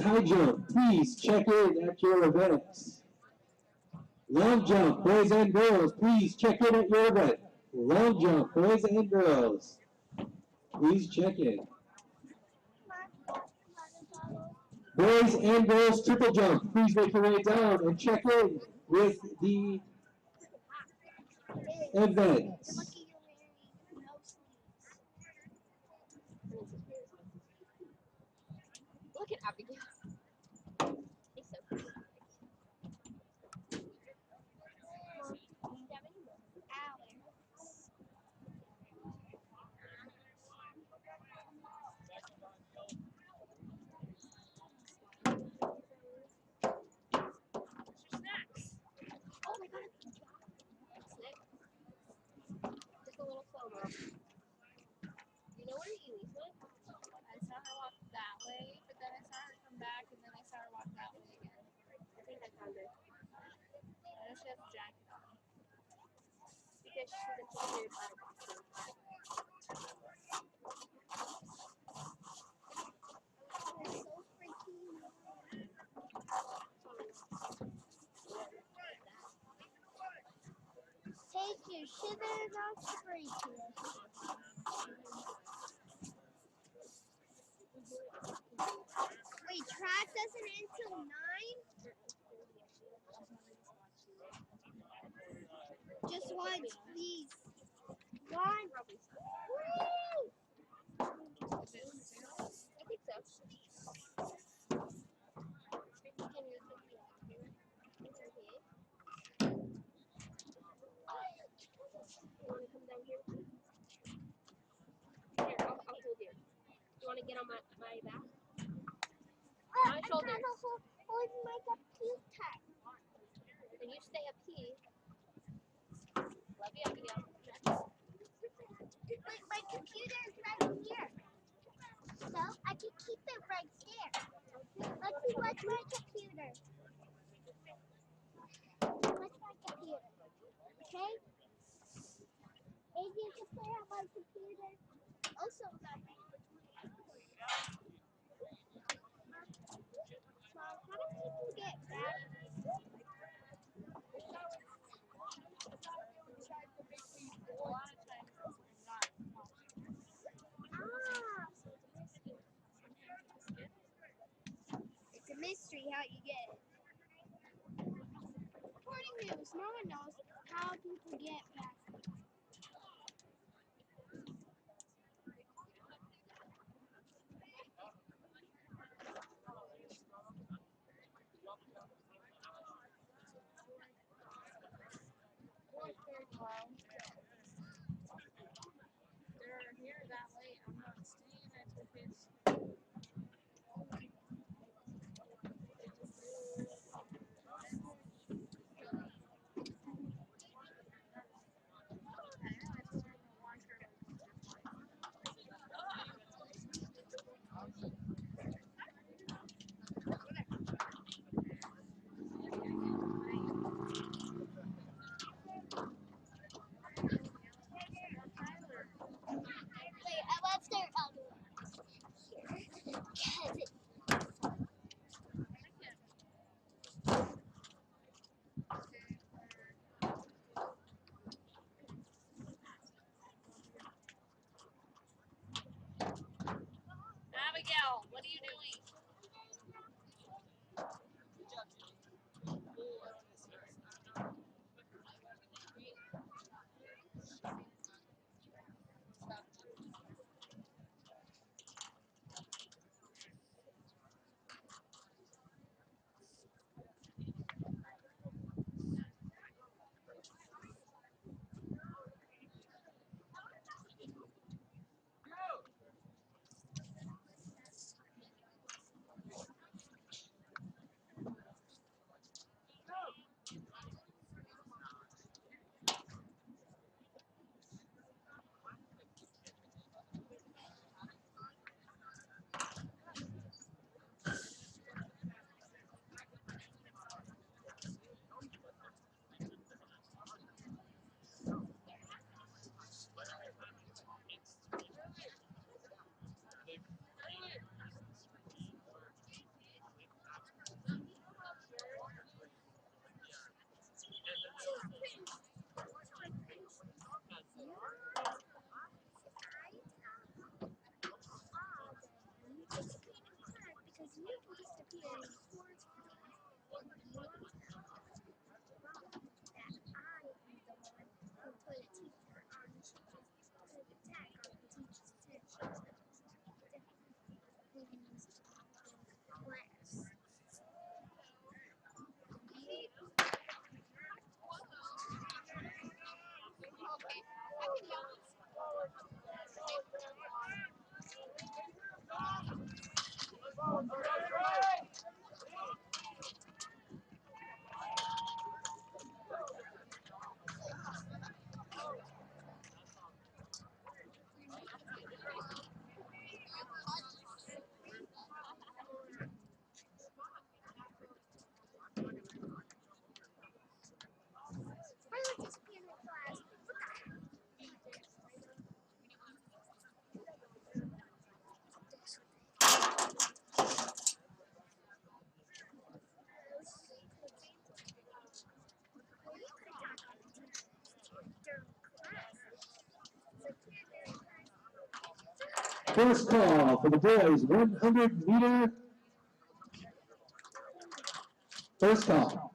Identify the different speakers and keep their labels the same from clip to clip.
Speaker 1: high jump, please check in at your event. Long jump, boys and girls, please check in at your event. Long jump, boys and girls, please check in. Boys and girls triple jump, please make your way down and check in with the event.
Speaker 2: Look at Abigail. He's so pretty. Snacks. Oh my god. Just a little slow mo. You know where Elise went?
Speaker 3: I saw her walk that way, but then I saw her come back, and then I saw her walk that way again.
Speaker 2: I think I found her.
Speaker 3: I know she has a jacket on.
Speaker 2: Because she's intimidated by the boxing. They're so freaking. Take your shivers off freaking. Wait, track doesn't end till 9? Just once, please. One. Woo!
Speaker 3: Is it soon?
Speaker 2: I think so. You can use the key. It's okay. You want to come down here? Here, I'll hold you. You want to get on my back? My shoulders. I'm trying to hold my computer. And you stay up here. Love you, Abigail. Wait, my computer is right here. So I can keep it right there. Let's see what's my computer. What's my computer? Okay? Maybe you can play on my computer. Also, that. Mom, how do people get back?
Speaker 3: A lot of times we're not watching.
Speaker 2: Ah! It's a mystery how you get it. Reporting news. No one knows how people get back.
Speaker 3: They're here that late. I'm not staying at the fish.
Speaker 2: Wait, I want to start here. Because it.
Speaker 3: Abigail, what are you doing?
Speaker 1: First call for the boys 100 meter. First call.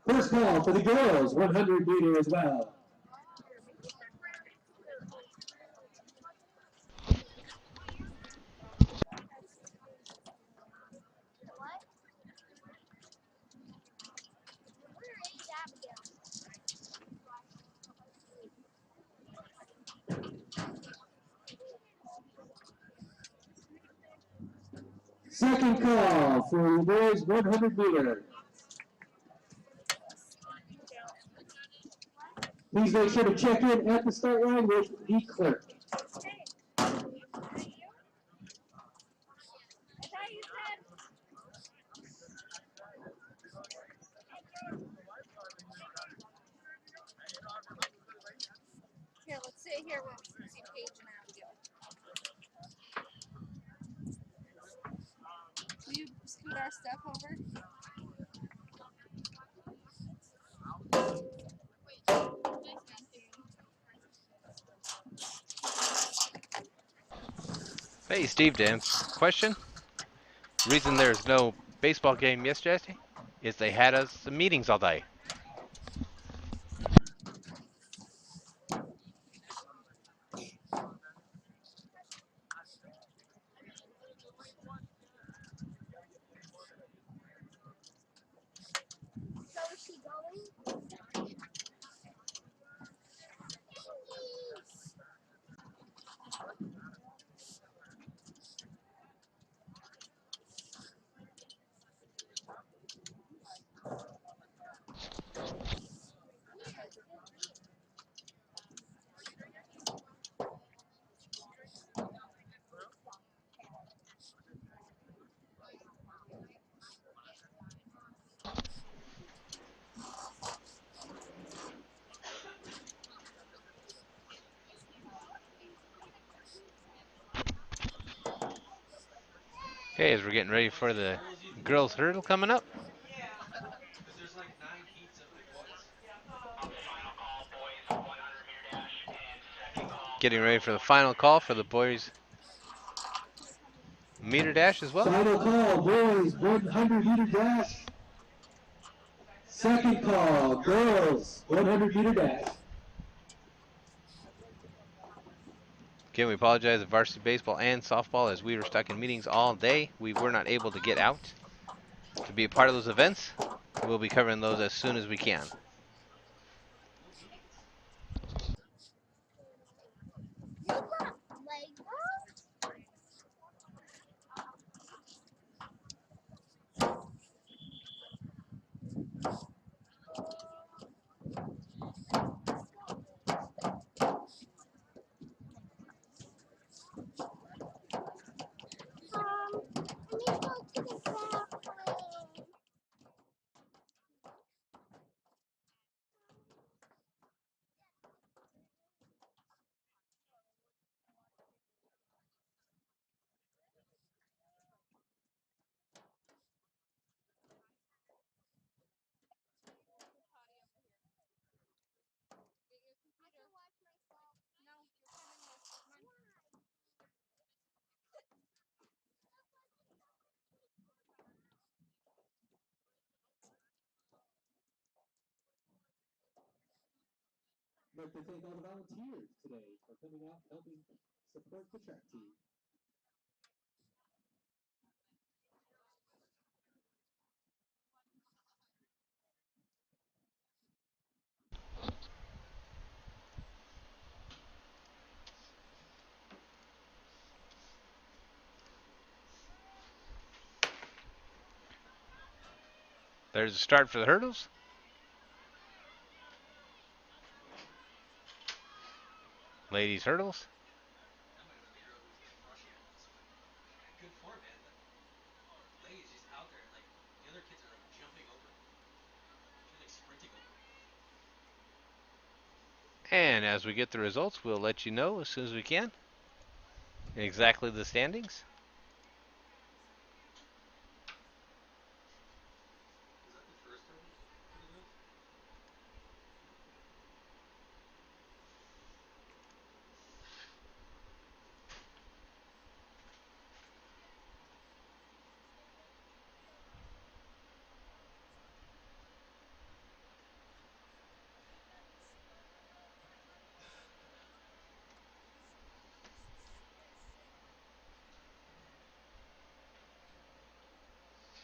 Speaker 1: First call for the girls 100 meter as well. Second call for the boys 100 meter. Please make sure to check in at the start line with the clerk.
Speaker 3: Here, let's sit here with see Paige and Abigail. Will you scoot our stuff over?
Speaker 4: Hey, Steve Dance. Question? Reason there's no baseball game yesterday is they had us some meetings all day.
Speaker 2: So is she going?
Speaker 4: Okay, as we're getting ready for the girls' hurdle coming up. Getting ready for the final call for the boys' meter dash as well.
Speaker 1: Final call, boys 100 meter dash. Second call, girls 100 meter dash.
Speaker 4: Again, we apologize to varsity baseball and softball as we were stuck in meetings all day. We were not able to get out to be a part of those events. We'll be covering those as soon as we can.
Speaker 1: I'd like to thank all the volunteers today for coming out and helping support the track team.
Speaker 4: There's a start for the hurdles. Ladies hurdles.
Speaker 5: Good form, man. The lady's just out there, like the other kids are like jumping over her. She's like sprinting over them.
Speaker 4: And as we get the results, we'll let you know as soon as we can. Exactly the standings.
Speaker 5: Is that the first hurdle for the event?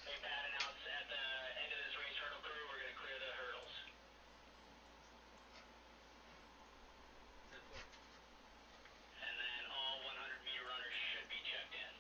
Speaker 6: Hey, Pat, announce at the end of this race, hurdle crew, we're going to clear the hurdles.
Speaker 5: 10-4.
Speaker 6: And then all 100-meter runners should be checked in.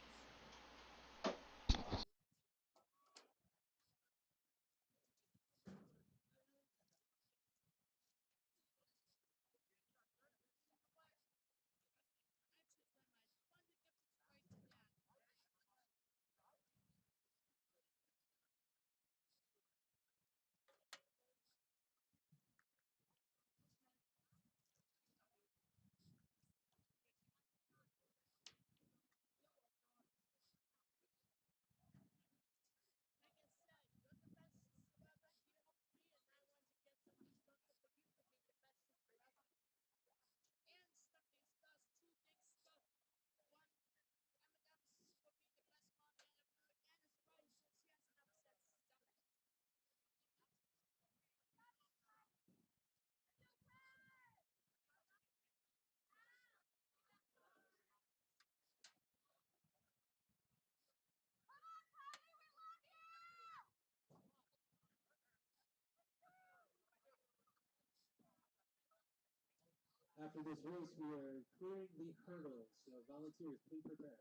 Speaker 1: After this race, we are clearing the hurdles, so volunteers, please prepare.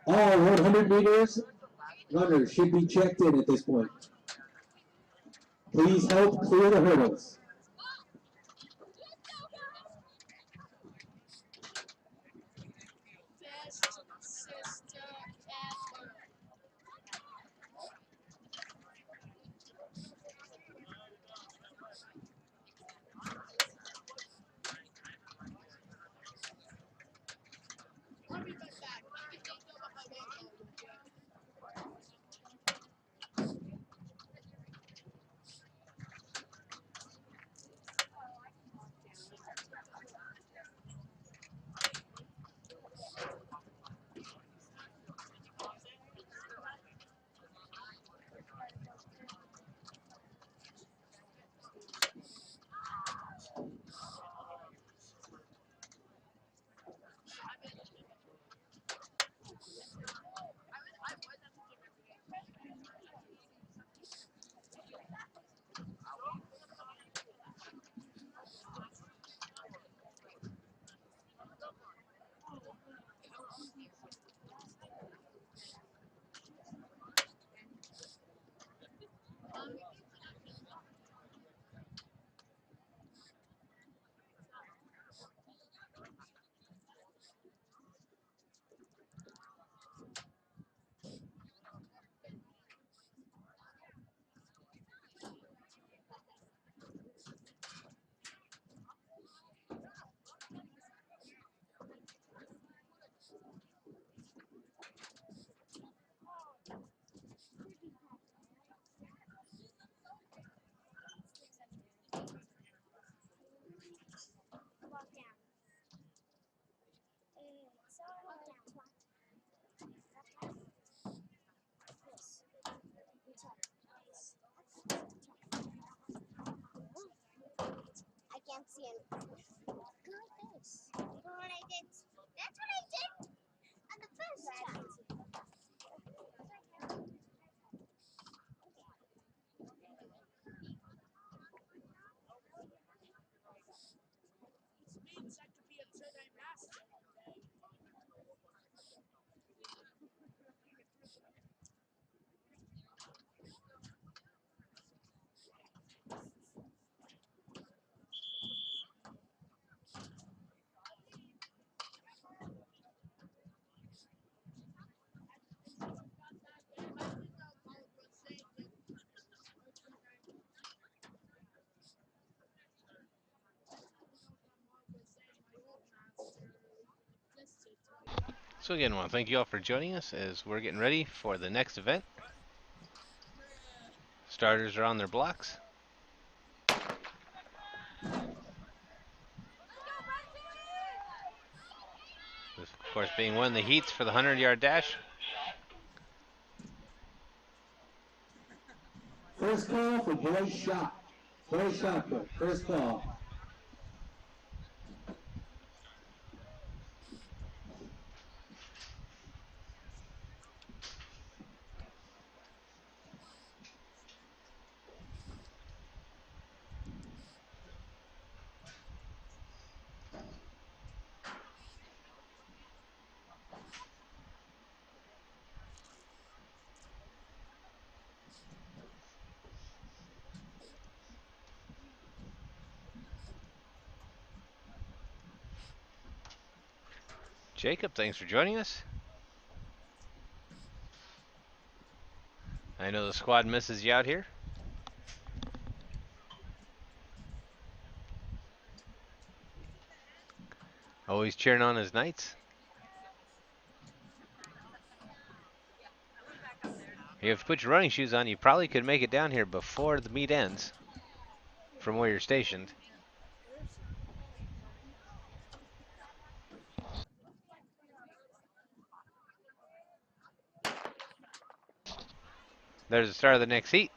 Speaker 1: All 100 meters runners should be checked in at this point. Please help clear the hurdles.
Speaker 2: easy and go like this. But what I did, that's what I did on the first time.
Speaker 4: So again, I want to thank you all for joining us as we're getting ready for the next event. Starters are on their blocks. This, of course, being one of the heats for the 100-yard dash.
Speaker 1: First call for boys shot. Boys shot put. First call.
Speaker 4: Jacob, thanks for joining us. I know the squad misses you out here. Always cheering on his Knights. If you put your running shoes on, you probably could make it down here before the meet ends from where you're stationed. There's the start of the next heat.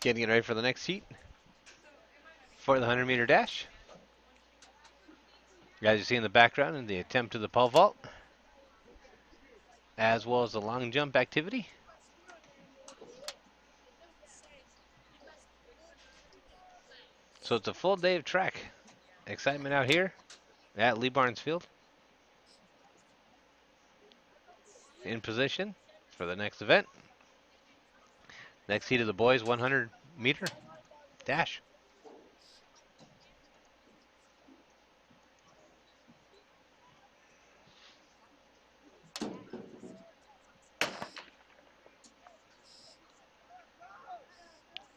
Speaker 4: Getting ready for the next heat for the 100-meter dash. As you see in the background, in the attempt to the pole vault, as well as the long jump activity. So it's a full day of track. Excitement out here at Lee Barnes Field. In position for the next event. Next heat of the boys 100-meter dash.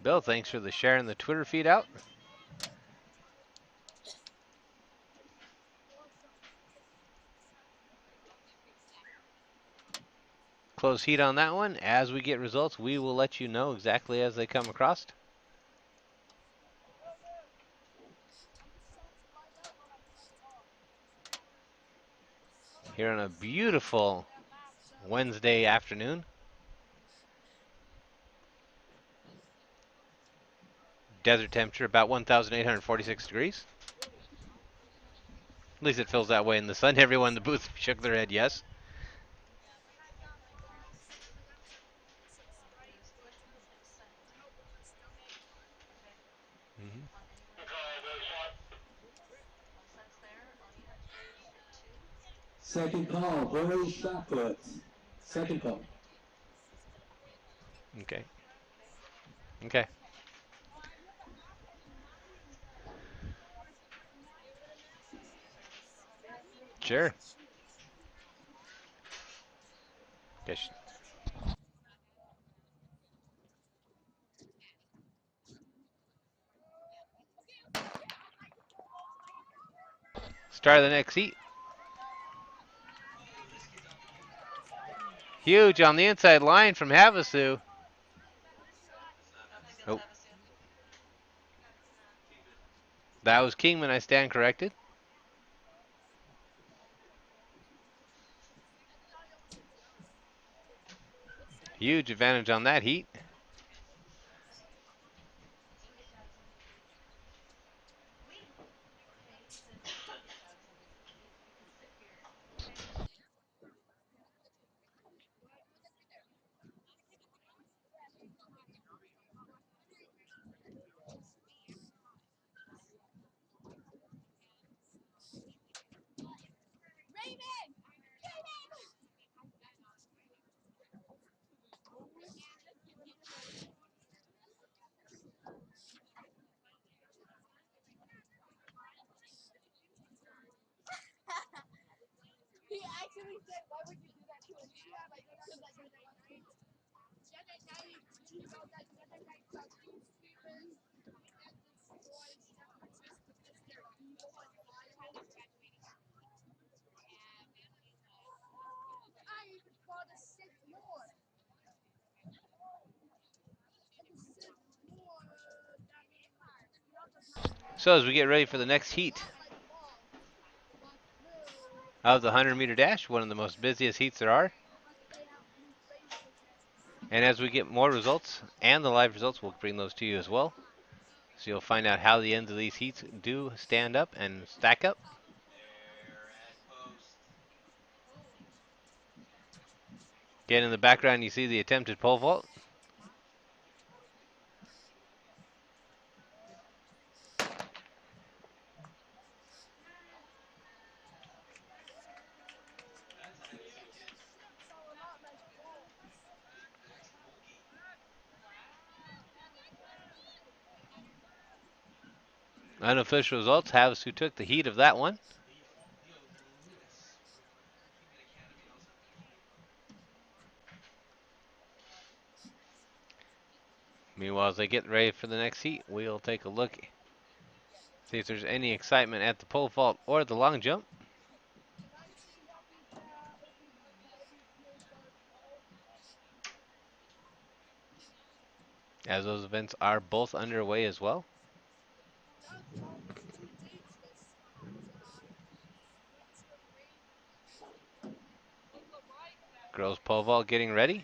Speaker 4: Bill, thanks for the sharing the Twitter feed out. Close heat on that one. As we get results, we will let you know exactly as they come across. here on a beautiful Wednesday afternoon. Desert temperature about 1,846 degrees. At least it feels that way in the sun. Everyone in the booth shook their head yes. Mm-hmm.
Speaker 1: Second call, boys shot put. Second call.
Speaker 4: Okay. Okay. Sure. Okay. Start of the next heat. Huge on the inside line from Havasu. Oh, that was Kingman. I stand corrected. Huge advantage on that heat. So as we get ready for the next heat of the 100-meter dash, one of the most busiest heats there are. And as we get more results and the live results, we'll bring those to you as well. So you'll find out how the ends of these heats do stand up and stack up. Again, in the background, you see the attempted pole vault. Unofficial results, Havasu took the heat of that one. Meanwhile, as they get ready for the next heat, we'll take a look, see if there's any excitement at the pole vault or the long jump. As those events are both underway as well. Girls pole vault getting ready.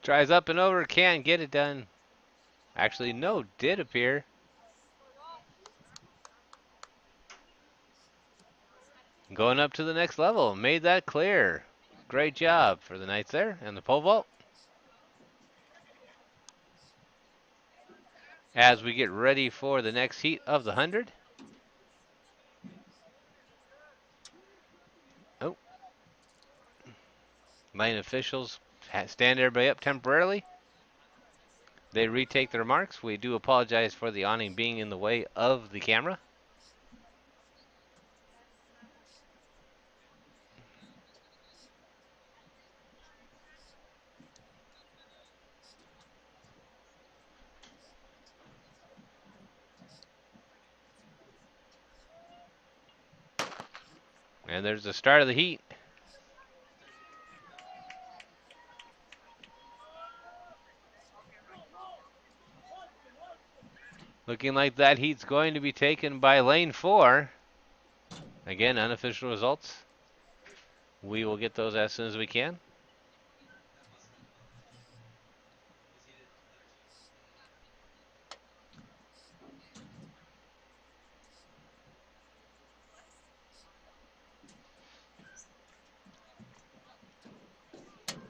Speaker 4: Tries up and over, can't get it done. Actually, no, did appear. Going up to the next level, made that clear. Great job for the Knights there and the pole vault. As we get ready for the next heat of the 100. Oh. Lane officials stand everybody up temporarily. They retake their marks. We do apologize for the awning being in the way of the camera. And there's the start of the heat. Looking like that heat's going to be taken by lane 4. Again, unofficial results. We will get those as soon as we can.
Speaker 5: That must have been a left foot. Because he didn't other team.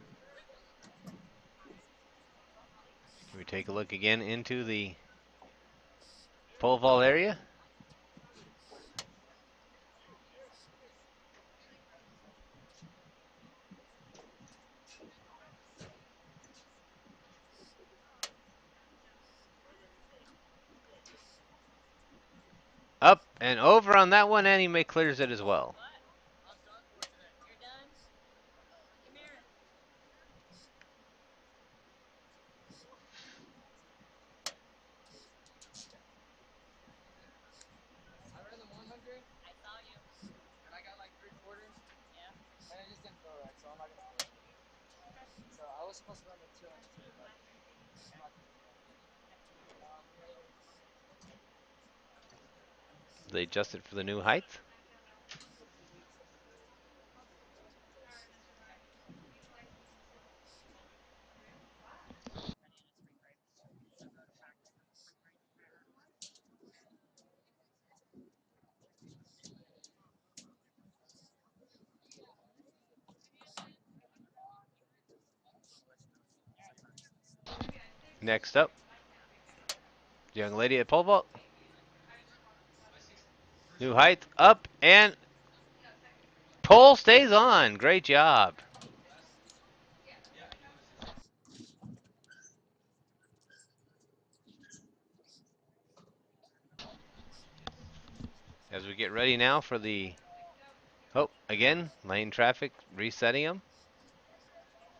Speaker 4: Can we take a look again into the pole vault area? Up and over on that one, and he may clears it as well.
Speaker 7: I ran the 100. I saw you. And I got like 3/4. Yeah. And it just didn't feel right, so I'm not gonna push it. Okay. So I was supposed to run the 200 too, but I'm not gonna do that.
Speaker 4: They adjusted for the new height. Next up, young lady at pole vault. New height, up, and pole stays on. Great job.
Speaker 5: Yeah, he won by 60.
Speaker 4: As we get ready now for the, oh, again, lane traffic, resetting them.
Speaker 5: I know it's the fifth year.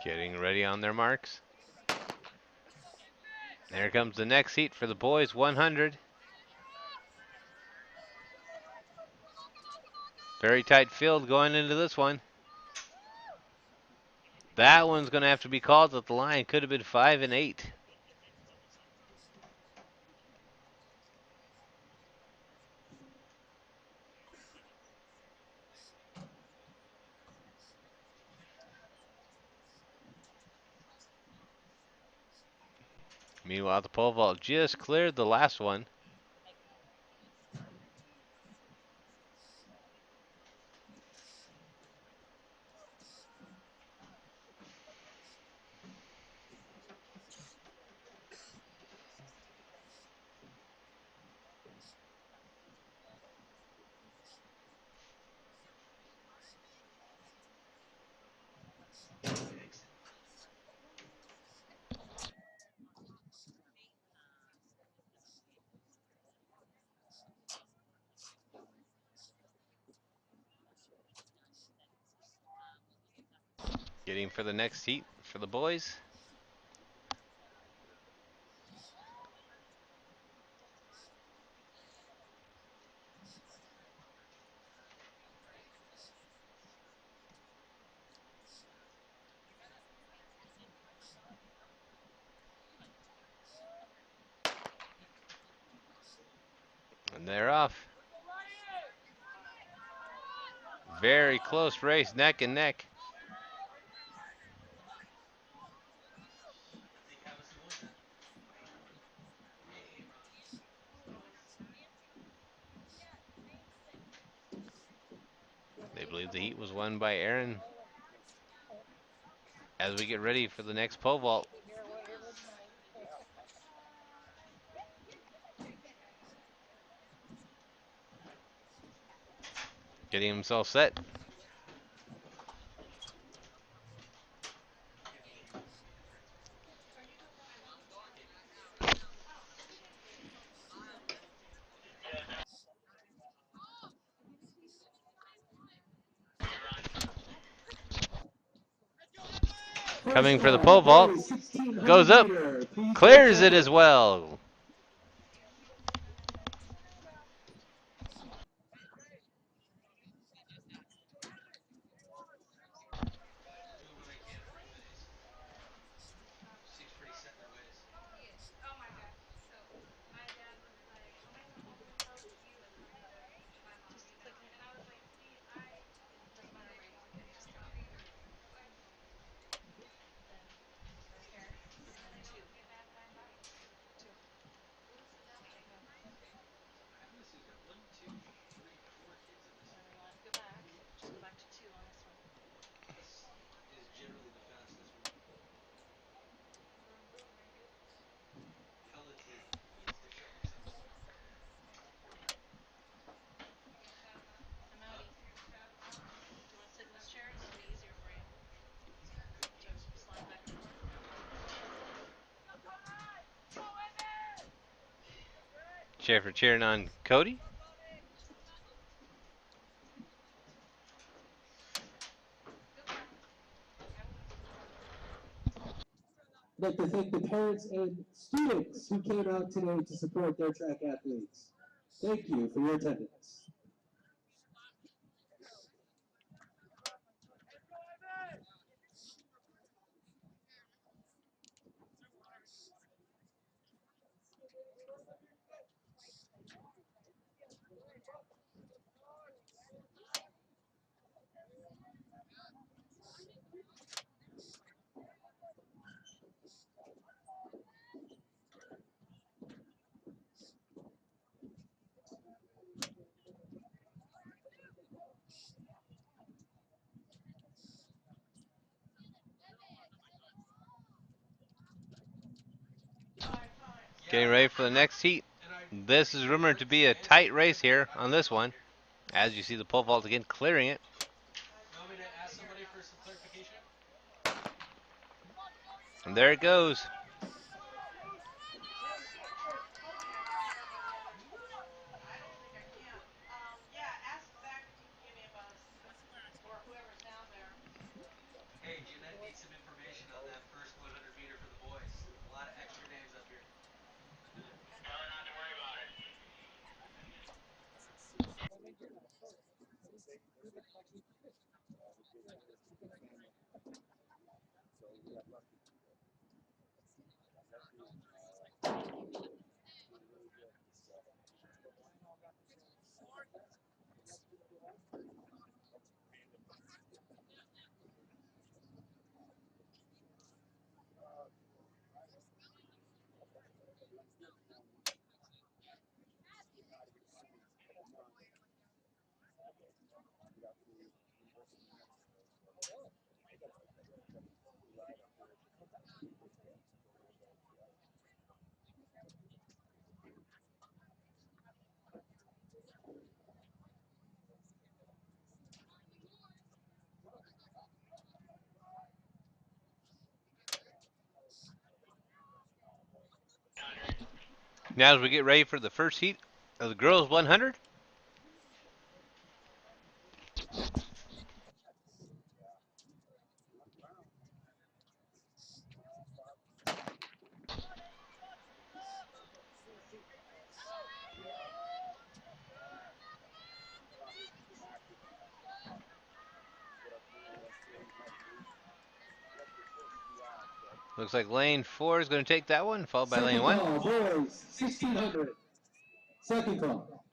Speaker 4: Getting ready on their marks. There comes the next heat for the boys 100. Very tight field going into this one. That one's going to have to be called at the line. Could have been 5 and 8. Meanwhile, the pole vault just cleared the last one. Getting for the next heat for the boys. And they're off. Very close race, neck and neck.
Speaker 5: I think Havasu won that.
Speaker 4: They believe the heat was won by Aaron. As we get ready for the next pole vault. Getting himself set. Coming for the
Speaker 1: ball,
Speaker 4: pole vault.
Speaker 1: boys, 1600
Speaker 4: Goes up.
Speaker 1: meter. Please
Speaker 4: Clears
Speaker 1: check
Speaker 4: it as well.
Speaker 5: Doing what I can for you, Phineas. Seems pretty set in their ways.
Speaker 3: Oh my god. So my dad was like, "Oh my god, Bobble, how cute!" And then my mom, and I was like, "See, doesn't matter where you click it, just click it." Then here, and then two. Two. There you go.
Speaker 5: How many is there? 1, 2, 3, 4 kids in this
Speaker 3: And then
Speaker 5: thing.
Speaker 3: you want to go back, just go back to two on this one.
Speaker 5: This is generally the fastest one.
Speaker 3: Boom, boom, very good.
Speaker 5: Peloton needs to show themselves more.
Speaker 3: I'm
Speaker 5: Huh?
Speaker 3: outie. Do you want to sit in this chair? This will be easier for you.
Speaker 5: Could be.
Speaker 3: To slide back and forth.
Speaker 4: Sheriff cheering on Cody.
Speaker 1: I'd like to thank the parents and students who came out today to support their track athletes. Thank you for your attendance.
Speaker 4: Getting ready for the next heat. This is rumored to be a tight race here on this one. As you see the pole vault again clearing it.
Speaker 5: You want me to ask somebody for some clarification?
Speaker 4: And there it goes.
Speaker 5: Hey, Jeanette needs some information on that first 100 meter for the boys. A lot of extra names up here.
Speaker 6: Tell her not to worry about it.
Speaker 4: Now as we get ready for the first heat of the girls 100. Looks like lane 4 is going to take that one, followed by lane
Speaker 1: Second
Speaker 4: 1.
Speaker 1: call, boys, 1600. Second call.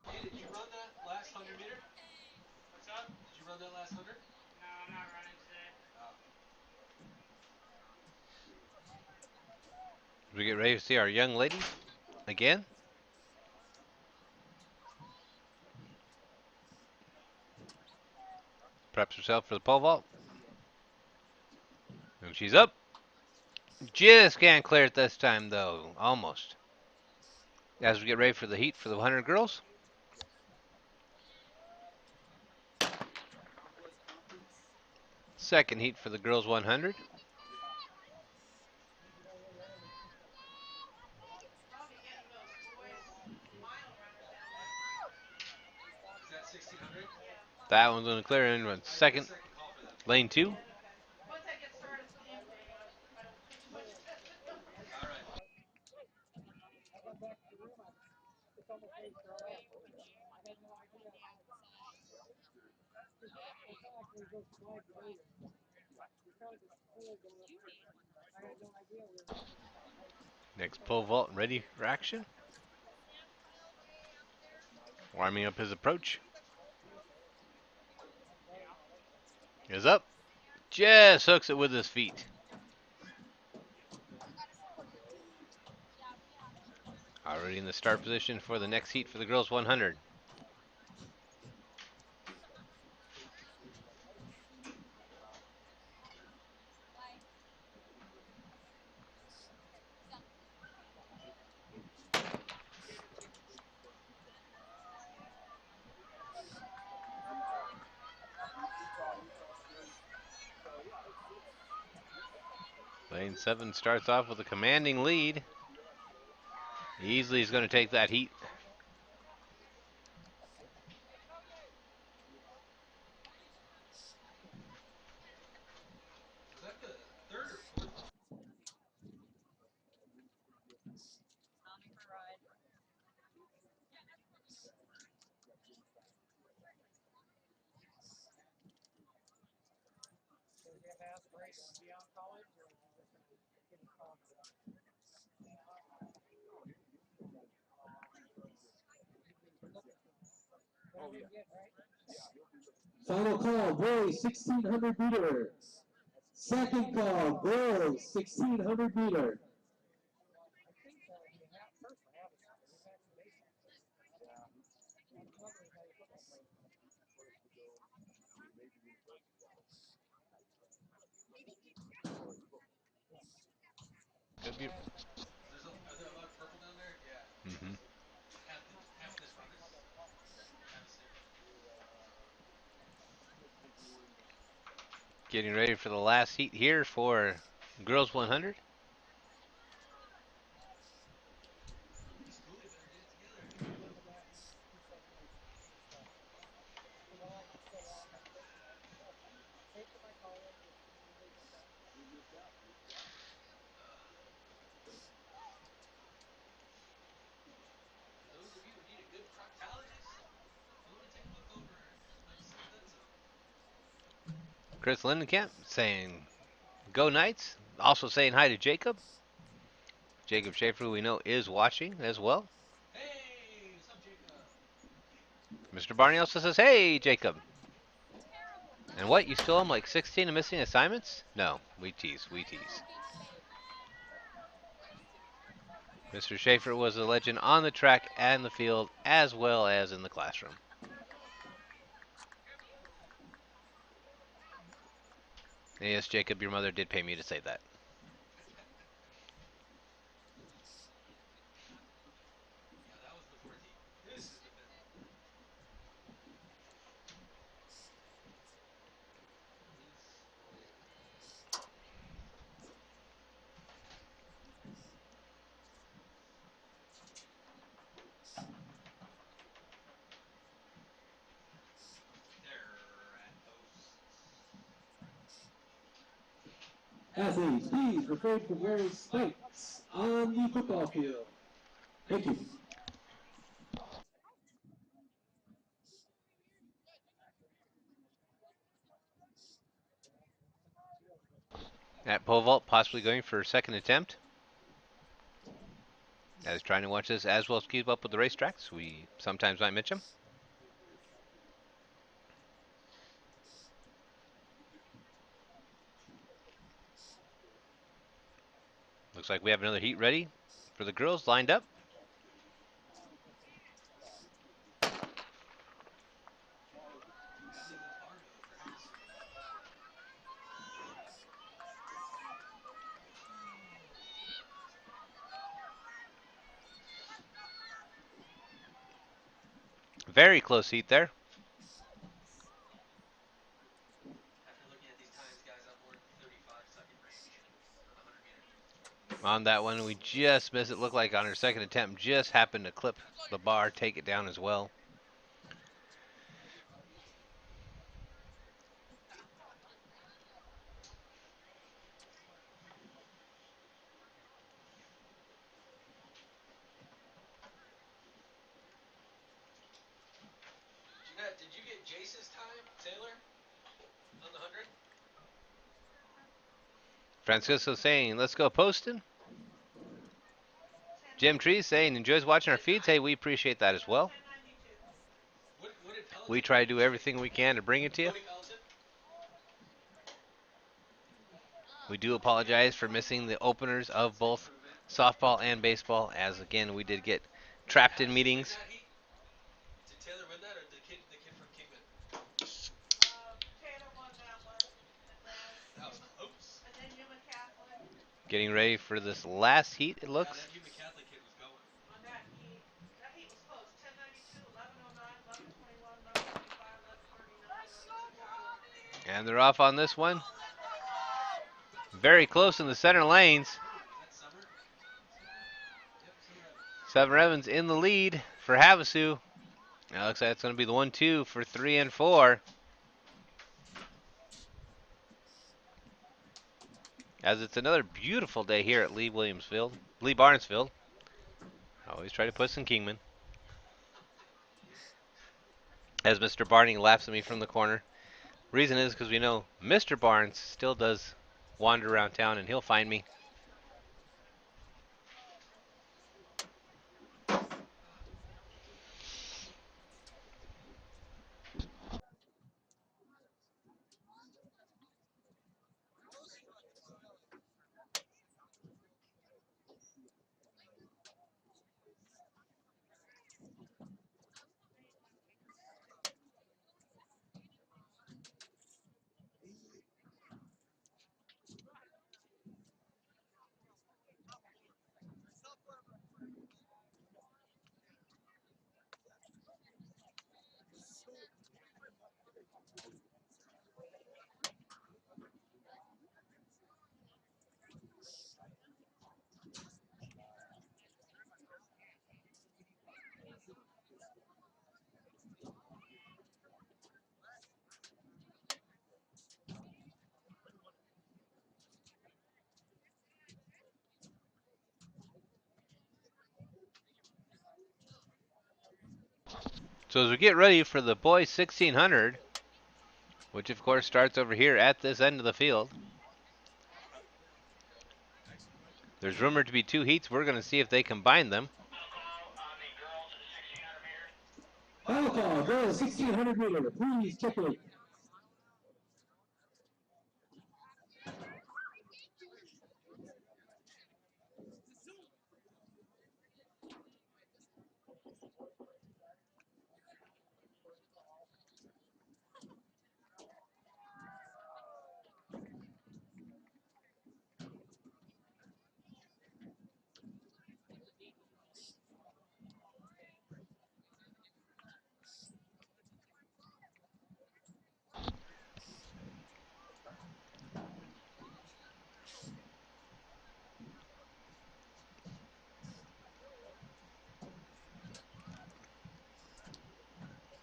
Speaker 5: Hey, did you run that last 100 meter?
Speaker 6: What's up?
Speaker 5: Did you run that last 100?
Speaker 6: No, I'm not running today.
Speaker 5: Oh.
Speaker 4: We get ready to see our young lady again. Preps herself for the pole vault. And she's up. Just can't clear it this time, though. Almost. As we get ready for the heat for the 100 girls. Second heat for the girls 100.
Speaker 5: Is that 1600?
Speaker 4: That one's going to clear in one
Speaker 5: I need a
Speaker 4: second.
Speaker 5: second call for that.
Speaker 4: Lane 2.
Speaker 5: All right.
Speaker 4: Next pole vault ready for action. Warming up his approach. Is up. Just hooks it with his feet. Already in the start position for the next heat for the girls 100. Lane 7 starts off with a commanding lead. Easily is going to take that heat.
Speaker 5: Was that the third or fourth?
Speaker 7: So do you have aspirations beyond college, or is it just getting confident? Oh, yeah. Get, right?
Speaker 1: Final call, boys 1600 meter. Second call, girls 1600 meter.
Speaker 7: I think that would be first for Havasu. We've had some baseball players. Yeah. I'm wondering how you football players.
Speaker 4: Could be.
Speaker 5: Are there a lot of purple down there? Yeah.
Speaker 4: Mm-hmm.
Speaker 5: Half the runners Havasu.
Speaker 4: Getting ready for the last heat here for girls 100.
Speaker 5: Schoolie better get it together.
Speaker 7: Remember that in 278. Because I like to say, pay for my college and immediately get that.
Speaker 5: For those of you who need a good proctologist, only take a look over at St. Dunso.
Speaker 4: Chris Lindenkamp saying go Knights. Also saying hi to Jacob. Jacob Schaefer, who we know is watching as well.
Speaker 5: Hey, what's up, Jacob?
Speaker 4: Mr. Barney also says, hey, Jacob. And what, you still have like 16 and missing assignments? No, we tease, we tease. Mr. Schaefer was a legend on the track and the field as well as in the classroom. And yes, Jacob, your mother did pay me to say that.
Speaker 5: Yeah, that was the fourth heat. This is the fifth one. They're at posts.
Speaker 1: Athletes, please refrain from wearing spikes on the football field. Thank you.
Speaker 4: At pole vault, possibly going for a second attempt. As trying to watch this as well as keep up with the racetracks. We sometimes might mention them. Looks like we have another heat ready for the girls lined up.
Speaker 5: That leaves it hard though for Havasu.
Speaker 4: Very close heat there.
Speaker 5: After looking at these times, guys, I'm more than 35-second range on the 100 meter.
Speaker 4: On that one, we just missed it. Looked like on her second attempt, just happened to clip the bar, take it down as well.
Speaker 5: Jeanette, did you get Jace's time, Taylor, on the 100?
Speaker 4: Francisco saying, let's go Poston. Jim Tree saying, enjoys watching our feeds. Hey, we appreciate that as well.
Speaker 5: What did Peloton
Speaker 4: We try to
Speaker 5: give
Speaker 4: do
Speaker 5: you,
Speaker 4: everything we can to bring it to you.
Speaker 5: Tony Peloton?
Speaker 4: We do apologize for missing the openers of both softball and baseball, as again, we did get trapped in
Speaker 5: Havasu
Speaker 4: meetings.
Speaker 5: win that heat? Did Taylor win that, or the kid from Kingman?
Speaker 3: Taylor won that one,
Speaker 5: That was close.
Speaker 3: and then Newman Catholic
Speaker 4: Getting ready for this last heat, it
Speaker 5: Yeah,
Speaker 4: looks.
Speaker 5: that Newman Catholic kid was going.
Speaker 3: on that heat. That heat was close. 10:92, 11:09, 11:21, 11:25, 11:39, 11:54.
Speaker 4: And they're off on this one. Very close in the center lanes.
Speaker 5: Is that Summer? Yep, Summer Evans.
Speaker 4: Summer Evans in the lead for Havasu. Now looks like it's going to be the 1-2 for 3 and 4. As it's another beautiful day here at Lee Barnesfield. Always try to put some Kingman. As Mr. Barney laughs at me from the corner. Reason is because we know Mr. Barnes still does wander around town and he'll find me. So as we get ready for the boys 1600, which of course starts over here at this end of the field. There's rumored to be 2 heats. We're going to see if they combine them.
Speaker 6: Alcohol, girls 1600 meter, please check it.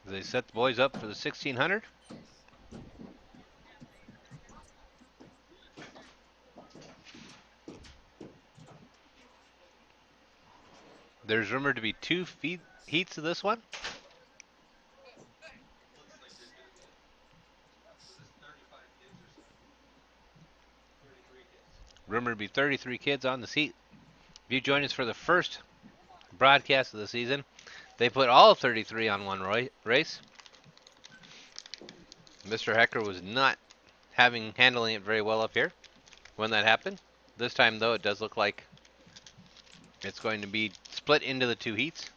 Speaker 4: They set the boys up for the 1600. There's rumored to be 2 heats of this one.
Speaker 5: Looks like there's going to be. It says 35 kids or so. 33 kids.
Speaker 4: Rumored to be 33 kids on the seat. If you join us for the first broadcast of the season, they put all 33 on one race. Mr. Hecker was not handling it very well up here when that happened. This time, though, it does look like It's going to be split into the two heats.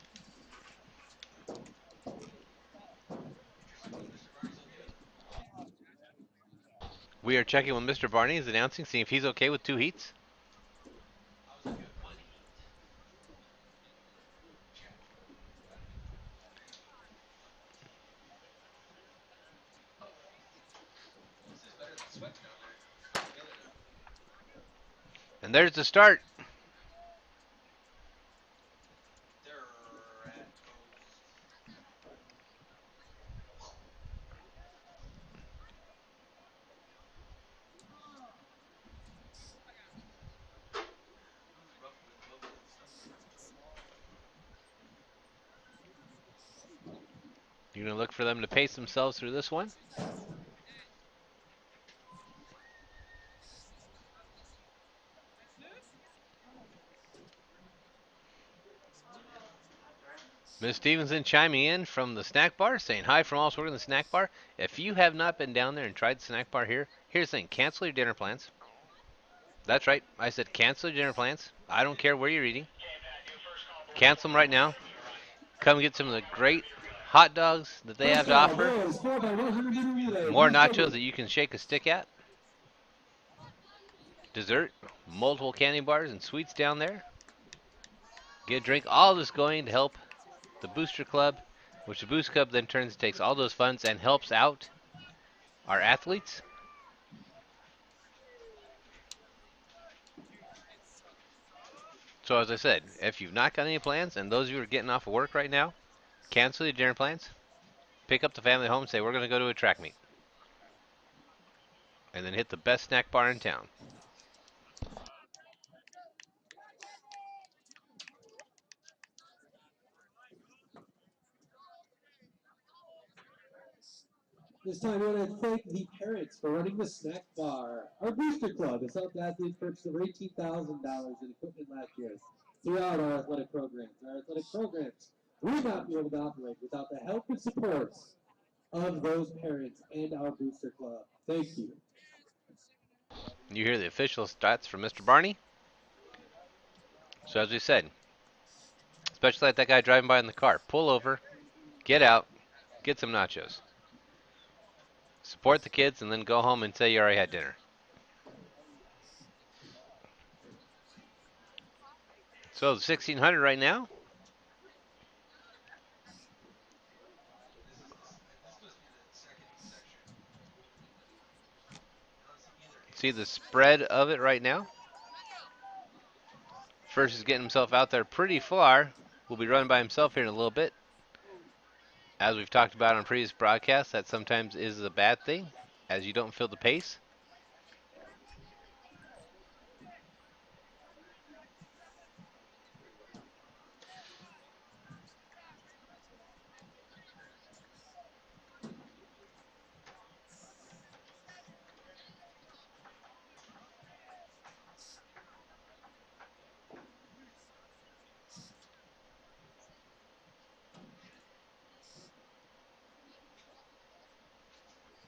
Speaker 5: Interesting. Mr. Barney's okay with it.
Speaker 4: We are checking with Mr. Barney. Is announcing, seeing if he's okay with two heats.
Speaker 5: I was okay with one heat. Check. This is better than sweating down there. Put together now.
Speaker 4: And there's the start.
Speaker 5: They're at toast. That was rough with Bobble and stuff.
Speaker 4: You're going to look for them to pace themselves through this one. Miss Stevenson chiming in from the snack bar, saying hi from all us working in the snack bar. If you have not been down there and tried the snack bar here, here's the thing: cancel your dinner plans. That's right, I said cancel your dinner plans. I don't care where you're eating. Cancel them right now. Come get some of the great hot dogs that they have
Speaker 1: First
Speaker 4: to
Speaker 1: call,
Speaker 4: offer.
Speaker 1: boys, 4x100 meter relay.
Speaker 4: More
Speaker 1: Please check
Speaker 4: nachos
Speaker 1: it.
Speaker 4: that you can shake a stick at. Dessert, multiple candy bars and sweets down there. Get a drink. All this going to help the Booster Club, which the Booster Club then turns takes all those funds and helps out our athletes. So as I said, if you've not got any plans, and those of you who are getting off of work right now, cancel your dinner plans. Pick up the family home and say, we're going to go to a track meet. And then hit the best snack bar in town.
Speaker 1: This time we want to thank the parents for running the snack bar. Our booster club has helped athletes purchase over $18,000 in equipment last year throughout our athletic programs. Our athletic programs would not be able to operate without the help and support of those parents and our booster club. Thank you.
Speaker 4: You hear the official stats from Mr. Barney. So as we said, especially like that guy driving by in the car, pull over, get out, get some nachos. Support the kids and then go home and say you already had dinner. So the 1600 right now.
Speaker 5: This must be the second section. I don't see either
Speaker 4: See
Speaker 5: hits.
Speaker 4: the spread of it right now. First is getting himself out there pretty far. Will be running by himself here in a little bit. As we've talked about on previous broadcasts, that sometimes is a bad thing, as you don't feel the pace.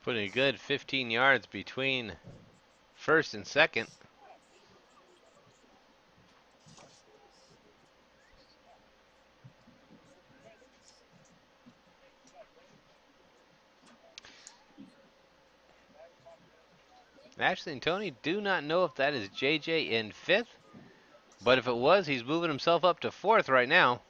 Speaker 4: Putting a good 15 yards between first and second. Ashley and Tony do not know if that is JJ in fifth, but if it was, he's moving himself up to fourth right now.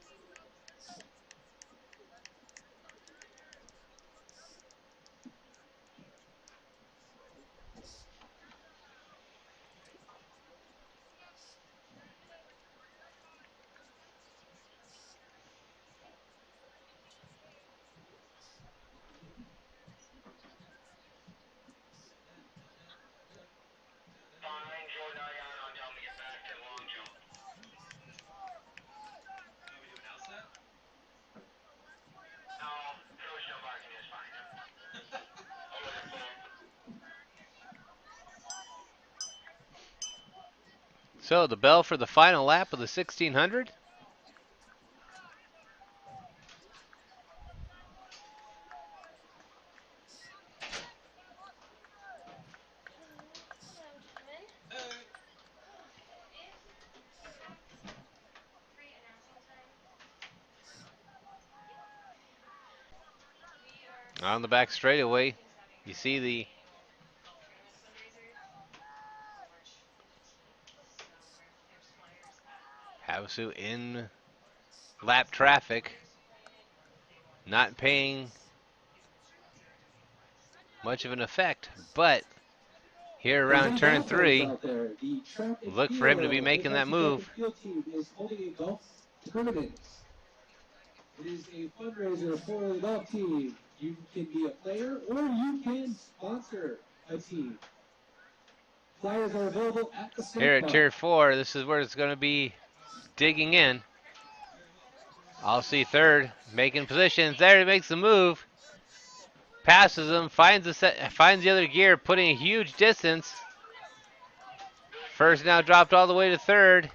Speaker 6: Fine, Jordan Ariana, I'll tell him to get back to long jump.
Speaker 5: You want me to announce that?
Speaker 6: No, coach no barking is fine. I'll let it fall.
Speaker 4: So the bell for the final lap of the 1600.
Speaker 5: Hey.
Speaker 4: On the back straightaway, you see the Havasu in lap traffic, not paying much of an effect, but here
Speaker 1: There's
Speaker 4: around
Speaker 1: any
Speaker 4: turn
Speaker 1: golfers
Speaker 4: 3,
Speaker 1: out there. The track and
Speaker 4: look for him to be
Speaker 1: field,
Speaker 4: making that
Speaker 1: Havasu track and
Speaker 4: move.
Speaker 1: field team is holding a golf tournament. It is a fundraiser for a golf team. You can be a player or you can sponsor a team. Flyers are available at the
Speaker 4: Here
Speaker 1: start
Speaker 4: at
Speaker 1: bar.
Speaker 4: tier 4, this is where it's going to be digging in. I'll see third, making positions. There, he makes the move. Passes him, finds the other gear, putting a huge distance. First now dropped all the way to third.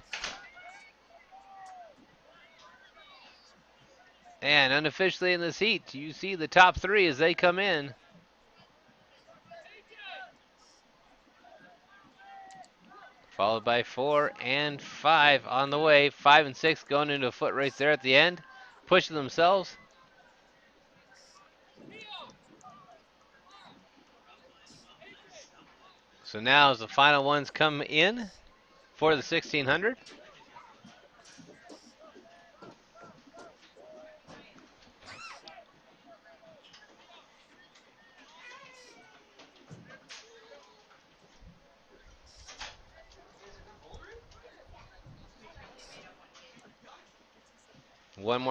Speaker 4: And unofficially in this heat, you see the top 3 as they come in. Followed by 4 and 5 on the way. 5 and 6 going into a foot race there at the end. Pushing themselves. So now as the final ones come in for the 1600.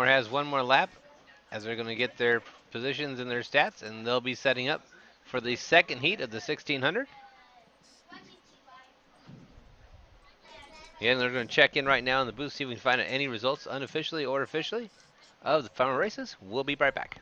Speaker 4: Has one more lap as they're going to get their positions and their stats, and they'll be setting up for the second heat of the 1600. Yeah, and they're going to check in right now in the booth, see if we can find out any results unofficially or officially of the final races. We'll be right back.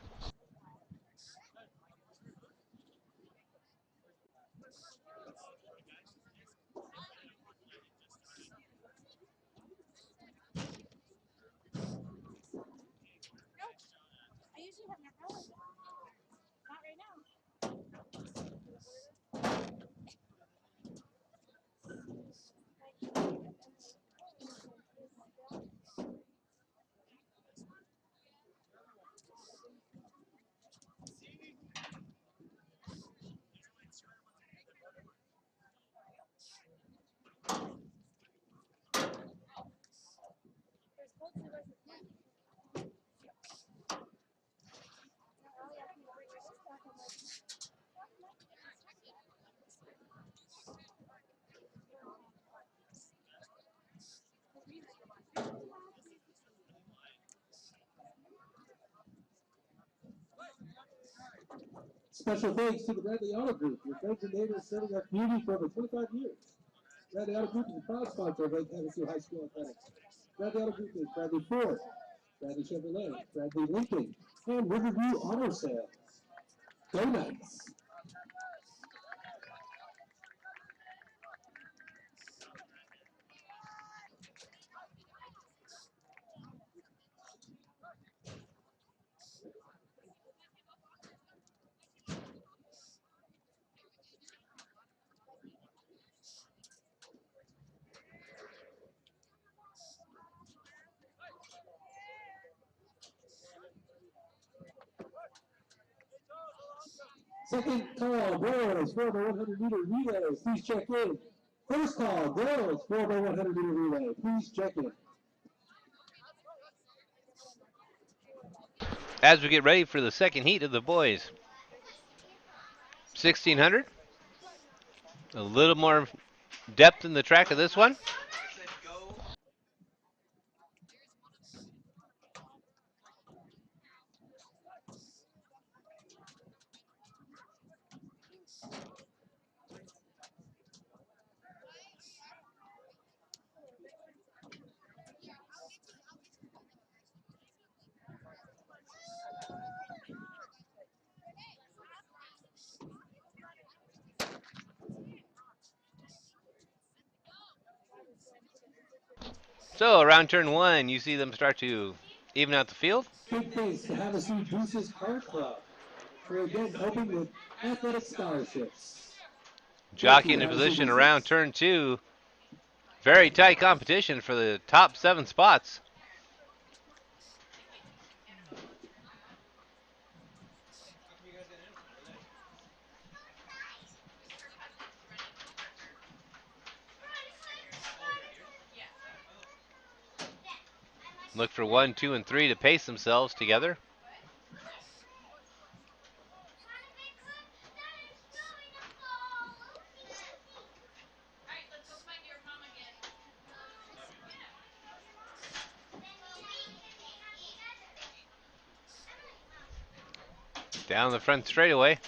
Speaker 1: Special thanks to the Bradley Auto Group, your friends and neighbors serving our community for over 25 years. Bradley Auto Group is a proud sponsor of Lake Havasu High School Athletics. Bradley Auto Group is Bradley Ford, Bradley Chevrolet, Bradley Lincoln, and Riverview Auto Sales. Go Knights! Second call, girls, 4 by 100 meter relay. Please check in. First call, girls, 4 by 100 meter relay. Please check in.
Speaker 4: As we get ready for the second heat of the boys 1600, a little more depth in the track of this one. So around turn 1, you see them start to even out the field.
Speaker 1: Big thanks to Havasu Deuces Car Club for again helping with athletic scholarships.
Speaker 4: Jockey into position around turn 2. Very tight competition for the top 7 spots. Look for 1, 2, and 3 to pace themselves together. Down the front straightaway.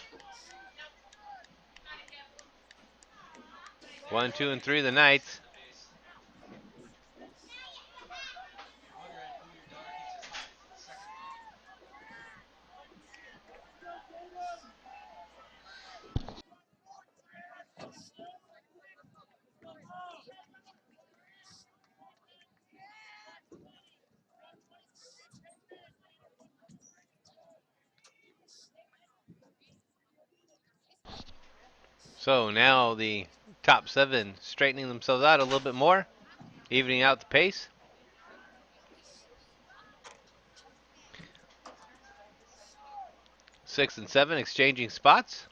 Speaker 4: 1, 2, and 3 the Knights.
Speaker 5: You're wondering who your daughter teaches second grade.
Speaker 4: So now the top 7 straightening themselves out a little bit more, evening out the pace. 6 and 7 exchanging spots.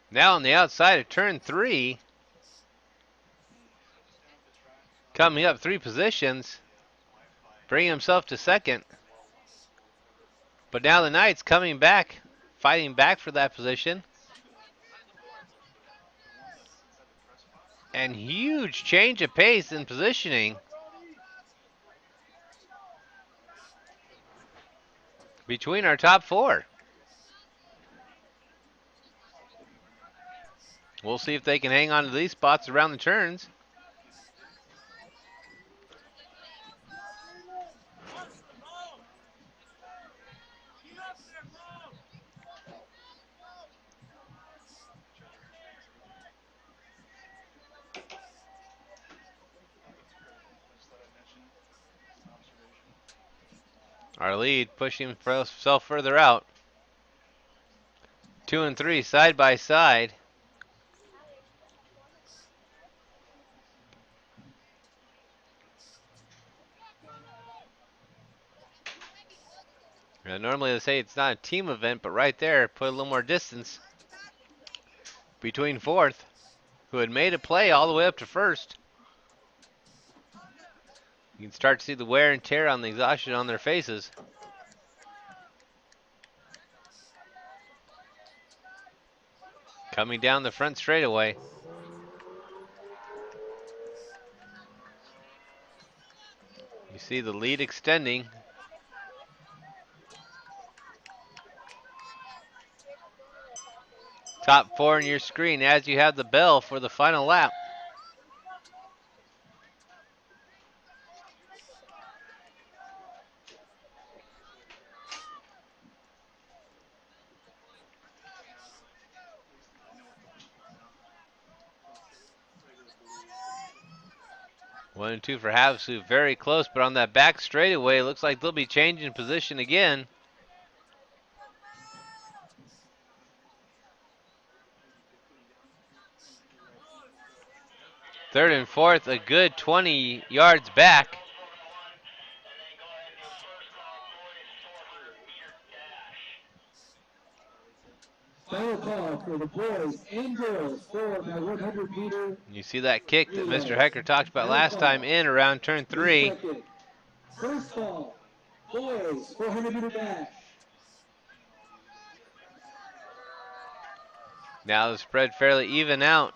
Speaker 4: Now on the outside of turn 3, coming up 3 positions, bringing himself to second. But now the Knights coming back, fighting back for that position. And huge change of pace in positioning between our top 4. We'll see if they can hang on to these spots around the turns. Our lead pushing himself further out. 2 and 3 side by side. Now, normally they say it's not a team event, but right there, put a little more distance between fourth, who had made a play all the way up to first. You can start to see the wear and tear on the exhaustion on their faces. Coming down the front straightaway. You see the lead extending. Top 4 on your screen as you have the bell for the final lap. One and 2 for Havasu, very close, but on that back straightaway, looks like they'll be changing position again. Third and fourth, a good 20 yards back.
Speaker 1: Final call for the boys and girls for my 100-meter.
Speaker 4: You see that kick that Mr. Hecker talked about last time in around turn 3.
Speaker 1: First ball, boys, 400-meter dash.
Speaker 4: Now the spread fairly even out,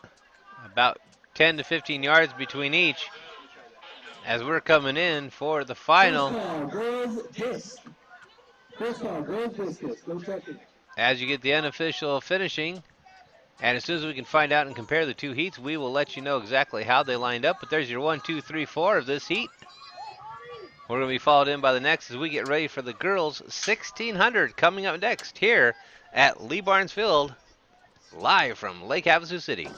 Speaker 4: about 10 to 15 yards between each, as we're coming in for the final.
Speaker 1: First ball, girls disc. First ball, girls discus. Go check it.
Speaker 4: As you get the unofficial finishing, and as soon as we can find out and compare the 2 heats, we will let you know exactly how they lined up. But there's your 1, 2, 3, 4 of this heat. We're going to be followed in by the next as we get ready for the girls 1600 coming up next here at Lee Barnes Field, live from Lake Havasu City.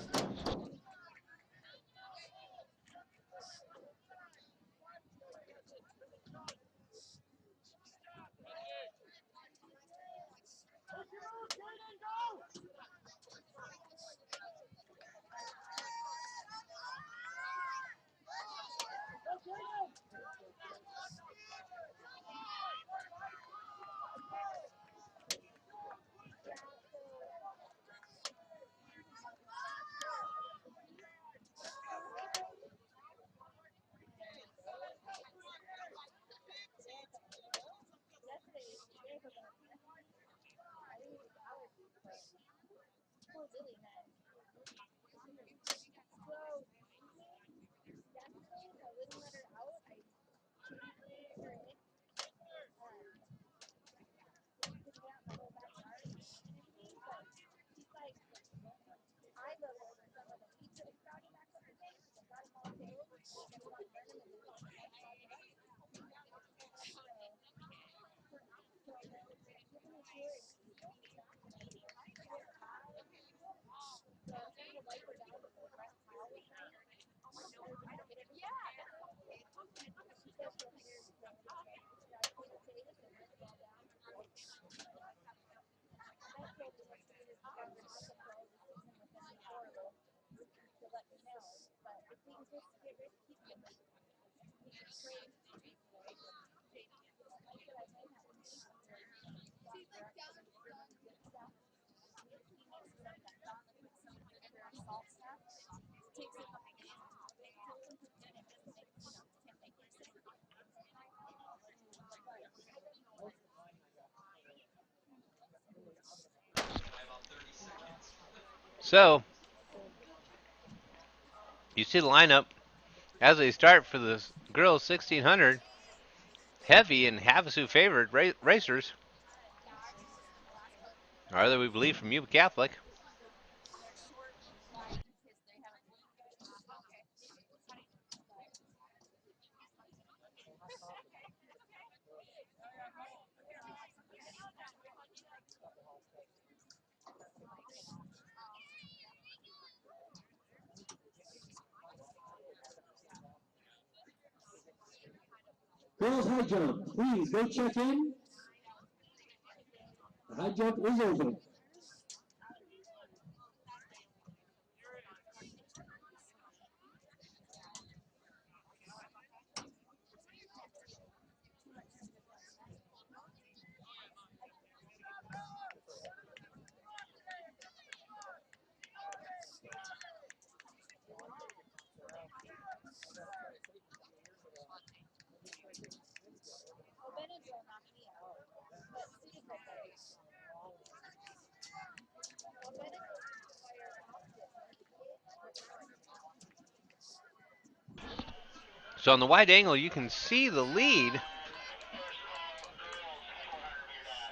Speaker 5: By about 30 seconds.
Speaker 4: So, you see the lineup as they start for the girls 1600. Heavy and Havasu favored racers are that we believe from Yuba Catholic.
Speaker 1: Girls high jump, please go check in. The high jump is open.
Speaker 4: So on the wide angle, you can see the lead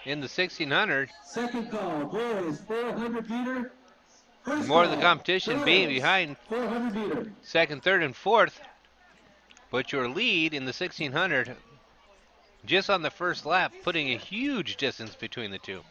Speaker 4: in the 1600.
Speaker 1: Second call, boys 400 meter. First
Speaker 4: More of the
Speaker 1: call,
Speaker 4: competition being
Speaker 1: girls
Speaker 4: behind
Speaker 1: 400 meter.
Speaker 4: second, third, and fourth. But your lead in the 1600, just on the first lap, putting a huge distance between the two.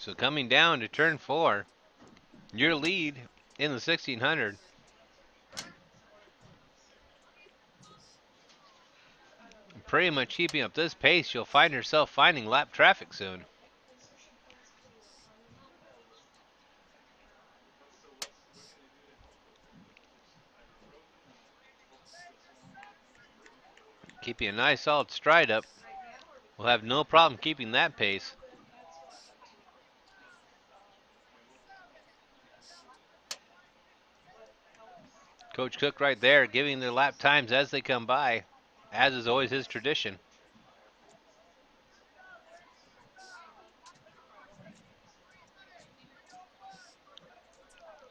Speaker 4: So coming down to turn 4, your lead in the 1600. Pretty much keeping up this pace, you'll find yourself finding lap traffic soon. Keeping a nice solid stride up. We'll have no problem keeping that pace. Coach Cook right there giving their lap times as they come by, as is always his tradition.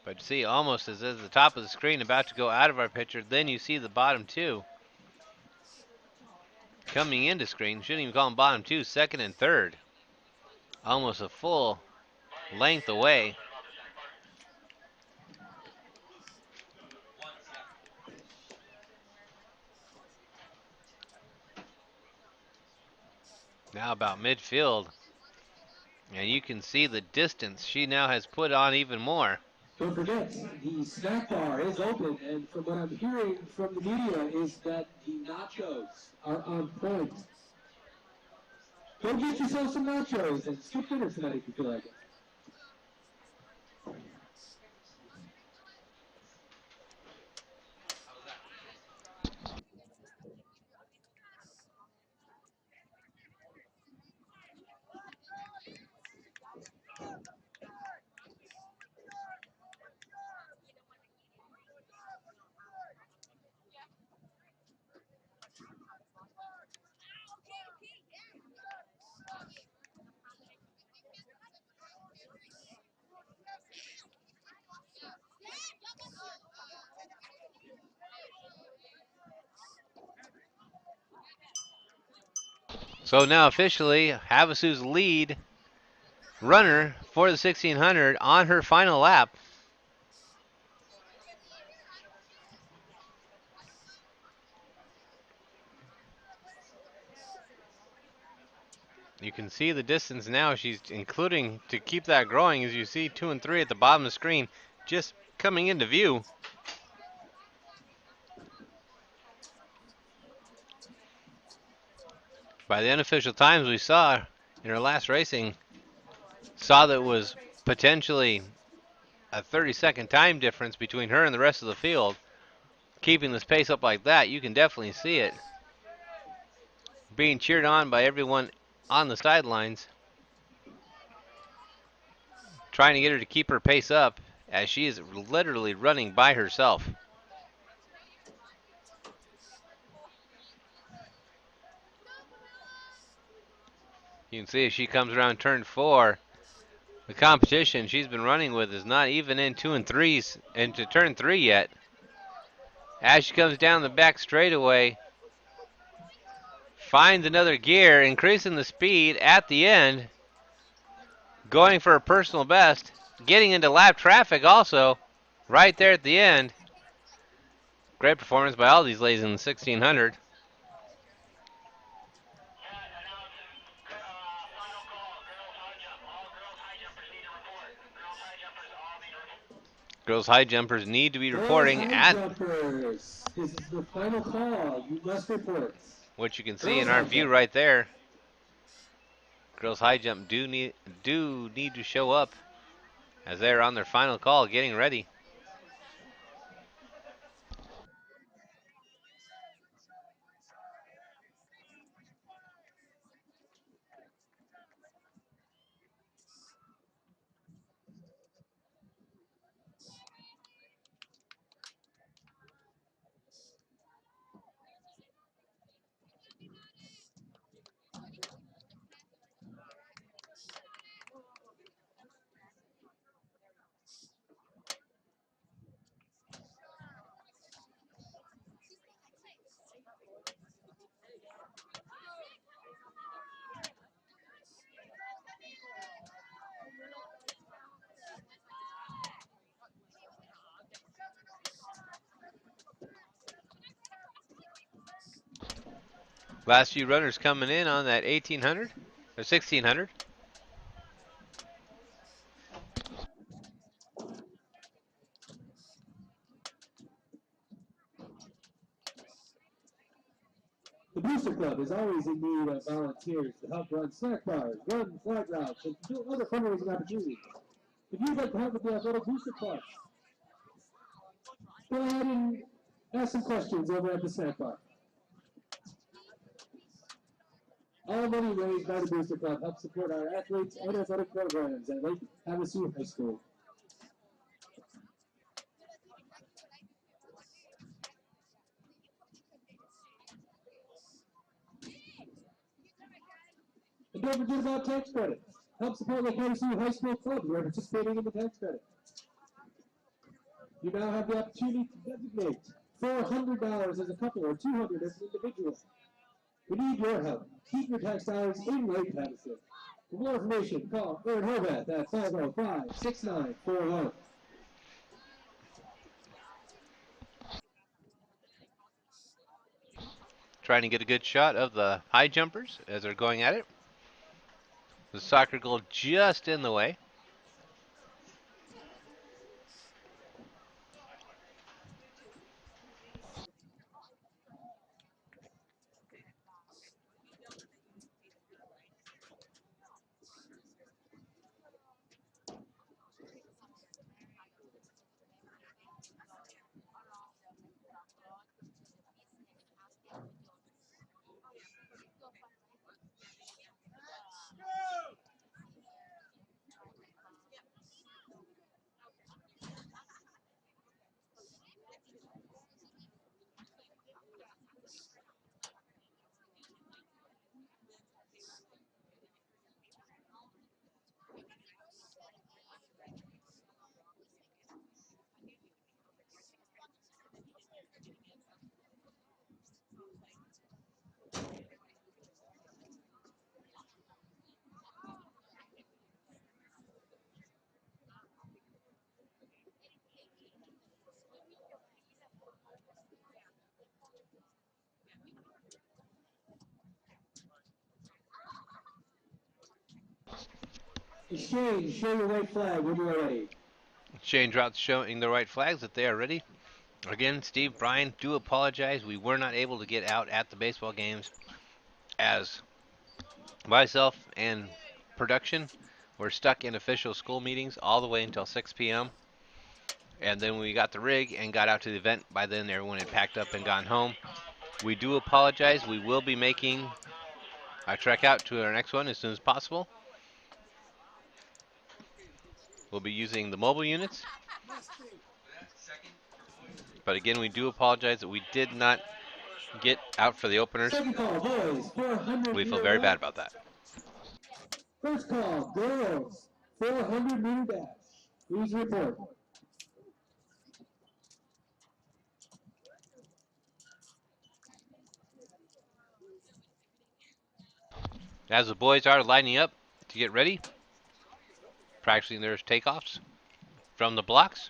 Speaker 4: But see, almost as the top of the screen about to go out of our picture, then you see the bottom two coming into screen. Shouldn't even call them bottom two, second and third. Almost a full length away.
Speaker 5: Once, yeah.
Speaker 4: Now about midfield. And you can see the distance she now has put on even more.
Speaker 1: Don't forget, the snack bar is open, and from what I'm hearing from the media is that the nachos are on point. Go get yourself some nachos and skip dinner tonight if you feel like it.
Speaker 5: How was that?
Speaker 4: So now officially, Havasu's lead runner for the 1600 on her final lap. You can see the distance now. She's including to keep that growing, as you see 2 and 3 at the bottom of the screen just coming into view. By the unofficial times we saw in her last racing, saw that it was potentially a 30-second time difference between her and the rest of the field. Keeping this pace up like that, you can definitely see it. Being cheered on by everyone on the sidelines, trying to get her to keep her pace up as she is literally running by herself. You can see as she comes around turn 4, the competition she's been running with is not even in 2 and 3s into turn 3 yet. As she comes down the back straightaway, finds another gear, increasing the speed at the end, going for a personal best, getting into lap traffic also, right there at the end. Great performance by all these ladies in the 1600. Girls high jumpers need to be
Speaker 1: Girls
Speaker 4: reporting
Speaker 1: high
Speaker 4: at
Speaker 1: jumpers. This is the final call. You must report.
Speaker 4: what you can see
Speaker 1: Girls
Speaker 4: in our
Speaker 1: high
Speaker 4: view
Speaker 1: jump.
Speaker 4: right there. Girls high jump do need to show up as they're on their final call getting ready. Last few runners coming in on that 1800 or 1600.
Speaker 1: The Booster Club is always in need of volunteers to help run snack bars, run flag routes, and do other fundraising opportunities. If you'd like to help with the Athletic Booster Club, go ahead and ask some questions over at the snack bar. All money raised by the Booster Club helps support our athletes and athletic programs at Lake Havasu High School. And don't forget about tax credits. Help support Lake Havasu High School clubs who are participating in the tax credit. You now have the opportunity to designate $400 as a couple or $200 as an individual. We need your help. Keep your tax dollars in Lake Havasu. For more information, call Aaron Horvath at 505-6941.
Speaker 4: Trying to get a good shot of the high jumpers as they're going at it. The soccer goal just in the way.
Speaker 1: Exchange, show your white flag when you are ready.
Speaker 4: Exchange routes showing the right flags that they are ready. Again, Steve, Brian, do apologize. We were not able to get out at the baseball games as myself and production were stuck in official school meetings all the way until 6 p.m. And then we got the rig and got out to the event. By then, everyone had packed up and gone home. We do apologize. We will be making a trek out to our next one as soon as possible. We'll be using the mobile units. But again, we do apologize that we did not get out for the openers.
Speaker 1: Second call, boys, 400
Speaker 4: We feel
Speaker 1: meter
Speaker 4: very bad
Speaker 1: dash.
Speaker 4: about that.
Speaker 1: First call, girls, 400 meter dash. Please report.
Speaker 4: As the boys are lining up to get ready, practicing their takeoffs from the blocks.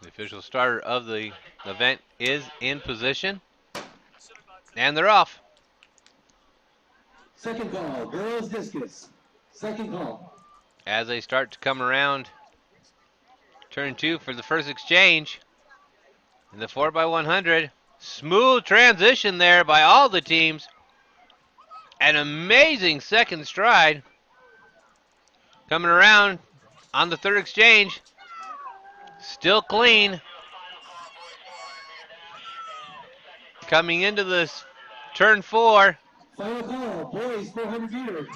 Speaker 4: The official starter of the event is in position, and they're off.
Speaker 1: Second call, girls discus. Second call.
Speaker 4: As they start to come around turn 2 for the first exchange in the 4x100. Smooth transition there by all the teams. An amazing second stride. Coming around on the third exchange. Still clean. Coming into this turn 4.
Speaker 1: Final call, boys, 400 meter.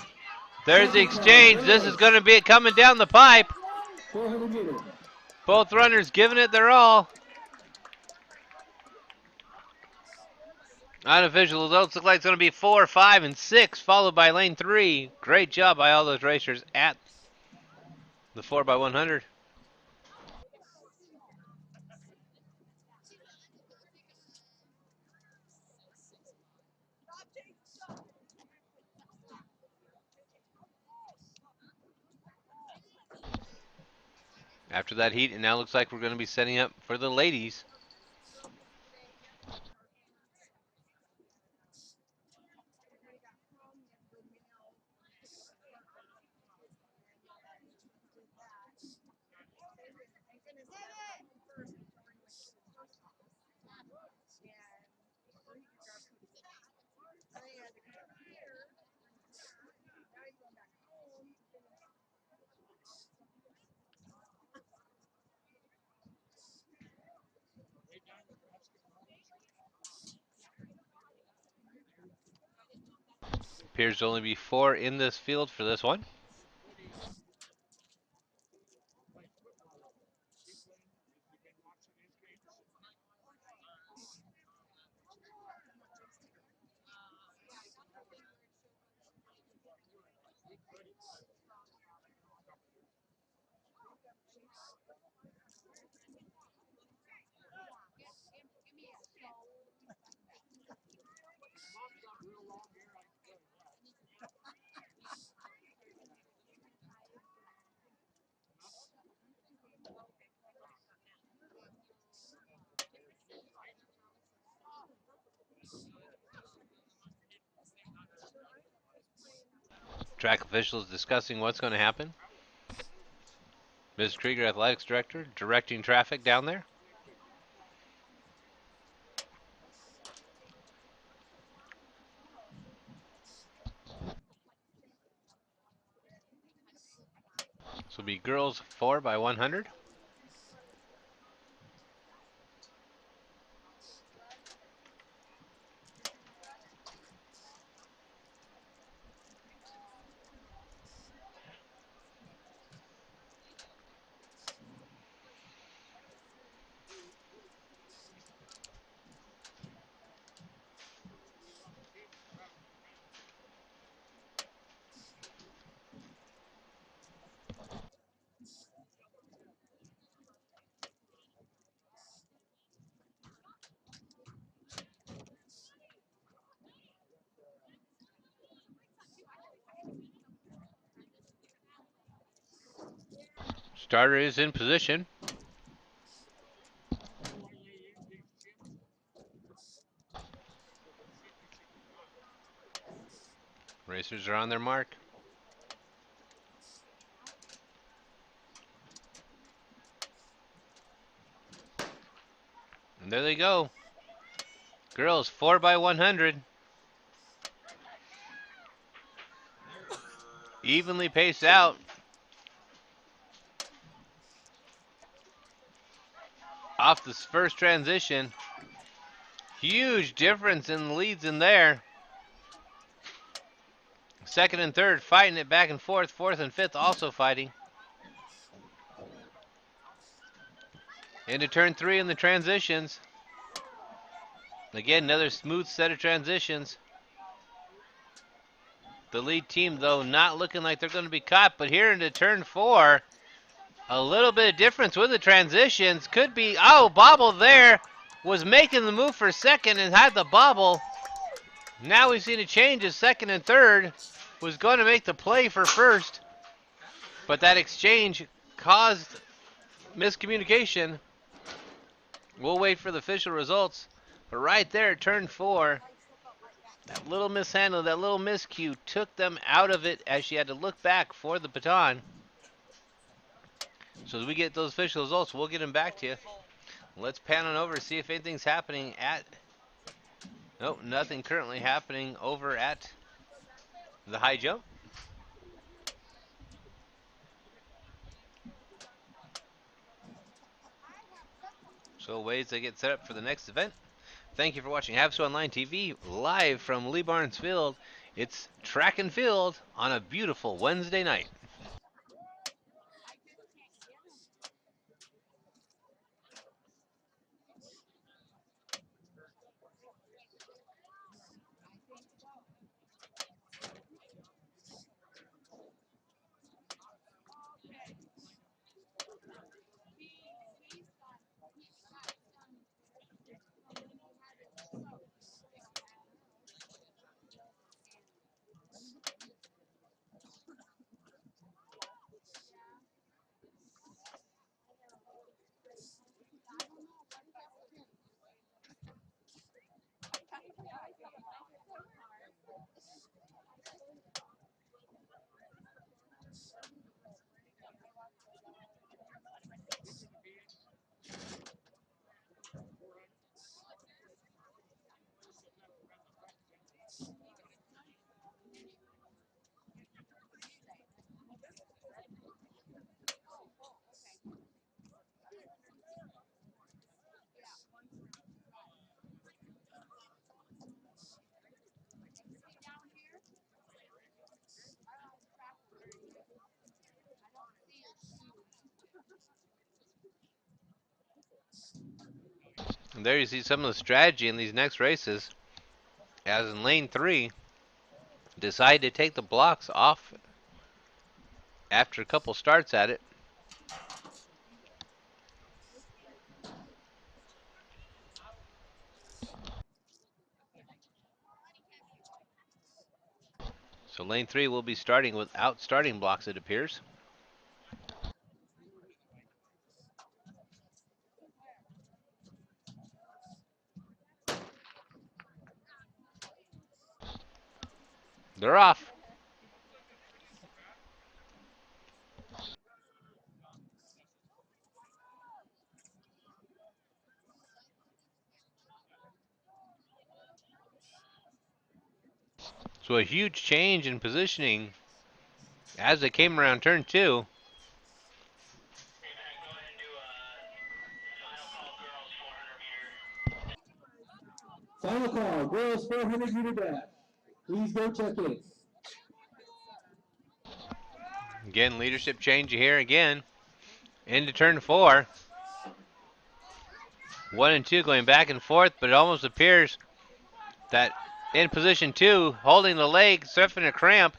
Speaker 4: There's the exchange. This is going to be it coming down the pipe.
Speaker 1: 400 meter.
Speaker 4: Both runners giving it their all. Unofficial results look like it's going to be 4, 5, and 6, followed by lane 3. Great job by all those racers at the 4x100. After that heat, it now looks like we're going to be setting up for the ladies. Appears to only be 4 in this field for this one. Track officials discussing what's going to happen. Ms. Krieger, athletics director, directing traffic down there. This will be girls 4x100. Starter is in position. Racers are on their mark. And there they go. Girls 4x100. Evenly paced out. Off this first transition. Huge difference in the leads in there. Second and third fighting it back and forth. Fourth and fifth also fighting. Into turn 3 in the transitions. Again, another smooth set of transitions. The lead team, though, not looking like they're going to be caught. But here into turn 4, a little bit of difference with the transitions. Could be, oh, Bobble there was making the move for second and had the bobble. Now we've seen a change as second and third was going to make the play for first. But that exchange caused miscommunication. We'll wait for the official results. But right there, turn 4, that little mishandle, that little miscue took them out of it as she had to look back for the baton. So as we get those official results, we'll get them back to you. Let's pan on over to see if anything's happening at... Nope, nothing currently happening over at the high jump. So ways to get set up for the next event. Thank you for watching Havasu Online TV, live from Lee Barnes Field. It's track and field on a beautiful Wednesday night. And there you see some of the strategy in these next races. As in lane 3, decide to take the blocks off after a couple starts at it. So lane 3 will be starting without starting blocks, it appears. They're off. So a huge change in positioning as they came around turn 2.
Speaker 6: Final call, girls 400 meter dash. Please go check in.
Speaker 4: Again, leadership change here again. Into turn 4. 1 and 2 going back and forth, but it almost appears that in position 2, holding the leg, suffering a cramp,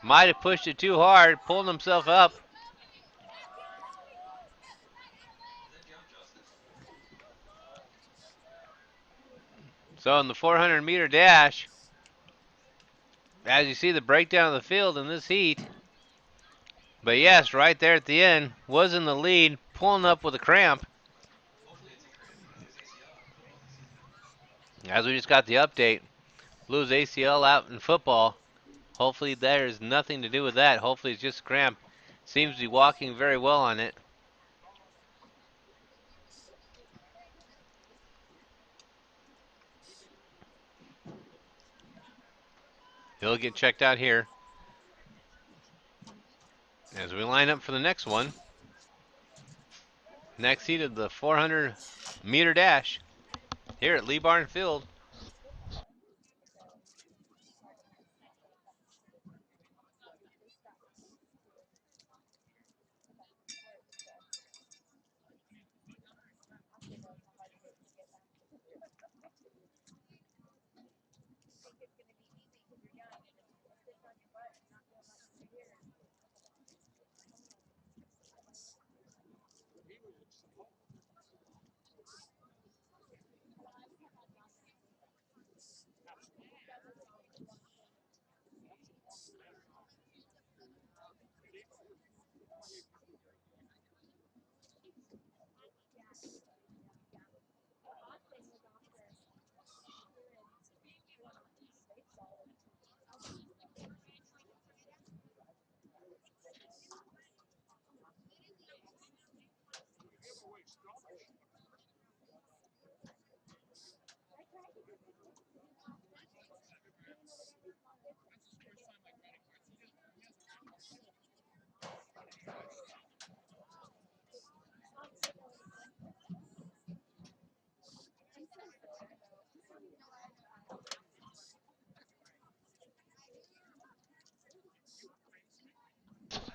Speaker 4: might have pushed it too hard, pulling himself up. So in the 400 meter dash, as you see the breakdown of the field in this heat, But yes, right there at the end, was in the lead, pulling up with a cramp.
Speaker 5: Hopefully it's a cramp. He blew his ACL out in football this season.
Speaker 4: As we just got the update, blew his ACL out in football. Hopefully there's nothing to do with that. Hopefully it's just cramp. Seems to be walking very well on it. He'll get checked out here. As we line up for the next one. Next heat of the 400-meter dash here at Lee Barn Field.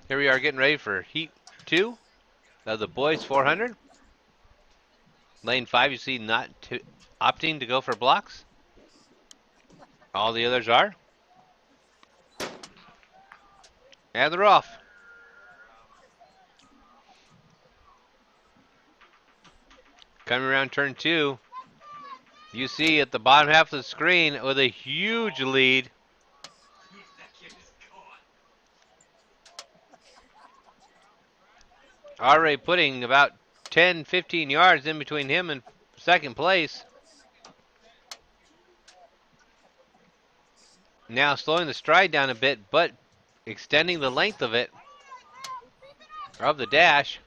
Speaker 4: Here we are getting ready for heat 2 of the boys 400. Lane 5, you see, opting to go for blocks. All the others are. And they're off. Coming around turn 2, you see at the bottom half of the screen with a huge lead.
Speaker 5: That kid is gone.
Speaker 4: Already putting about 10, 15 yards in between him and second place. Now slowing the stride down a bit, but extending the length of it, of the dash.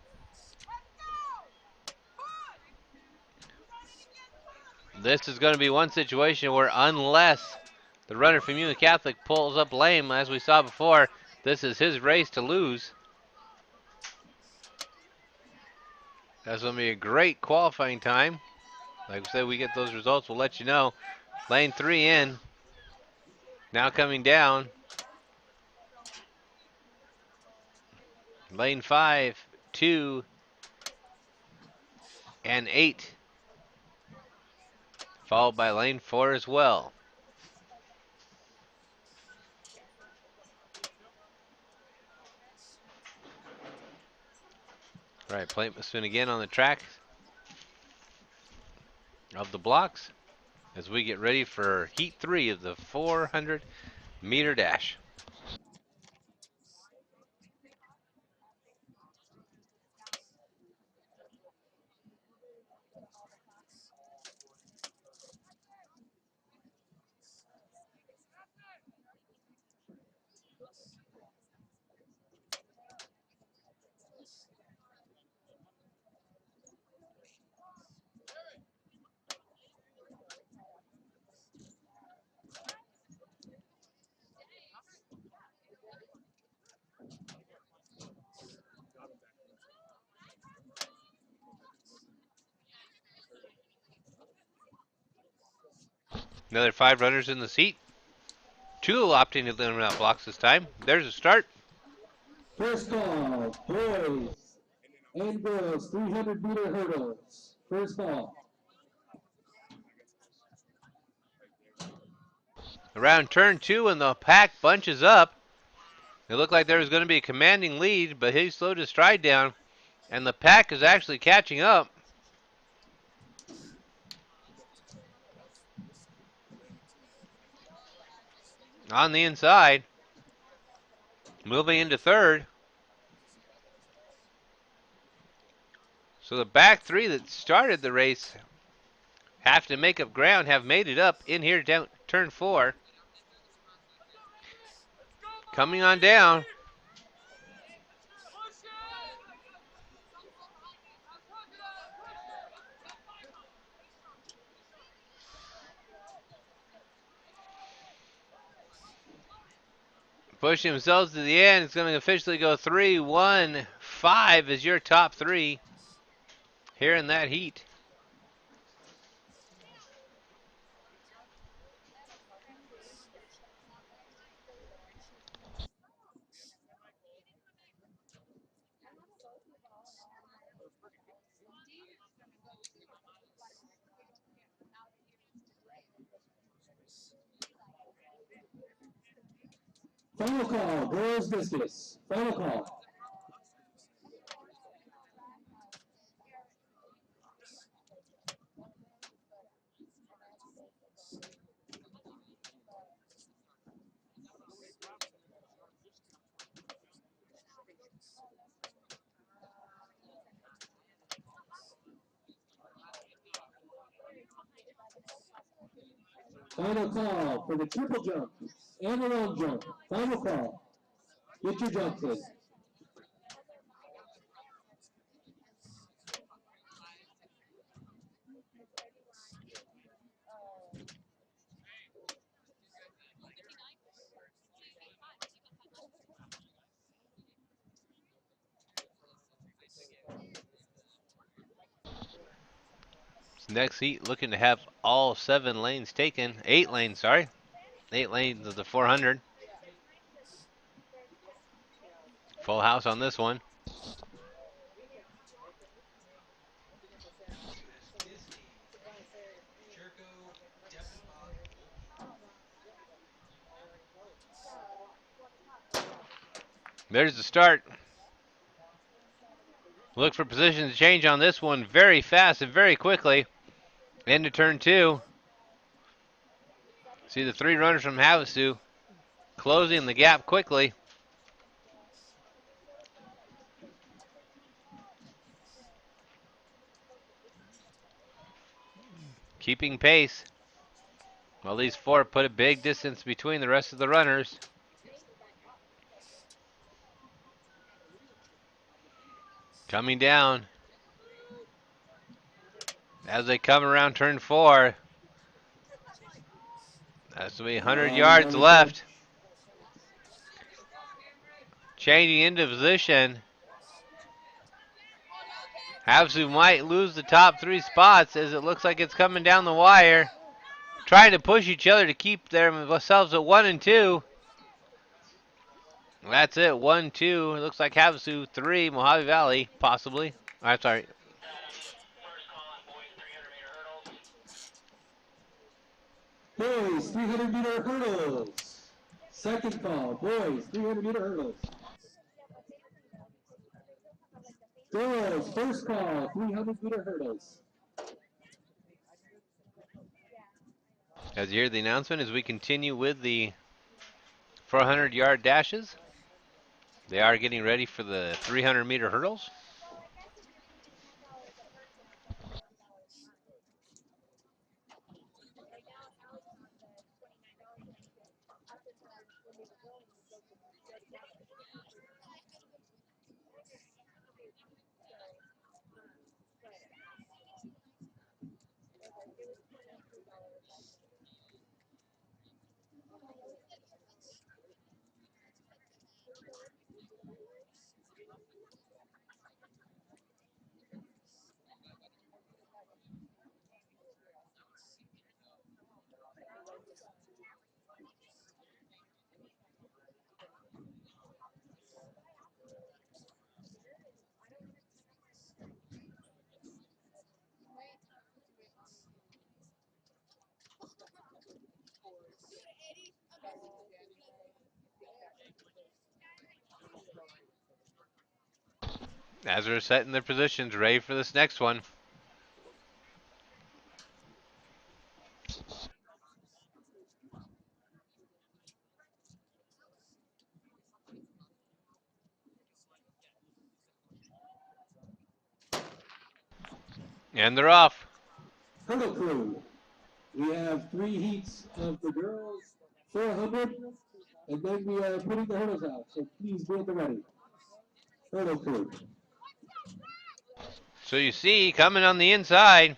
Speaker 4: This is going to be one situation where unless the runner from Union Catholic pulls up lame, as we saw before, this is his race to lose. That's going to be a great qualifying time. Like I said, we get those results, we'll let you know. Lane 3 in. Now coming down. Lane 5, 2, and 8. Followed by lane 4 as well. All right, plate must spin again on the track of the blocks as we get ready for heat 3 of the 400-meter dash. Another 5 runners in the seat. 2 opting to limit out blocks this time. There's a start.
Speaker 6: First call, boys and girls, 300-meter hurdles. First call.
Speaker 4: Around turn 2 and the pack bunches up. It looked like there was going to be a commanding lead, but he slowed his stride down, and the pack is actually catching up. On the inside, moving into third. So the back three that started the race have to make up ground, have made it up in here down turn 4. Coming on down. Pushing themselves to the end. It's going to officially go 3, 1, 5 is your top 3 here in that heat.
Speaker 6: Final call, girls discus. Final call. Final call for the triple jump and the long jump. Final call. Get your jumps in.
Speaker 4: Next heat looking to have all 7 lanes taken. 8 lanes, sorry. 8 lanes of the 400. Full house on this one.
Speaker 5: U.S. Disney. Jericho, Devenpot, Wolf.
Speaker 4: There's the start. Look for position to change on this one very fast and very quickly. Into turn 2. See the 3 runners from Havasu closing the gap quickly. Keeping pace. Well, these 4 put a big distance between the rest of the runners. Coming down. As they come around turn 4. That's to be 100 yards left. Changing into position. Havasu might lose the top 3 spots as it looks like it's coming down the wire. Trying to push each other to keep themselves at 1 and 2. That's it, 1, 2. It looks like Havasu 3, Mojave Valley, possibly. I'm sorry.
Speaker 6: Boys, 300-meter hurdles. Second call, boys, 300-meter hurdles. Girls, first call, 300-meter hurdles.
Speaker 4: As you hear the announcement, as we continue with the 400-yard dashes, they are getting ready for the 300-meter hurdles. As they're setting their positions, ready for this next one. And they're off.
Speaker 6: Hurdle crew. We have 3 heats of the girls, 400, and then we are putting the hurdles out. So please be at the ready. Hurdle crew.
Speaker 4: So you see, coming on the inside,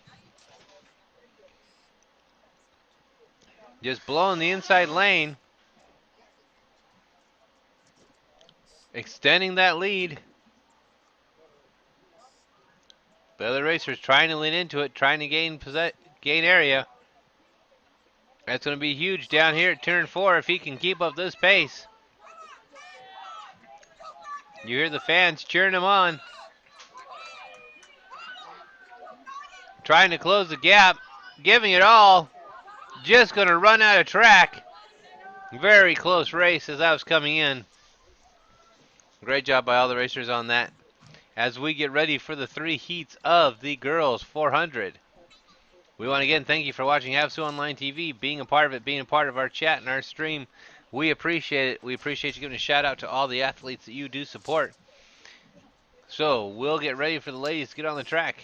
Speaker 4: just blowing the inside lane, extending that lead. The other racers trying to lean into it, trying to gain area. That's going to be huge down here at turn 4 if he can keep up this pace. You hear the fans cheering him on. Trying to close the gap, giving it all. Just going to run out of track. Very close race as I was coming in. Great job by all the racers on that. As we get ready for the 3 heats of the girls 400. We want to again thank you for watching Havasu Online TV, being a part of it, being a part of our chat and our stream. We appreciate it. We appreciate you giving a shout out to all the athletes that you do support. So we'll get ready for the ladies to get on the track.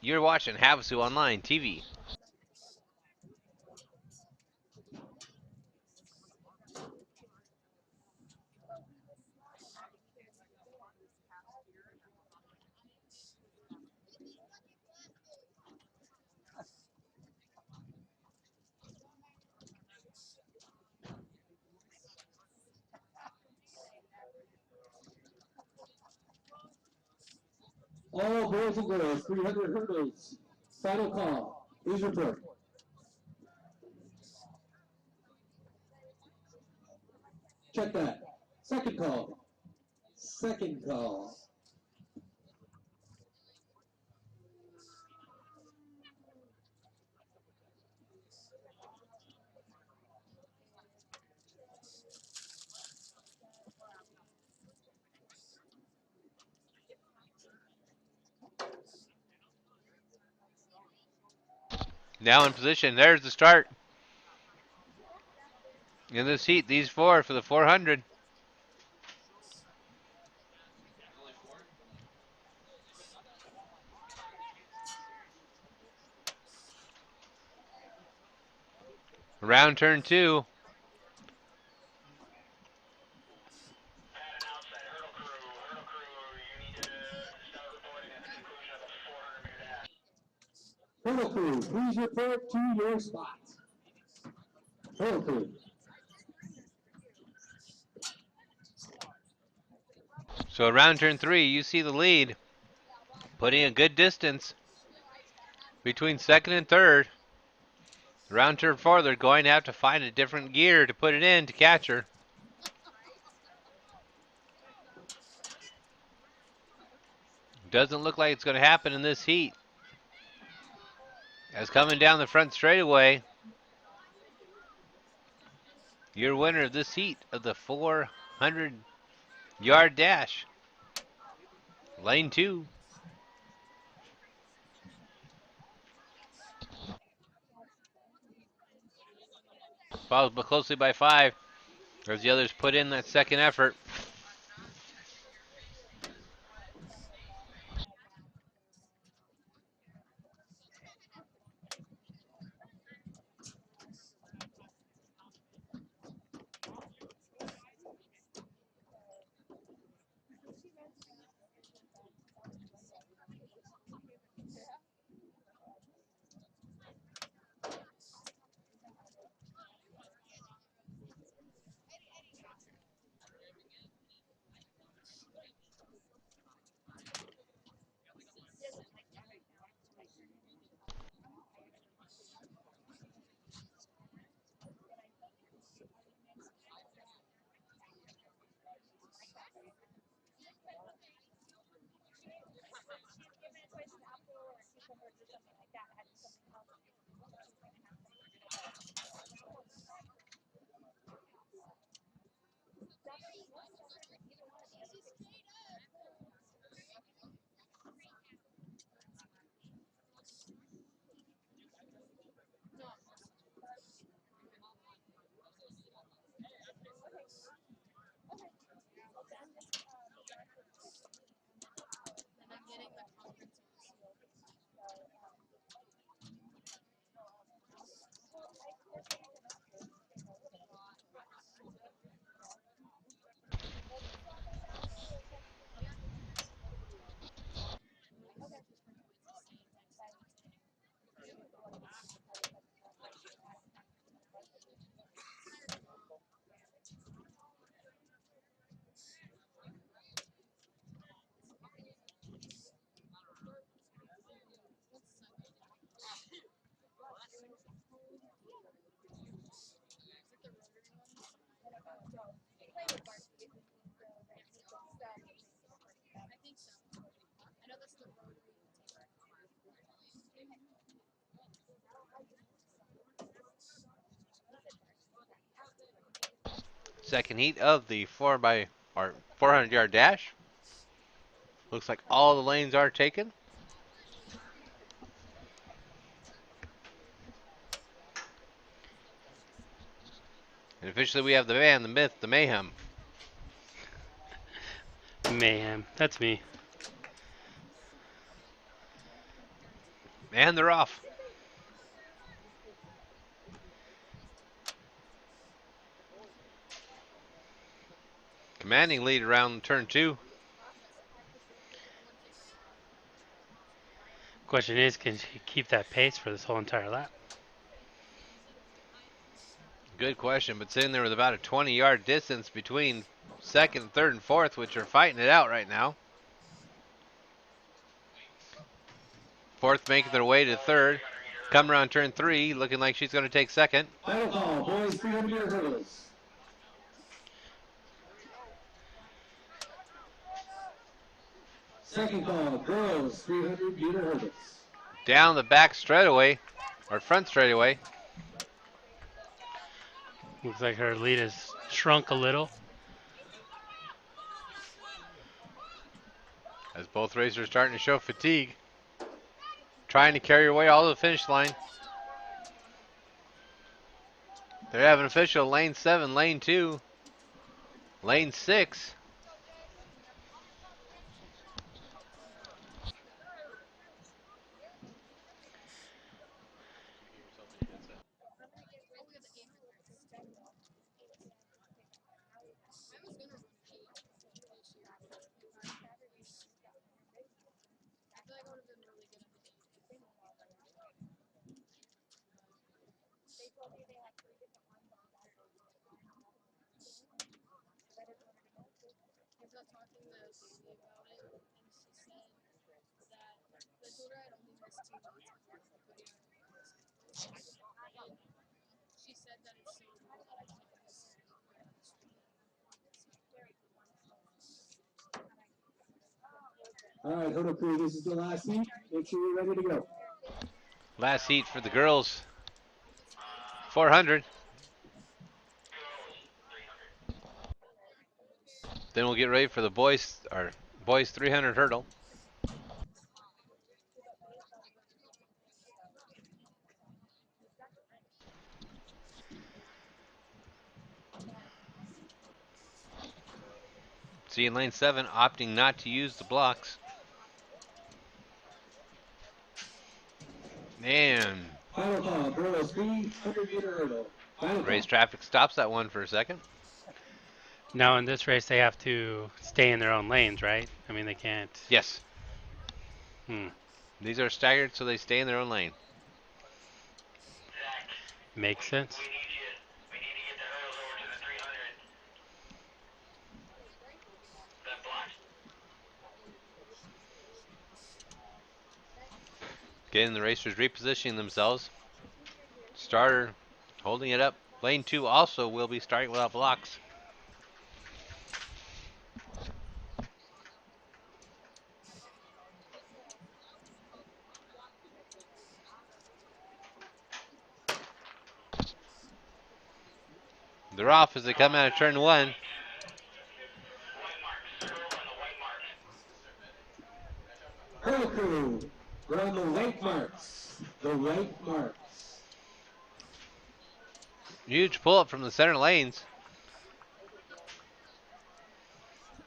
Speaker 4: You're watching Havasu Online TV.
Speaker 6: All boys and girls, 300 hurdles. Final call. Please report. Check that. Second call. Second call.
Speaker 4: Now in position. There's the start. In this heat, these 4 for the 400.
Speaker 5: Only 4?
Speaker 4: Round turn 2.
Speaker 6: Hurdle crew, please report to your spot. Hurdle crew.
Speaker 4: So around turn 3, you see the lead. Putting a good distance between second and third. Around turn 4, they're going to have to find a different gear to put it in to catch her. Doesn't look like it's going to happen in this heat. As coming down the front straightaway, your winner of this heat of the 400-yard dash. Lane 2. Followed closely by 5 as the others put in that second effort. Second heat of the 400-yard dash. Looks like all the lanes are taken. And officially we have the man, the myth, the mayhem.
Speaker 8: Mayhem. That's me.
Speaker 4: And they're off. Commanding lead around turn 2.
Speaker 8: Question is, can she keep that pace for this whole entire lap?
Speaker 4: Good question, but sitting there with about a 20-yard distance between second, third, and fourth, which are fighting it out right now. Fourth making their way to third. Come around turn 3, looking like she's going to take second.
Speaker 6: Final call, boys, 300-meter hurdles. Second call, girls, 300-meter hurdles.
Speaker 4: Down the back straightaway, or front straightaway.
Speaker 8: Looks like her lead has shrunk a little.
Speaker 4: As both racers starting to show fatigue. Trying to carry her way all to the finish line. They have an official lane 7, lane 2, lane 6.
Speaker 6: All right, hurdle crew, this is the last heat. Make sure you're ready to go.
Speaker 4: Last heat for the girls. 400. Then we'll get ready for the boys 300 hurdle. See in lane 7, opting not to use the blocks. And
Speaker 6: Final call, girls, 300-meter hurdle. Final
Speaker 4: race
Speaker 6: call.
Speaker 4: traffic stops that one for a second.
Speaker 8: Now in this race, they have to stay in their own lanes, right? I mean, they can't.
Speaker 4: Yes,
Speaker 8: Hmm.
Speaker 4: these are staggered so they stay in their own lane.
Speaker 8: Makes sense.
Speaker 5: We need to get the hurdles over to the 300. That blocked.
Speaker 4: Getting the racers repositioning themselves. Starter holding it up. Lane 2 also will be starting without blocks. They're off as they come out of turn 1.
Speaker 6: Hurdle crew, we're on the white marks. The white marks.
Speaker 4: Huge pull up from the center lanes.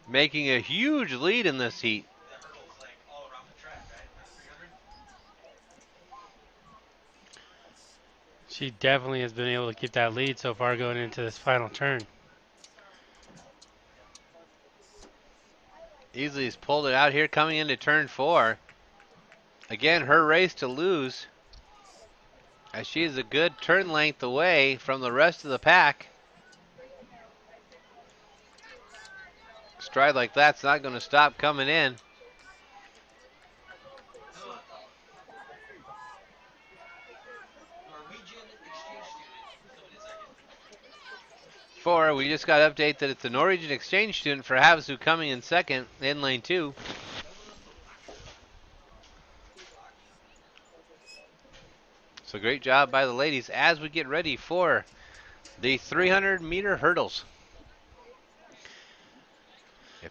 Speaker 4: Making a huge lead in this heat.
Speaker 5: The hurdles like all around the track, right? That 300.
Speaker 8: She definitely has been able to keep that lead so far going into this final turn.
Speaker 4: Easily has pulled it out here coming into turn 4. Again, her race to lose. As she is a good turn length away from the rest of the pack. Stride like that's not going to stop coming in.
Speaker 5: Norwegian exchange student coming in second.
Speaker 4: 4, we just got to update that it's the Norwegian exchange student for Havasu coming in second in lane 2. So great job by the ladies as we get ready for the 300-meter hurdles.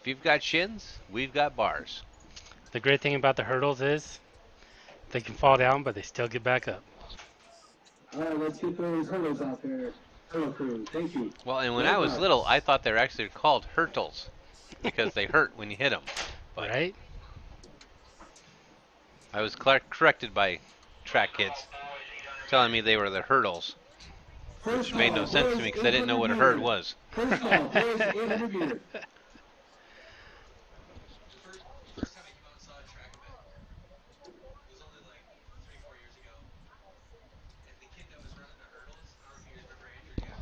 Speaker 4: If you've got shins, we've got bars.
Speaker 8: The great thing about the hurdles is they can fall down, but they still get back up.
Speaker 6: All right, let's get those hurdles out there. Hurdle crew, thank you.
Speaker 4: Well, and when I
Speaker 6: Red
Speaker 4: was little, I
Speaker 6: marks.
Speaker 4: thought they were actually called hurtles because they hurt when you hit them. But
Speaker 8: Right?
Speaker 4: I was corrected by track kids telling me they were the hurdles,
Speaker 6: First
Speaker 4: which made no
Speaker 6: call,
Speaker 4: sense to
Speaker 6: boys
Speaker 4: me because I didn't know
Speaker 6: 800
Speaker 4: what a herd
Speaker 6: meter.
Speaker 4: was.
Speaker 6: First call, boys 800 meter.
Speaker 5: The first time I came out and saw a track event was only like 3, 4 years ago, and the kid that was running the hurdles, I don't know if you guys remember Andrew. Yeah.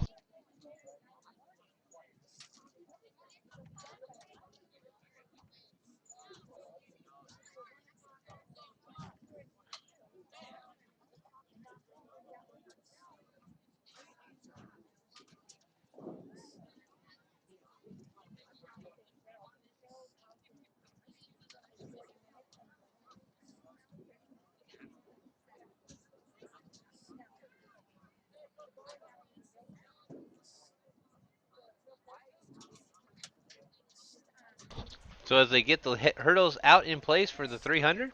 Speaker 4: So as they get the hurdles out in place for the 300,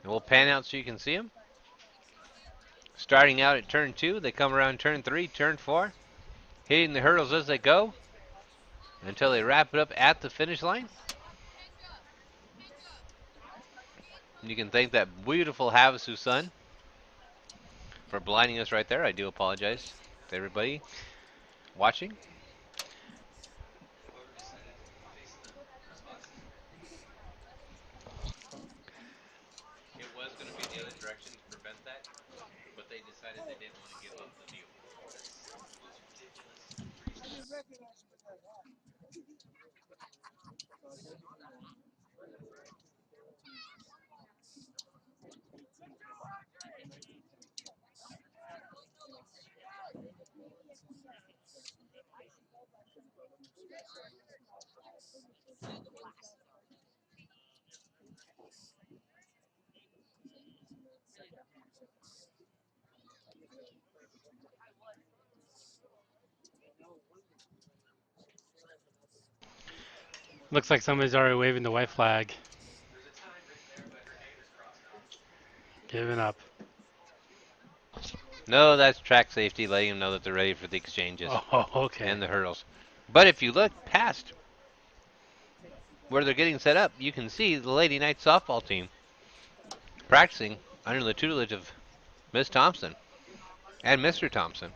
Speaker 4: and we'll pan out so you can see them. Starting out at turn 2, they come around turn 3, turn 4, hitting the hurdles as they go until they wrap it up at the finish line. You can thank that beautiful Havasu sun for blinding us right there. I do apologize to everybody watching.
Speaker 5: Whoever decided to face the press box.
Speaker 4: It was going to be the other direction to prevent that, but they decided they didn't want to give up the view.
Speaker 5: That's the most ridiculous reasoning.
Speaker 8: Looks like somebody's already waving the white flag.
Speaker 5: There's a time written there, but her name is crossed out.
Speaker 8: Giving up.
Speaker 4: No, that's track safety letting them know that they're ready for the exchanges
Speaker 8: Oh, okay.
Speaker 4: and the hurdles. But if you look past where they're getting set up, you can see the Lady Knights softball team practicing under the tutelage of Miss Thompson and Mr. Thompson.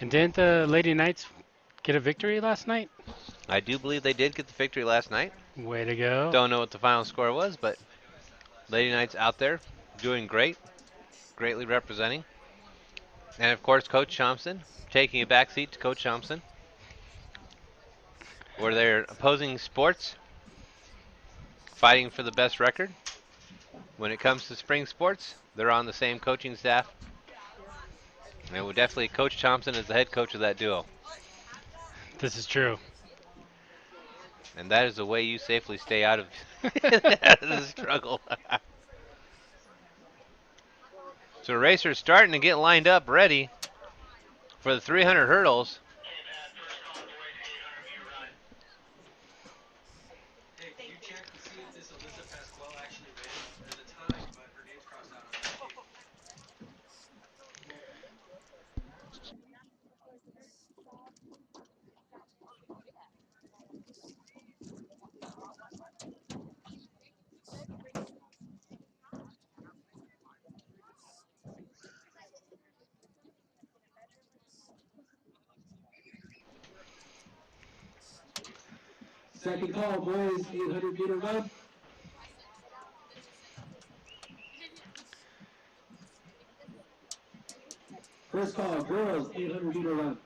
Speaker 8: And didn't the Lady Knights get a victory last night?
Speaker 4: I do believe they did get the victory last night.
Speaker 8: Way to go.
Speaker 4: Don't know what the final score was, but
Speaker 5: I knew I said that last
Speaker 4: Lady
Speaker 5: night.
Speaker 4: Knights out there doing great, greatly representing. And of course, Coach Thompson taking a back seat to Coach Thompson, where they're opposing sports, fighting for the best record. When it comes to spring sports, they're on the same coaching staff. And definitely Coach Thompson is the head coach of that duo.
Speaker 8: This is true.
Speaker 4: And that is the way you safely stay out of the struggle. So racers starting to get lined up ready for the 300 hurdles.
Speaker 5: Hey, can you check to see if this Alyssa Pasquale actually ran? There's a time, but her name's crossed out on that tape.
Speaker 6: Second call, boys 800 meter run. First call, girls 800 meter run.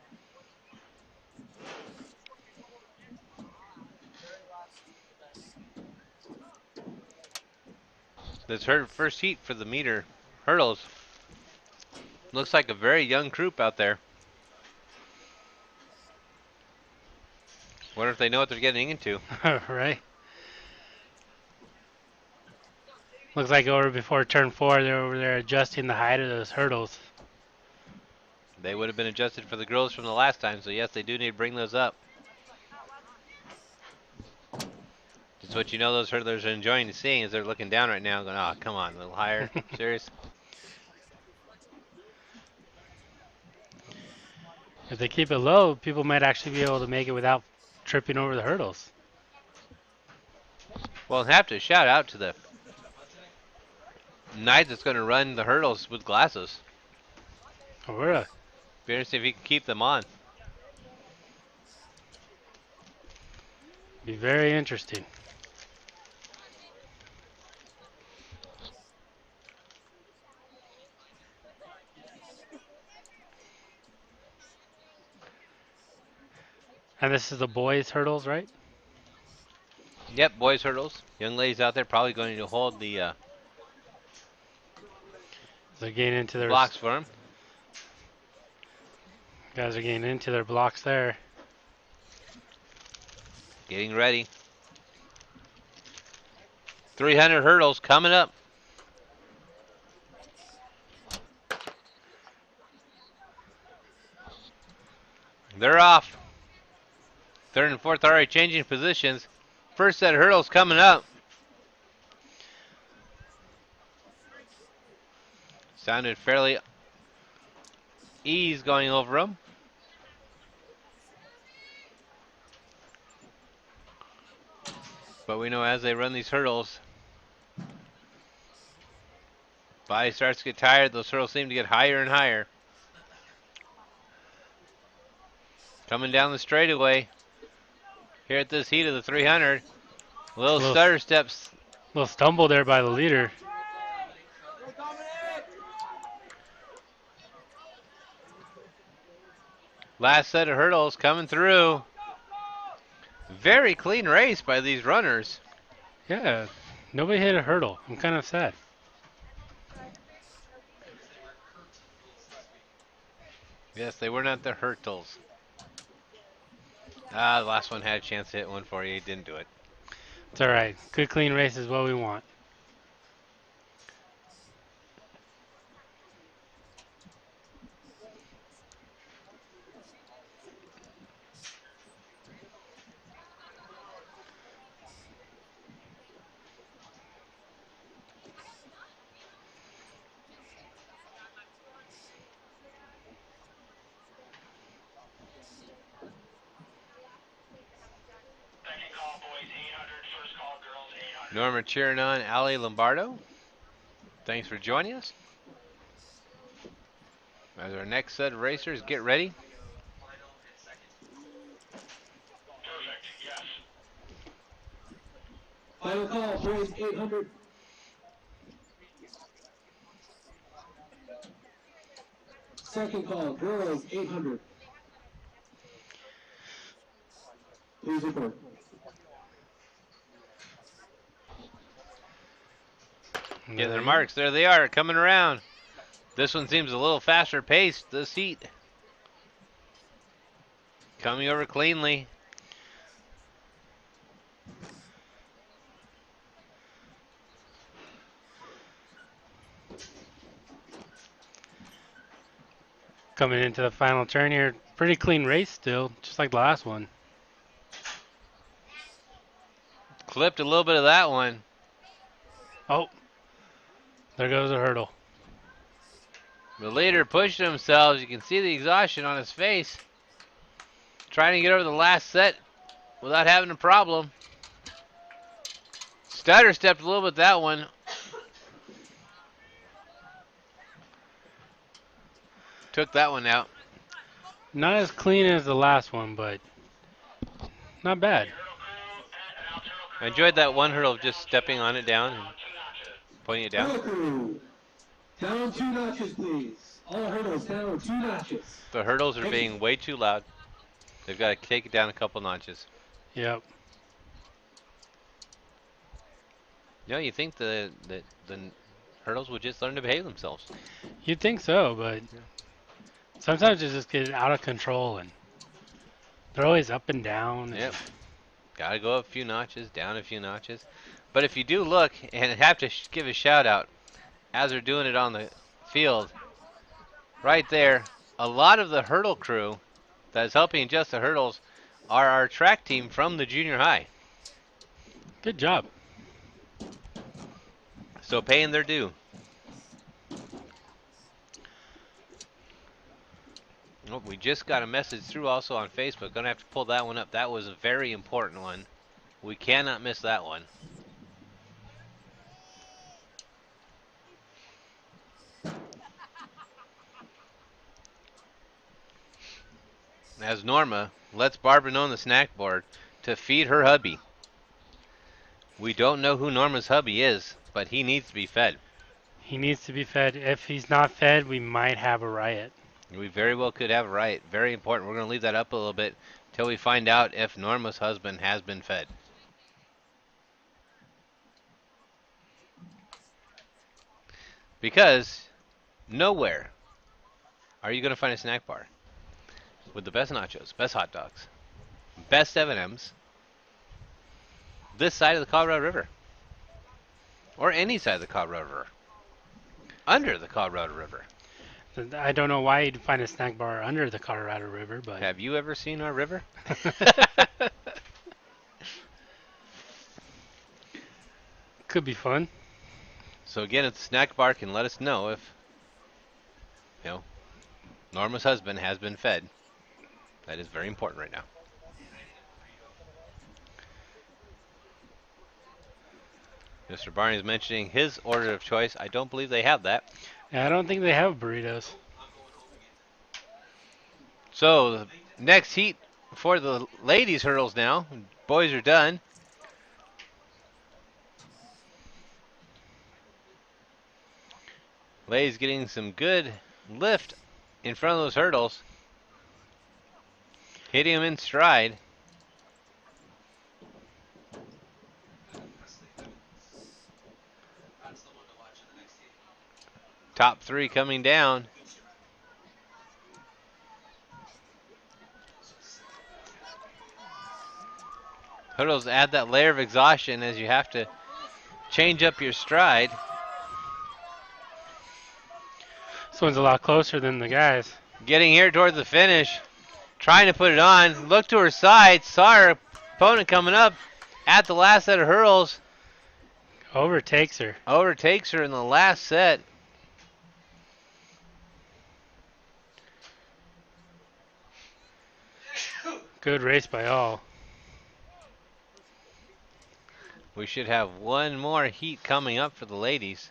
Speaker 4: This first heat for the meter hurdles looks like a very young group out there. Wonder if they know what they're getting into.
Speaker 8: Right? Looks like over before turn 4, they're over there adjusting the height of those hurdles.
Speaker 4: They would have been adjusted for the girls from the last time, so yes, they do need to bring those up. That's what you know those hurdlers are enjoying seeing as they're looking down right now going, oh, come on, a little higher. Serious?
Speaker 8: If they keep it low, people might actually be able to make it without tripping over the hurdles.
Speaker 4: Well, I have to shout out to the knight that's going to run the hurdles with glasses.
Speaker 8: Oh, really?
Speaker 4: Be interesting if he can keep them on.
Speaker 8: Be very interesting. And this is the boys' hurdles, right?
Speaker 4: Yep, boys hurdles. Young ladies out there probably going to hold the
Speaker 8: They're getting into their
Speaker 4: blocks for them.
Speaker 8: guys are getting into their blocks there.
Speaker 4: Getting ready. 300 hurdles coming up. They're off. Third and fourth already changing positions. First set of hurdles coming up. Sounded fairly ease going over them. But we know as they run these hurdles, body starts to get tired. Those hurdles seem to get higher and higher. Coming down the straightaway here at this heat of the 300. Little stutter steps.
Speaker 8: Little stumble there by the leader.
Speaker 4: Last set of hurdles coming through. Very clean race by these runners.
Speaker 8: Yeah, nobody hit a hurdle. I'm kind of sad.
Speaker 4: Yes, they were not the hurdles. The last one had a chance to hit one for you. He didn't do it.
Speaker 8: It's all right. Good, clean race is what we want.
Speaker 4: Norma cheering on Ali Lombardo. Thanks for joining us. As our next set of racers get ready.
Speaker 6: Final call, boys 800. Second call, girls 800. Please report.
Speaker 4: Get their marks. There they are, coming around. This one seems a little faster paced, this heat. Coming over cleanly.
Speaker 8: Coming into the final turn here. Pretty clean race still, just like the last one.
Speaker 4: Clipped a little bit of that one.
Speaker 8: Oh, there goes a hurdle.
Speaker 4: The leader pushed himself. You can see the exhaustion on his face. Trying to get over the last set without having a problem. Stutter stepped a little bit that one. Took that one out.
Speaker 8: Not as clean as the last one, but not bad.
Speaker 4: I enjoyed that one hurdle of just stepping on it down and pointing it down.
Speaker 6: Crew, down 2 notches, please. All hurdles down 2 notches.
Speaker 4: The hurdles are being way too loud. They've got to take it down a couple notches.
Speaker 8: Yep.
Speaker 4: You know, you think the hurdles would just learn to behave themselves.
Speaker 8: You'd think so, but sometimes it just gets out of control and they're always up and down.
Speaker 4: Yep. Got to go up a few notches, down a few notches. But if you do look, and I have to give a shout out, as they're doing it on the field, right there, a lot of the hurdle crew that is helping adjust the hurdles are our track team from the junior high.
Speaker 8: Good job.
Speaker 4: So paying their due. Oh, we just got a message through also on Facebook. Gonna have to pull that one up. That was a very important one. We cannot miss that one. As Norma lets Barbara know on the snack board to feed her hubby. We don't know who Norma's hubby is, but he needs to be fed.
Speaker 8: He needs to be fed. If he's not fed, we might have a riot.
Speaker 4: We very well could have a riot. Very important. We're going to leave that up a little bit till we find out if Norma's husband has been fed. Because nowhere are you going to find a snack bar with the best nachos, best hot dogs, best M&Ms this side of the Colorado River. Or any side of the Colorado River. Under the Colorado River.
Speaker 8: I don't know why you'd find a snack bar under the Colorado River, but
Speaker 4: Have you ever seen our river?
Speaker 8: could be fun.
Speaker 4: So again, if the snack bar can let us know if, Norma's husband has been fed. That is very important right now. Mr. Barney is mentioning his order of choice. I don't believe they have that.
Speaker 8: Yeah, I don't think they have burritos.
Speaker 4: So the next heat for the ladies hurdles now. Boys are done. Ladies getting some good lift in front of those hurdles. Hitting them in stride. Top three coming down. Hurdles add that layer of exhaustion as you have to change up your stride.
Speaker 8: This one's a lot closer than the guys.
Speaker 4: Getting here towards the finish. Trying to put it on. Looked to her side. Saw her opponent coming up at the last set of hurdles.
Speaker 8: Overtakes her.
Speaker 4: Overtakes her in the last set.
Speaker 8: Good race by all.
Speaker 4: We should have one more heat coming up for the ladies.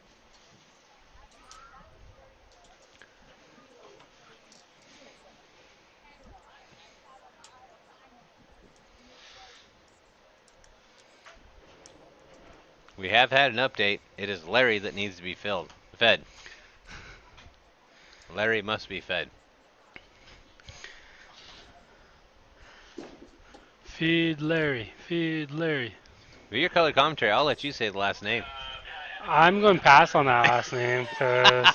Speaker 4: We have had an update. It is Larry that needs to be fed. Larry must be fed.
Speaker 8: Feed Larry. Feed Larry.
Speaker 4: For your color commentary, I'll let you say the last name.
Speaker 8: I'm going to pass on that last name because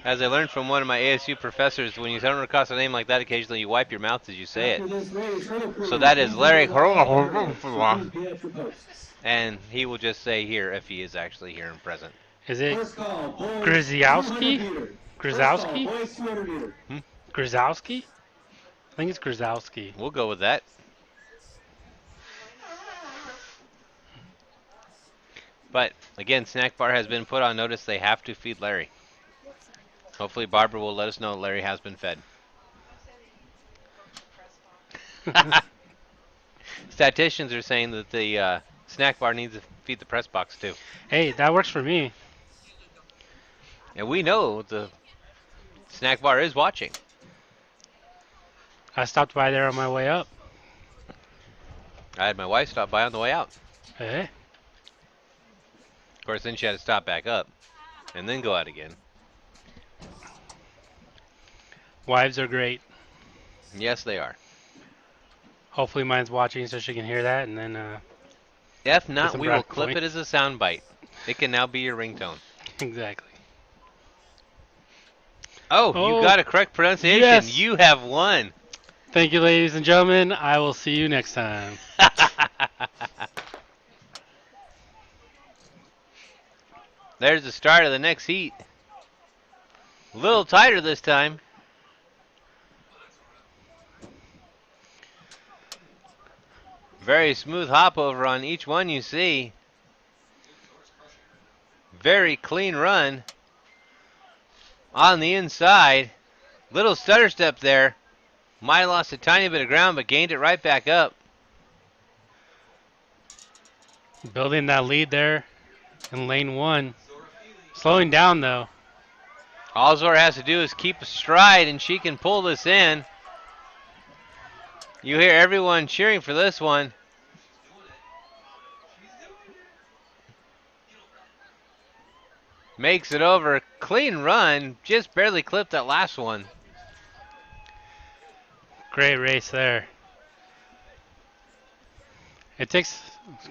Speaker 4: As I learned from one of my ASU professors, when you come across a name like that, occasionally you wipe your mouth as you say it. So that is Larry. And he will just say here if he is actually here and present.
Speaker 8: is it Grzowski? Grzowski? Grzowski? I think it's Grzowski.
Speaker 4: We'll go with that. But again, Snack Bar has been put on notice. They have to feed Larry. Hopefully Barbara will let us know Larry has been fed. Statisticians are saying that the Snack Bar needs to feed the press box too.
Speaker 8: Hey, that works for me.
Speaker 4: And we know the Snack Bar is watching.
Speaker 8: I stopped by there on my way up.
Speaker 4: I had my wife stop by on the way out.
Speaker 8: Hey.
Speaker 4: Of course, then she had to stop back up and then go out again.
Speaker 8: Wives are great.
Speaker 4: Yes, they are.
Speaker 8: Hopefully mine's watching so she can hear that, and then
Speaker 4: If not,
Speaker 8: some
Speaker 4: we will
Speaker 8: bracket
Speaker 4: clip
Speaker 8: point.
Speaker 4: it as a sound bite. It can now be your ringtone.
Speaker 8: exactly.
Speaker 4: Oh,
Speaker 8: Oh,
Speaker 4: you got a correct pronunciation.
Speaker 8: yes.
Speaker 4: You have won.
Speaker 8: Thank you, ladies and gentlemen. I will see you next time.
Speaker 4: There's the start of the next heat. A little tighter this time. Very smooth hop over on each one you see.
Speaker 5: Door's crushing it right now.
Speaker 4: Very clean run on the inside. Little stutter step there. Might have lost a tiny bit of ground, but gained it right back up.
Speaker 8: Building that lead there in lane 1.
Speaker 5: Zora Feely.
Speaker 8: Slowing down though.
Speaker 4: All Zora has to do is keep a stride, and she can pull this in. You hear everyone cheering for this one.
Speaker 5: She's doing it. She's doing it. Get over it.
Speaker 4: Makes it over. Clean run. Just barely clipped that last one.
Speaker 8: Great race there. It takes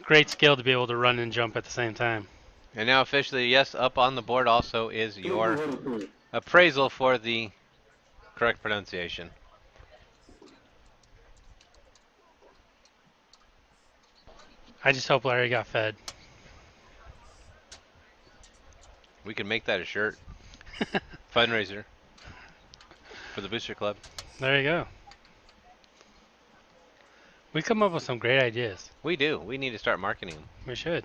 Speaker 8: great skill to be able to run and jump at the same time.
Speaker 4: And now officially, yes, up on the board also is your
Speaker 6: Hurdle crew.
Speaker 4: appraisal for the correct pronunciation.
Speaker 8: I just hope Larry got fed.
Speaker 4: We can make that a shirt. Fundraiser for the Booster Club.
Speaker 8: There you go. We come up with some great ideas.
Speaker 4: We do. We need to start marketing them.
Speaker 8: We should.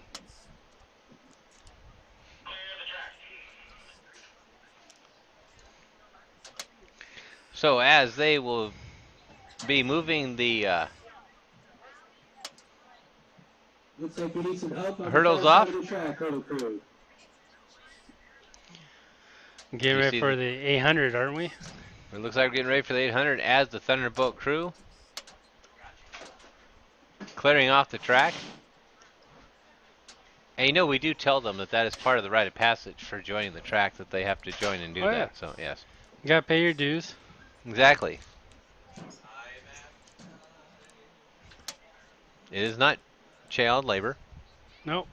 Speaker 4: So as they will be moving the
Speaker 6: Looks like we need some help on
Speaker 4: Hurdles
Speaker 6: the far
Speaker 4: off.
Speaker 6: side of the track, hurdle crew.
Speaker 8: Getting
Speaker 4: You
Speaker 8: ready
Speaker 4: see
Speaker 8: for
Speaker 4: the-
Speaker 8: the 800, aren't we?
Speaker 4: it looks like we're getting ready for the 800 as the Thunderbolt crew clearing off the track. And you know, we do tell them that that is part of the rite of passage for joining the track, that they have to join and do
Speaker 8: Oh, yeah.
Speaker 4: that. So yes,
Speaker 8: You gotta pay your dues.
Speaker 4: exactly.
Speaker 5: I'm at
Speaker 4: It is not child labor
Speaker 8: Nope.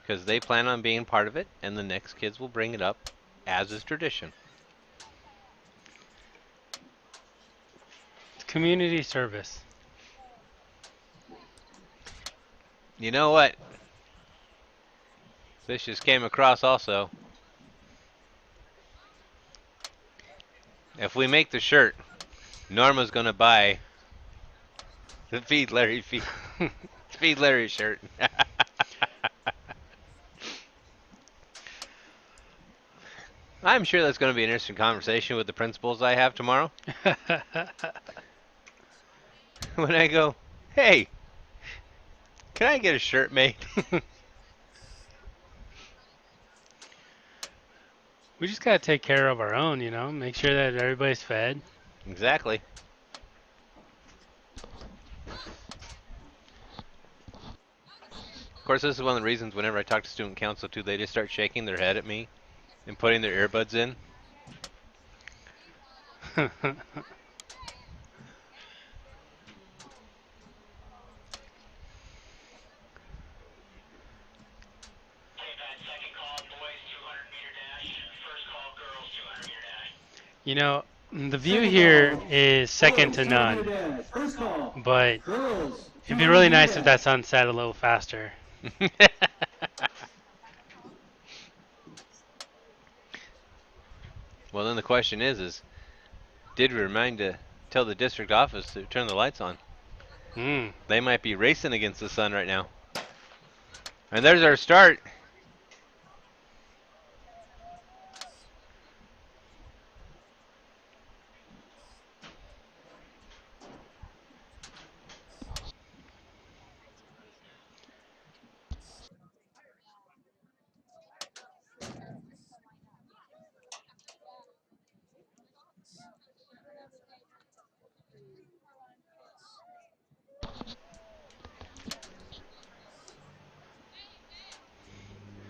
Speaker 4: because they plan on being part of it, and the next kids will bring it up as is tradition.
Speaker 8: It's community service.
Speaker 4: You know what? This just came across also. If we make the shirt, Norma's gonna buy the Feed Larry Feed Larry shirt. I'm sure that's going to be an interesting conversation with the principals I have tomorrow. When I go, hey, can I get a shirt made?
Speaker 8: We just gotta take care of our own, you know, make sure that everybody's fed.
Speaker 4: Exactly. Of course, this is one of the reasons whenever I talk to student council too, they just start shaking their head at me and putting their earbuds in.
Speaker 8: You know, the view here is second to none,
Speaker 6: First call.
Speaker 8: but
Speaker 6: Girls.
Speaker 8: it'd be really nice if that sun set a little faster.
Speaker 4: Well, then the question is did we remind to tell the district office to turn the lights on?
Speaker 8: Hmm.
Speaker 4: They might be racing against the sun right now. And there's our start.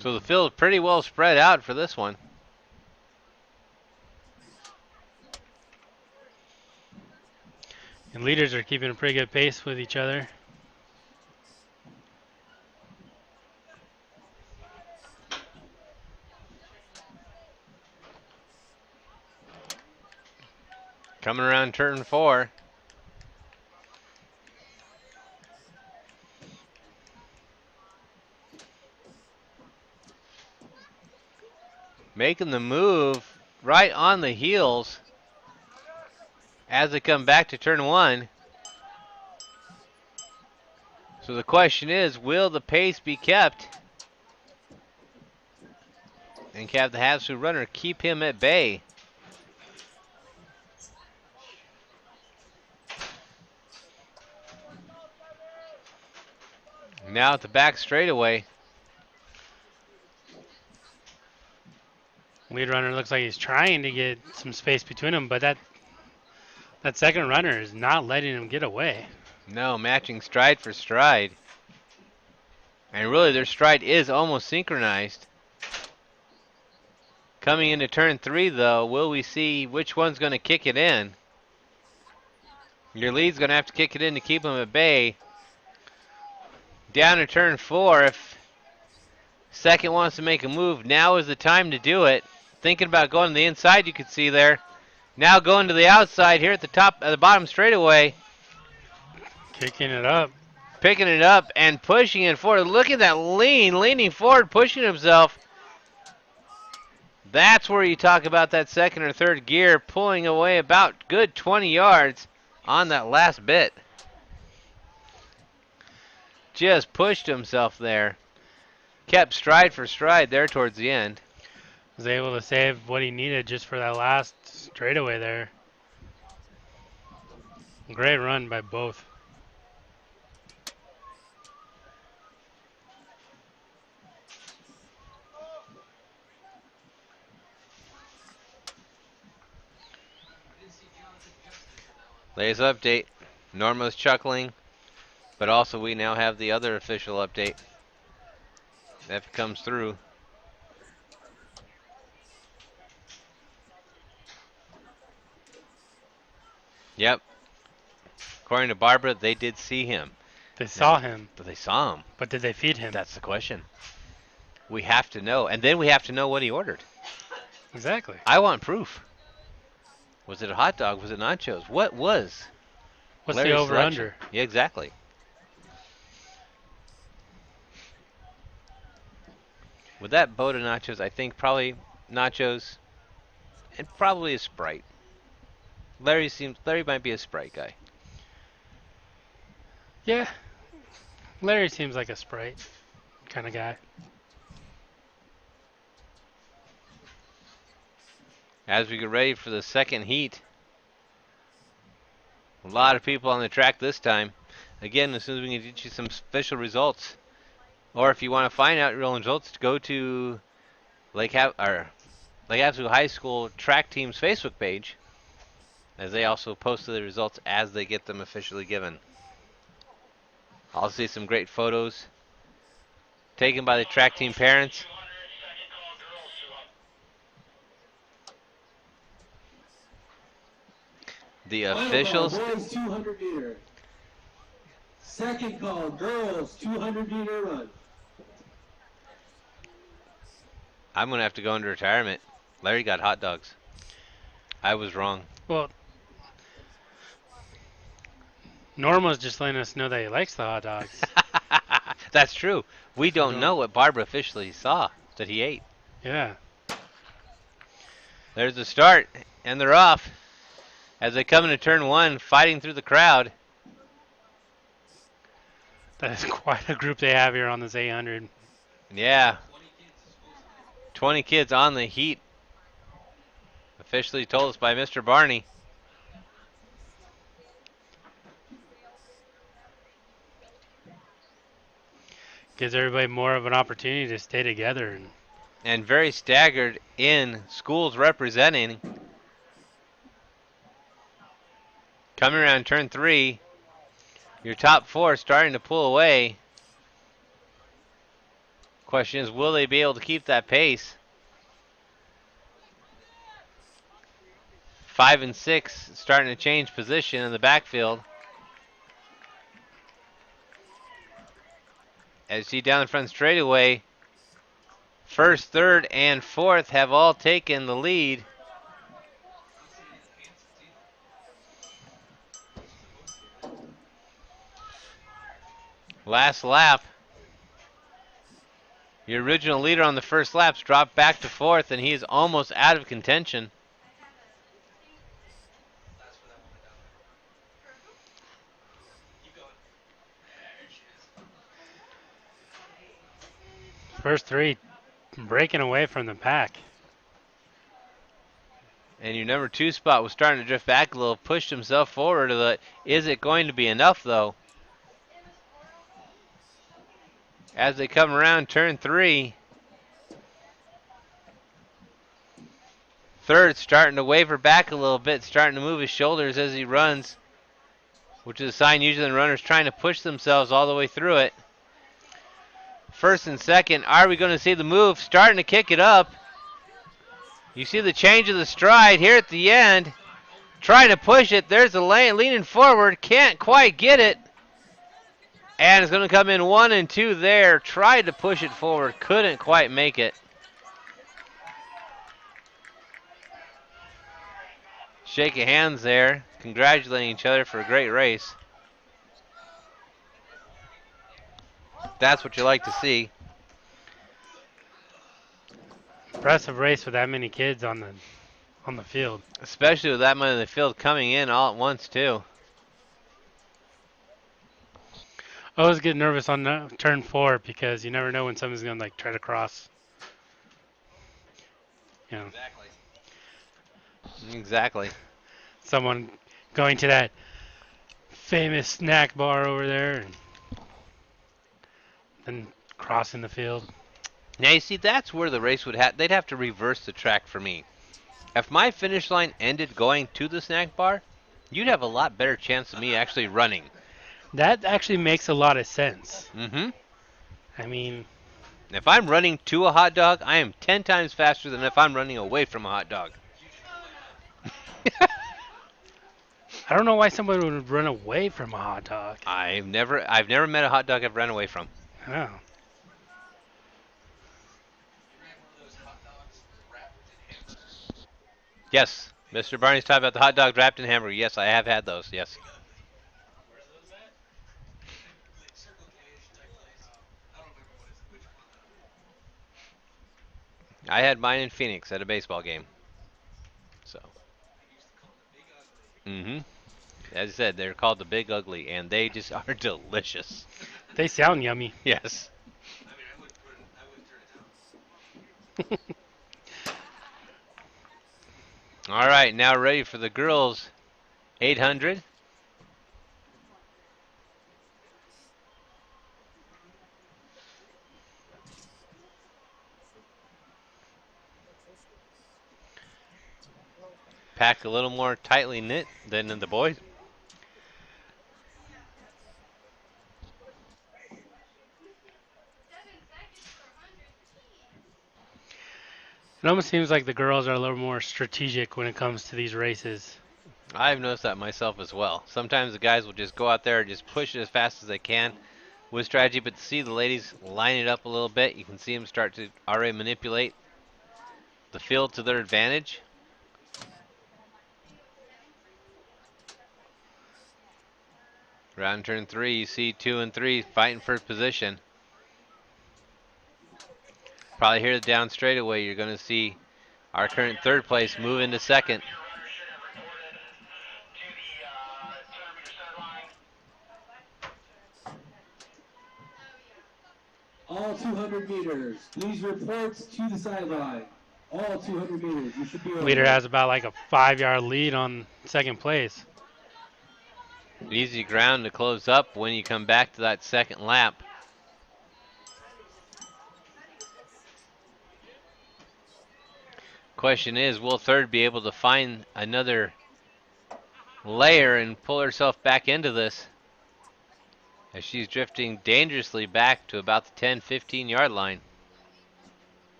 Speaker 4: So the field pretty well spread out for this one.
Speaker 8: And leaders are keeping a pretty good pace with each other.
Speaker 4: Coming around turn 4. Making the move right on the heels as they come back to turn 1. So the question is, will the pace be kept? And can the Havasu runner keep him at bay? Now at the back straightaway.
Speaker 8: Lead runner looks like he's trying to get some space between them, but that second runner is not letting him get away.
Speaker 4: No, matching stride for stride. And really, their stride is almost synchronized. Coming into turn 3, though, will we see which one's going to kick it in? Your lead's going to have to kick it in to keep him at bay. Down to turn 4, if second wants to make a move, now is the time to do it. Thinking about going to the inside, you can see there. Now going to the outside here at the bottom straightaway.
Speaker 8: Kicking it up.
Speaker 4: Picking it up and pushing it forward. Look at that leaning forward, pushing himself. That's where you talk about that second or third gear, pulling away about good 20 yards on that last bit. Just pushed himself there. Kept stride for stride there towards the end.
Speaker 8: Was able to save what he needed just for that last straightaway there. Great run by both.
Speaker 4: Latest update. Norma's chuckling, but also we now have the other official update that comes through. Yep. According to Barbara, they did see him.
Speaker 8: They saw him.
Speaker 4: But they saw him.
Speaker 8: But did they feed him?
Speaker 4: That's the question. We have to know. And then we have to know what he ordered.
Speaker 8: Exactly.
Speaker 4: I want proof. Was it a hot dog? Was it nachos? What was?
Speaker 8: What's
Speaker 4: Larry's
Speaker 8: the over-under?
Speaker 4: selection? Yeah, exactly. With that boat of nachos, I think probably nachos and probably a Sprite. Larry might be a Sprite guy.
Speaker 8: Yeah. Larry seems like a Sprite kind of guy.
Speaker 4: As we get ready for the second heat, a lot of people on the track this time. Again, as soon as we can get you some official results, or if you want to find out your own results, go to Lake Havasu High School track team's Facebook page, as they also post the results as they get them officially given. I'll see some great photos taken by the track team parents. The officials.
Speaker 6: Final call, boys 200 meter. Second call, girls 200 meter run.
Speaker 4: I'm going to have to go into retirement. Larry got hot dogs. I was wrong.
Speaker 8: Well, Norma's just letting us know that he likes the hot dogs.
Speaker 4: That's true. We don't know what Barbara officially saw that he ate.
Speaker 8: Yeah.
Speaker 4: There's the start, and they're off. As they come into turn 1, fighting through the crowd.
Speaker 8: That is quite a group they have here on this 800.
Speaker 4: Yeah. 20 kids on the heat. Officially told us by Mr. Barney.
Speaker 8: Gives everybody more of an opportunity to stay together.
Speaker 4: And very staggered in schools representing. Coming around turn 3, your top 4 starting to pull away. Question is, will they be able to keep that pace? 5 and 6 starting to change position in the backfield. As you see down the front straightaway, first, third, and fourth have all taken the lead. Last lap. Your original leader on the first lap's dropped back to fourth, and he's almost out of contention.
Speaker 5: Keep going. There she is.
Speaker 8: First three breaking away from the pack.
Speaker 4: And your number 2 spot was starting to drift back a little, pushed himself forward. Is it going to be enough, though? As they come around turn 3, third starting to waver back a little bit, starting to move his shoulders as he runs, which is a sign usually the runner's trying to push themselves all the way through it. First and second, are we going to see the move? Starting to kick it up. You see the change of the stride here at the end. Trying to push it. There's the lane leaning forward. Can't quite get it. And it's going to come in 1 and 2 there. Tried to push it forward. Couldn't quite make it. Shake of hands there. Congratulating each other for a great race. That's what you like to see.
Speaker 8: Impressive race with that many kids on the field.
Speaker 4: Especially with that many in the field coming in all at once, too.
Speaker 8: I always get nervous on turn 4 because you never know when someone's going to like try to cross. You know,
Speaker 4: Exactly.
Speaker 8: someone going to that famous snack bar over there and then crossing the field.
Speaker 4: Now, you see, that's where the race would they'd have to reverse the track for me. If my finish line ended going to the snack bar, you'd have a lot better chance of me actually running.
Speaker 8: That actually makes a lot of sense.
Speaker 4: Mm-hmm.
Speaker 8: I mean,
Speaker 4: If I'm running to a hot dog, I am 10 times faster than if I'm running away from a hot dog.
Speaker 8: I don't know why somebody would run away from a hot dog.
Speaker 4: I've never met a hot dog I've run away from.
Speaker 8: Oh.
Speaker 5: You ever had one of those hot dogs wrapped in hamburger?
Speaker 4: Yes, Mr. Barney's talking about the hot dog wrapped in hamburger. Yes, I have had those. Yes.
Speaker 5: Where's those at? Like Circle K-ish type place. I don't remember which one though.
Speaker 4: I had mine in Phoenix at a baseball game. So.
Speaker 5: I used to call them the Big Ugly.
Speaker 4: Mm-hmm. As I said, they're called the Big Ugly, and they just are delicious.
Speaker 8: They sound yummy.
Speaker 4: Yes.
Speaker 5: I mean, I wouldn't turn it down.
Speaker 4: All right, now ready for the girls' 800. Pack a little more tightly knit than the boys.
Speaker 8: It almost seems like the girls are a little more strategic when it comes to these races.
Speaker 4: I've noticed that myself as well. Sometimes the guys will just go out there and just push it as fast as they can with strategy, but to see the ladies line it up a little bit, you can see them start to already manipulate the field to their advantage. Round turn 3, you see 2 and 3 fighting for position. Probably hear the down straightaway. You're going to see our current third place move into second.
Speaker 6: All 200 meters, please report to the sideline. All 200 meters, you should be over.
Speaker 8: Leader has about like a 5-yard lead on second place.
Speaker 4: Easy ground to close up when you come back to that second lap. Question is, will third be able to find another layer and pull herself back into this? As she's drifting dangerously back to about the 10-15 yard line.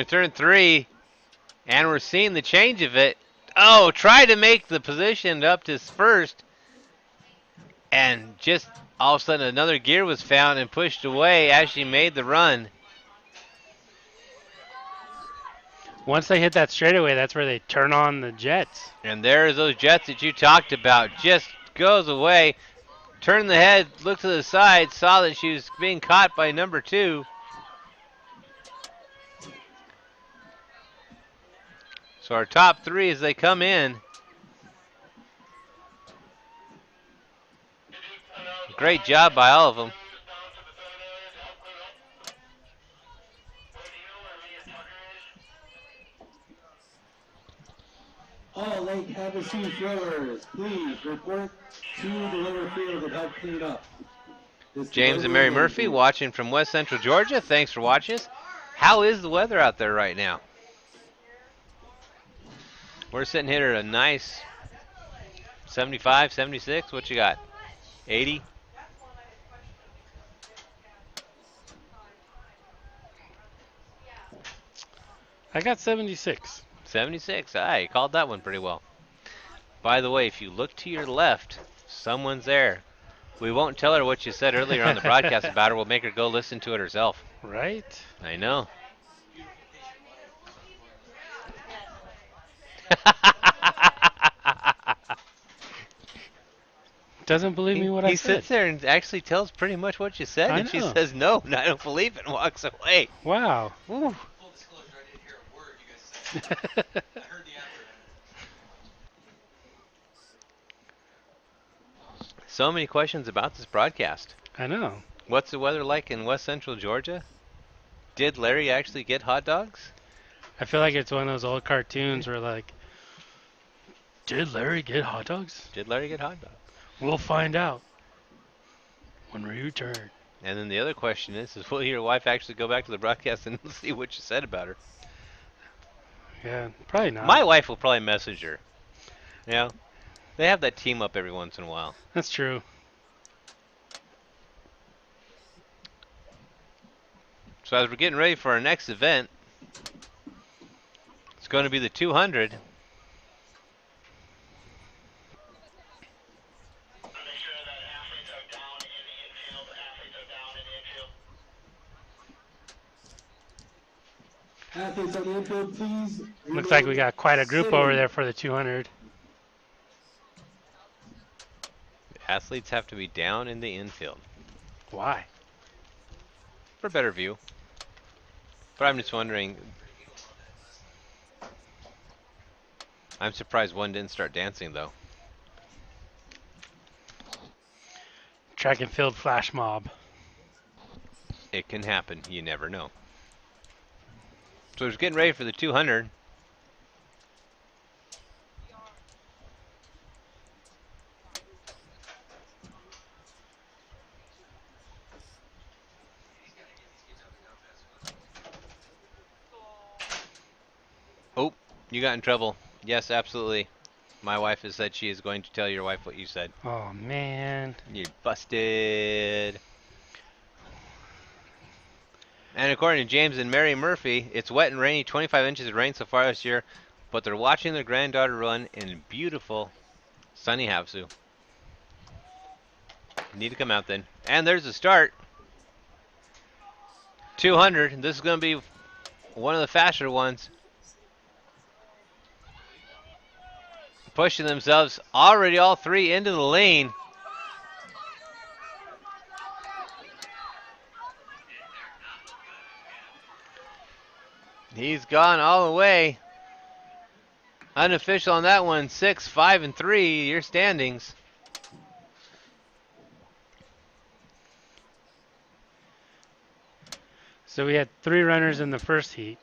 Speaker 4: Turn 3, and we're seeing the change of it. Oh, try to make the position up to first, and just All of a sudden, another gear was found and pushed away as she made the run.
Speaker 8: Once they hit that straightaway, that's where they turn on the jets.
Speaker 4: And there's those jets that you talked about. Just goes away. Turned the head, looked to the side, saw that she was being caught by number 2. So our top 3 as they come in. Great job by all of them.
Speaker 6: All Lake Havasu throwers, please report to the lower field and help clean up.
Speaker 4: James and Mary Murphy watching from West Central Georgia. Thanks for watching us. How is the weather out there right now? We're sitting here at a nice 75, 76. What you got? 80?
Speaker 8: I got 76.
Speaker 4: 76. You called that one pretty well. By the way, if you look to your left, someone's there. We won't tell her what you said earlier on the broadcast about her. We'll make her go listen to it herself.
Speaker 8: Right?
Speaker 4: I know.
Speaker 8: Doesn't believe me what I
Speaker 4: He
Speaker 8: said.
Speaker 4: sits there and actually tells pretty much what you said,
Speaker 8: I
Speaker 4: and she
Speaker 8: know.
Speaker 4: says, no, I don't believe it, and walks away.
Speaker 8: Wow.
Speaker 4: Woo.
Speaker 5: Full disclosure, I didn't hear a word you guys said. I heard the after.
Speaker 4: So many questions about this broadcast.
Speaker 8: I know.
Speaker 4: What's the weather like in West Central Georgia? Did Larry actually get hot dogs?
Speaker 8: I feel like it's one of those old cartoons where like, did Larry get hot dogs?
Speaker 4: Did Larry get hot dogs?
Speaker 8: We'll find out when we return.
Speaker 4: And then the other question is will your wife actually go back to the broadcast and see what you said about her?
Speaker 8: Yeah, probably not.
Speaker 4: My wife will probably message her. You know, they have that team up every once in a while.
Speaker 8: That's true.
Speaker 4: So as we're getting ready for our next event, it's going to be the 200.
Speaker 6: Athletes on the infield, please.
Speaker 8: Looks like we got quite a group over there for the 200.
Speaker 4: Athletes have to be down in the infield
Speaker 8: Why?
Speaker 4: for a better view. But I'm just wondering, I'm surprised one didn't start dancing though.
Speaker 8: Track and field flash mob.
Speaker 4: It can happen, you never know. So we're getting ready for the 200. Oh, you got in trouble. Yes, absolutely. My wife has said she is going to tell your wife what you said.
Speaker 8: Oh, man.
Speaker 4: You busted. And according to James and Mary Murphy, it's wet and rainy, 25 inches of rain so far this year, but they're watching their granddaughter run in beautiful sunny Havasu. Need to come out then. And there's the start. 200. This is going to be one of the faster ones. Pushing themselves already all 3 into the lane. He's gone all the way. Unofficial on that one, 6, 5, and 3, your standings.
Speaker 8: So we had 3 runners in the first heat.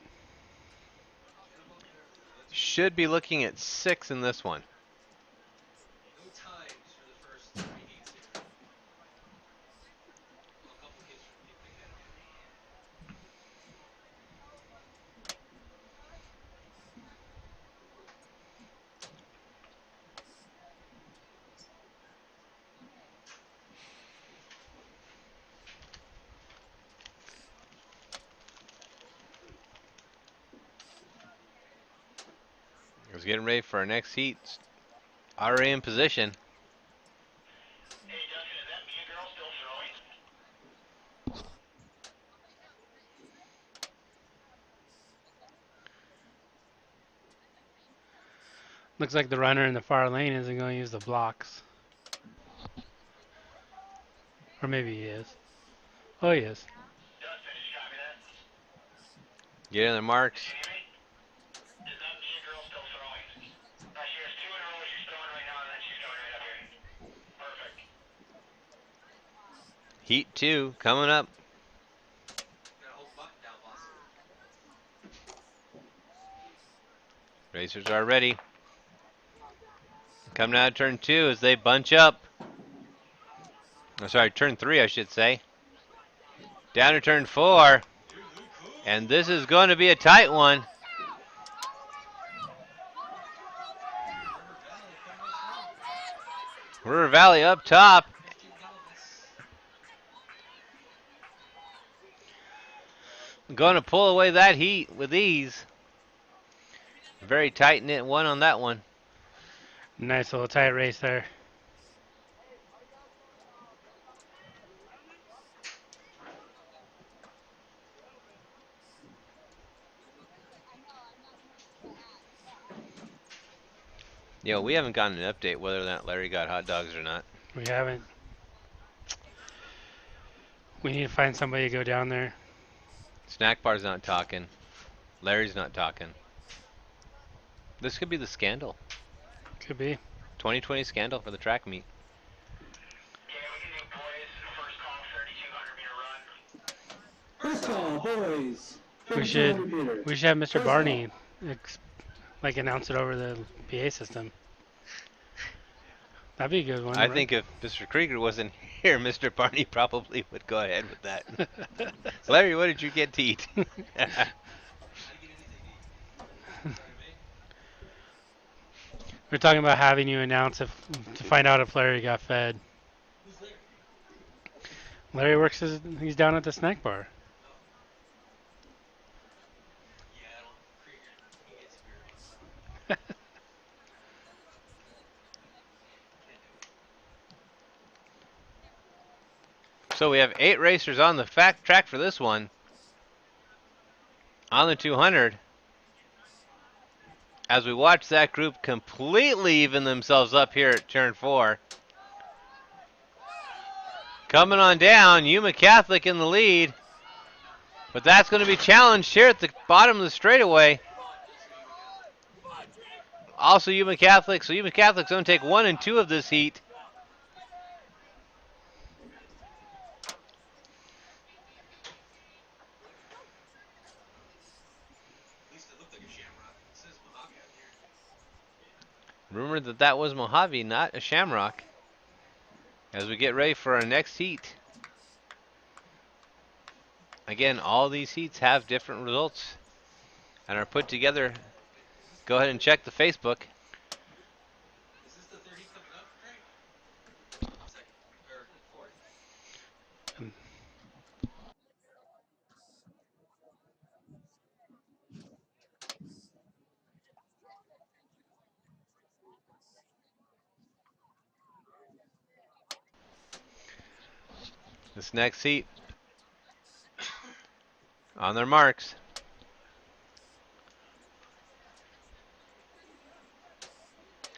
Speaker 4: Should be looking at 6 in this one.
Speaker 5: No times for the first 3 heats here. Well, a couple kids from people ahead of me.
Speaker 4: We're getting ready for our next heat. Already in position.
Speaker 9: Hey, Justin, is that me, girl, still
Speaker 8: Looks like the runner in the far lane isn't going to use the blocks. Or maybe he is. Oh, he is.
Speaker 4: Get in their marks. Heat 2 coming up.
Speaker 5: Gotta hold button down, boss.
Speaker 4: Racers are ready. Coming out of turn 2 as they bunch up. Oh, sorry, turn 3, I should say. Down to turn 4. And this is going to be a tight one.
Speaker 5: River Valley coming up front.
Speaker 4: River Valley up top. Going to pull away that heat with ease. Very tight knit one on that one.
Speaker 8: Nice little tight race there.
Speaker 4: Yo, we haven't gotten an update whether or not Larry got hot dogs or not.
Speaker 8: We haven't. We need to find somebody to go down there.
Speaker 4: Snack bar's not talking. Larry's not talking. This could be the scandal.
Speaker 8: Could be.
Speaker 4: 2020 scandal for the track meet.
Speaker 6: First call, boys.
Speaker 8: We
Speaker 6: 3,200 meters.
Speaker 8: should have Mr.
Speaker 6: First
Speaker 8: Barney announce it over the PA system. That'd be a good one.
Speaker 4: I think if Mr. Krieger wasn't here, Mr. Barney probably would go ahead with that. Larry, what did you get to eat?
Speaker 5: I didn't get anything to eat. Sorry, mate.
Speaker 8: We're talking about having you announce to find out if Larry got fed.
Speaker 5: Who's Larry?
Speaker 8: Larry he's down at the snack bar.
Speaker 5: Oh. Yeah, I don't. Krieger, he gets weird. Can't do it.
Speaker 4: So we have 8 racers on the track for this one. On the 200. As we watch that group completely even themselves up here at turn 4. Coming on down, Yuma Catholic in the lead. But that's going to be challenged here at the bottom of the straightaway. Also Yuma Catholic, so Yuma Catholic's going to take 1 and 2 of this heat.
Speaker 5: At least it looked like a shamrock. It says Mojave on here.
Speaker 4: Rumored that was Mojave, not a shamrock. As we get ready for our next heat. Again, all these heats have different results and are put together. Go ahead and check the Facebook.
Speaker 5: Is this the third heat coming up, Craig? Second. Or fourth?
Speaker 4: This next heat. On their marks.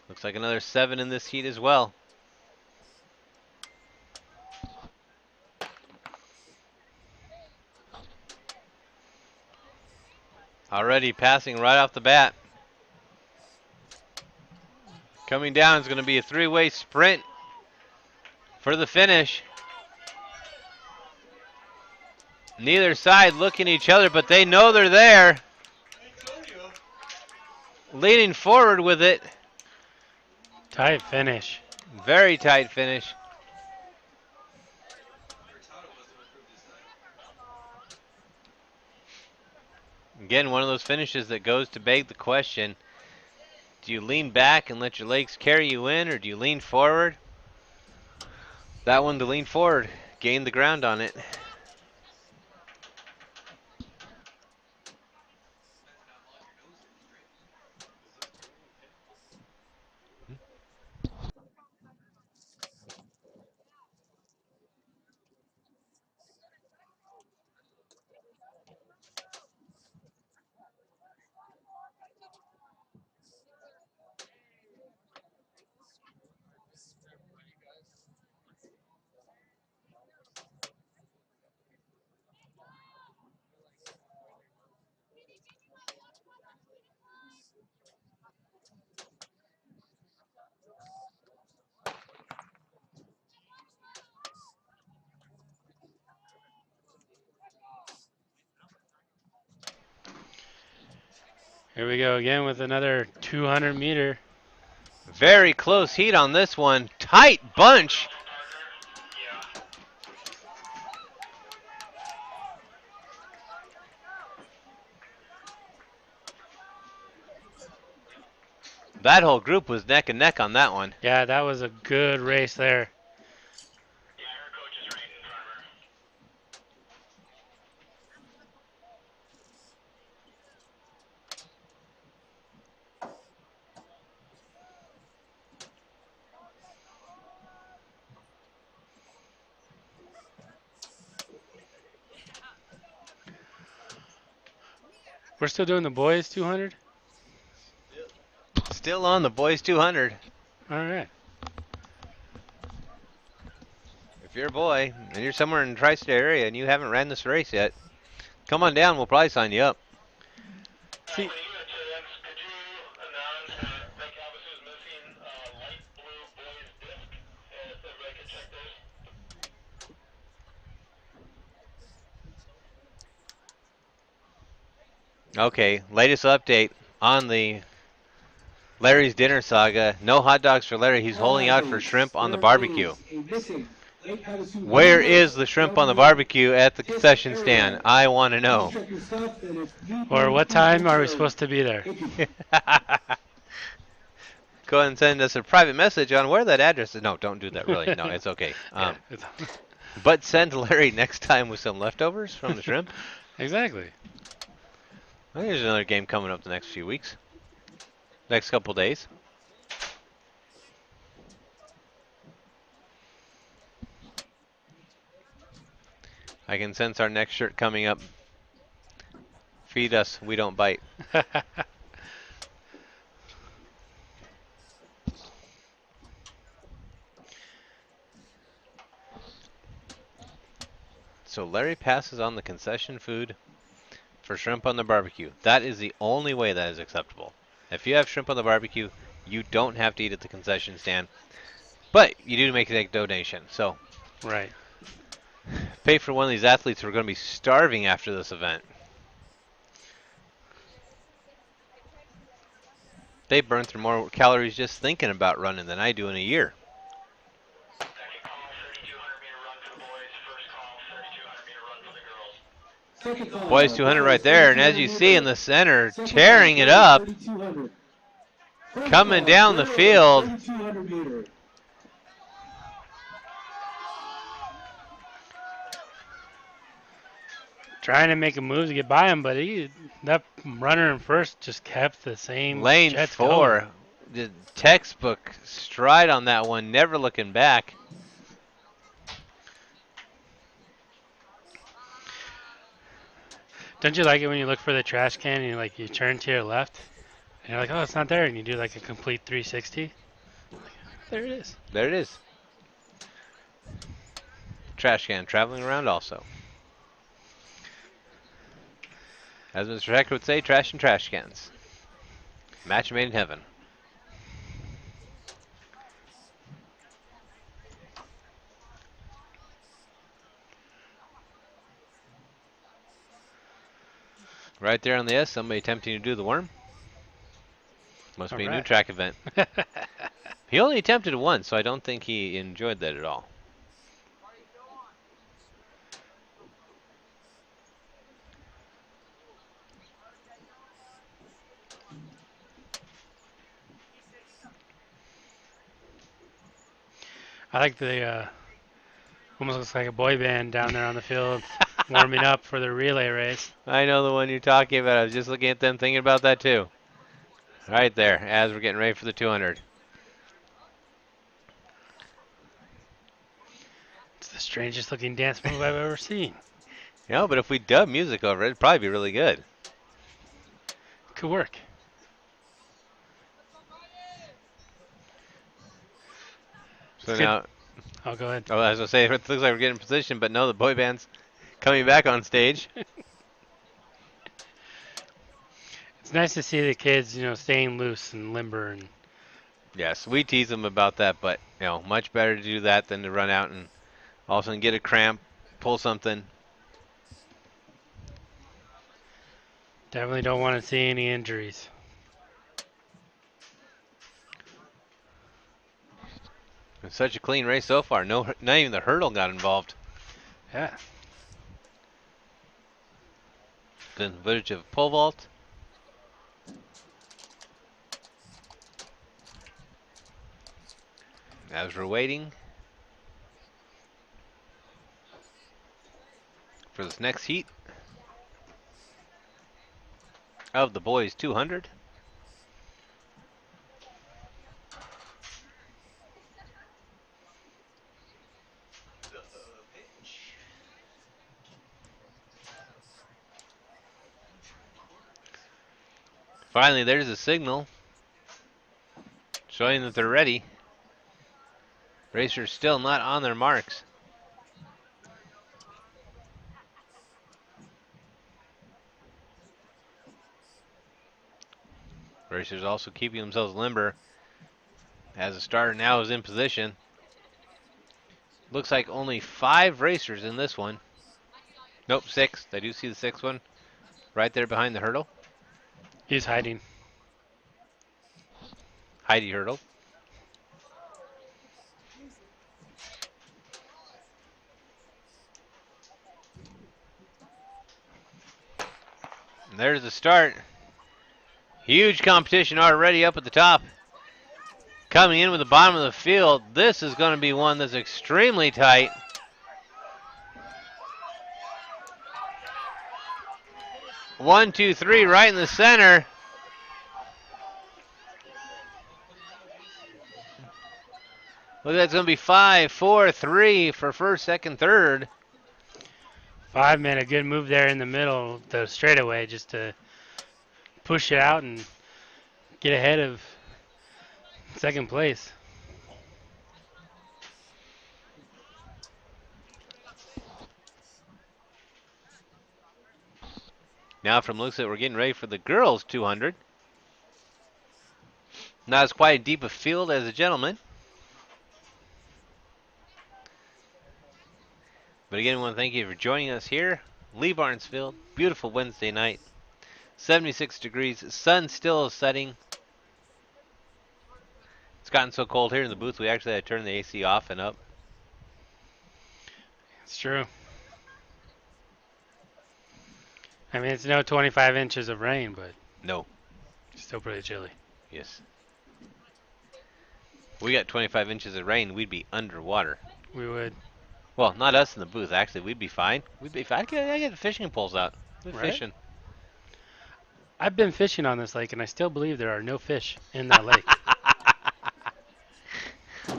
Speaker 4: Looks like another 7 in this heat as well. Already passing right off the bat. Coming down is going to be a 3-way sprint for the finish. Neither side looking at each other, but they know they're there. Leaning forward with it.
Speaker 8: Tight finish.
Speaker 4: Very tight finish. Again, one of those finishes that goes to beg the question, do you lean back and let your legs carry you in, or do you lean forward? That one, to lean forward, gained the ground on it.
Speaker 8: Here we go again with another 200 meter.
Speaker 4: Very close heat on this one. Tight bunch. That whole group was neck and neck on that one.
Speaker 8: Yeah, that was a good race there. We're still doing the boys 200?
Speaker 4: Still on the boys 200.
Speaker 8: All right.
Speaker 4: If you're a boy and you're somewhere in the tri-state area and you haven't ran this race yet, come on down. We'll probably sign you up.
Speaker 8: See,
Speaker 4: Okay, latest update on the Larry's dinner saga. No hot dogs for Larry. He's holding out for shrimp on the barbecue. Where is the shrimp on the barbecue at the concession stand? I want to know.
Speaker 8: or what time are we supposed to be there?
Speaker 4: Go ahead and send us a private message on where that address is. No, don't do that, really. No, it's okay.
Speaker 8: Yeah,
Speaker 4: But send Larry next time with some leftovers from the shrimp.
Speaker 8: exactly.
Speaker 4: I think there's another game coming up the next few weeks. Next couple days. I can sense our next shirt coming up. Feed us, we don't bite. So Larry passes on the concession food for shrimp on the barbecue. That is the only way that is acceptable. If you have shrimp on the barbecue, you don't have to eat at the concession stand. But you do make a donation. So
Speaker 8: Right.
Speaker 4: pay for one of these athletes who are going to be starving after this event. They burn through more calories just thinking about running than I do in a year. Boys 200 right there, and as you see in the center, tearing it up, coming down the field.
Speaker 8: Trying to make a move to get by him, but that runner in first just kept the same
Speaker 4: Lane
Speaker 8: jets
Speaker 4: 4,
Speaker 8: going.
Speaker 4: the textbook stride on that one, never looking back.
Speaker 8: Don't you like it when you look for the trash can and you turn to your left and you're like, oh, it's not there, and you do like a complete 360? There it is.
Speaker 4: There it is. Trash can traveling around also. As Mr. Hecker would say, trash and trash cans. Match made in heaven. Right there on the S, somebody attempting to do the worm. Must be a new track event. He only attempted it once, so I don't think he enjoyed that at all.
Speaker 8: I like the almost looks like a boy band down there on the field warming up for the relay race.
Speaker 4: I know the one you're talking about. I was just looking at them thinking about that too. Right there, as we're getting ready for the 200.
Speaker 8: It's the strangest looking dance move I've ever seen.
Speaker 4: Yeah, but if we dub music over it, it'd probably be really good.
Speaker 8: Could work.
Speaker 4: So now,
Speaker 8: oh, go ahead.
Speaker 4: oh, I was gonna say it looks like we're getting in position, but no, the boy band's coming back on stage.
Speaker 8: It's nice to see the kids, staying loose and limber and.
Speaker 4: Yes, we tease them about that, but much better to do that than to run out and all of a sudden get a cramp, pull something.
Speaker 8: Definitely don't want to see any injuries.
Speaker 4: It's such a clean race so far. No, not even the hurdle got involved.
Speaker 8: Yeah.
Speaker 4: Then footage of pole vault. As we're waiting for this next heat of the boys 200. Finally, there's a signal showing that they're ready. Racers still not on their marks. Racers also keeping themselves limber as the starter now is in position. Looks like only 5 racers in this one. Nope, 6. I do see the 6th one right there behind the hurdle.
Speaker 8: He's hiding.
Speaker 4: Heidi hurdle. And there's the start. Huge competition already up at the top. Coming in with the bottom of the field, this is going to be one that's extremely tight. One, two, three, right in the center. Look, that's going to be 5, 4, 3 for first, second, third.
Speaker 8: 5 made a good move there in the middle, the straightaway, just to push it out and get ahead of second place.
Speaker 4: Now from looks at it, we're getting ready for the girls 200. Not as quite deep a field as the gentlemen. But again, I want to thank you for joining us here. Lee Barnesfield, beautiful Wednesday night. 76 degrees, sun still setting. It's gotten so cold here in the booth, we actually had to turn the AC off and up.
Speaker 8: It's true. I mean, it's no 25 inches of rain, but
Speaker 4: No.
Speaker 8: it's still pretty chilly.
Speaker 4: Yes. We got 25 inches of rain, we'd be underwater.
Speaker 8: We would.
Speaker 4: Well, not us in the booth, actually. We'd be fine. We'd be fine. I get the fishing poles out. We're
Speaker 8: Right?
Speaker 4: fishing.
Speaker 8: I've been fishing on this lake, and I still believe there are no fish in that lake.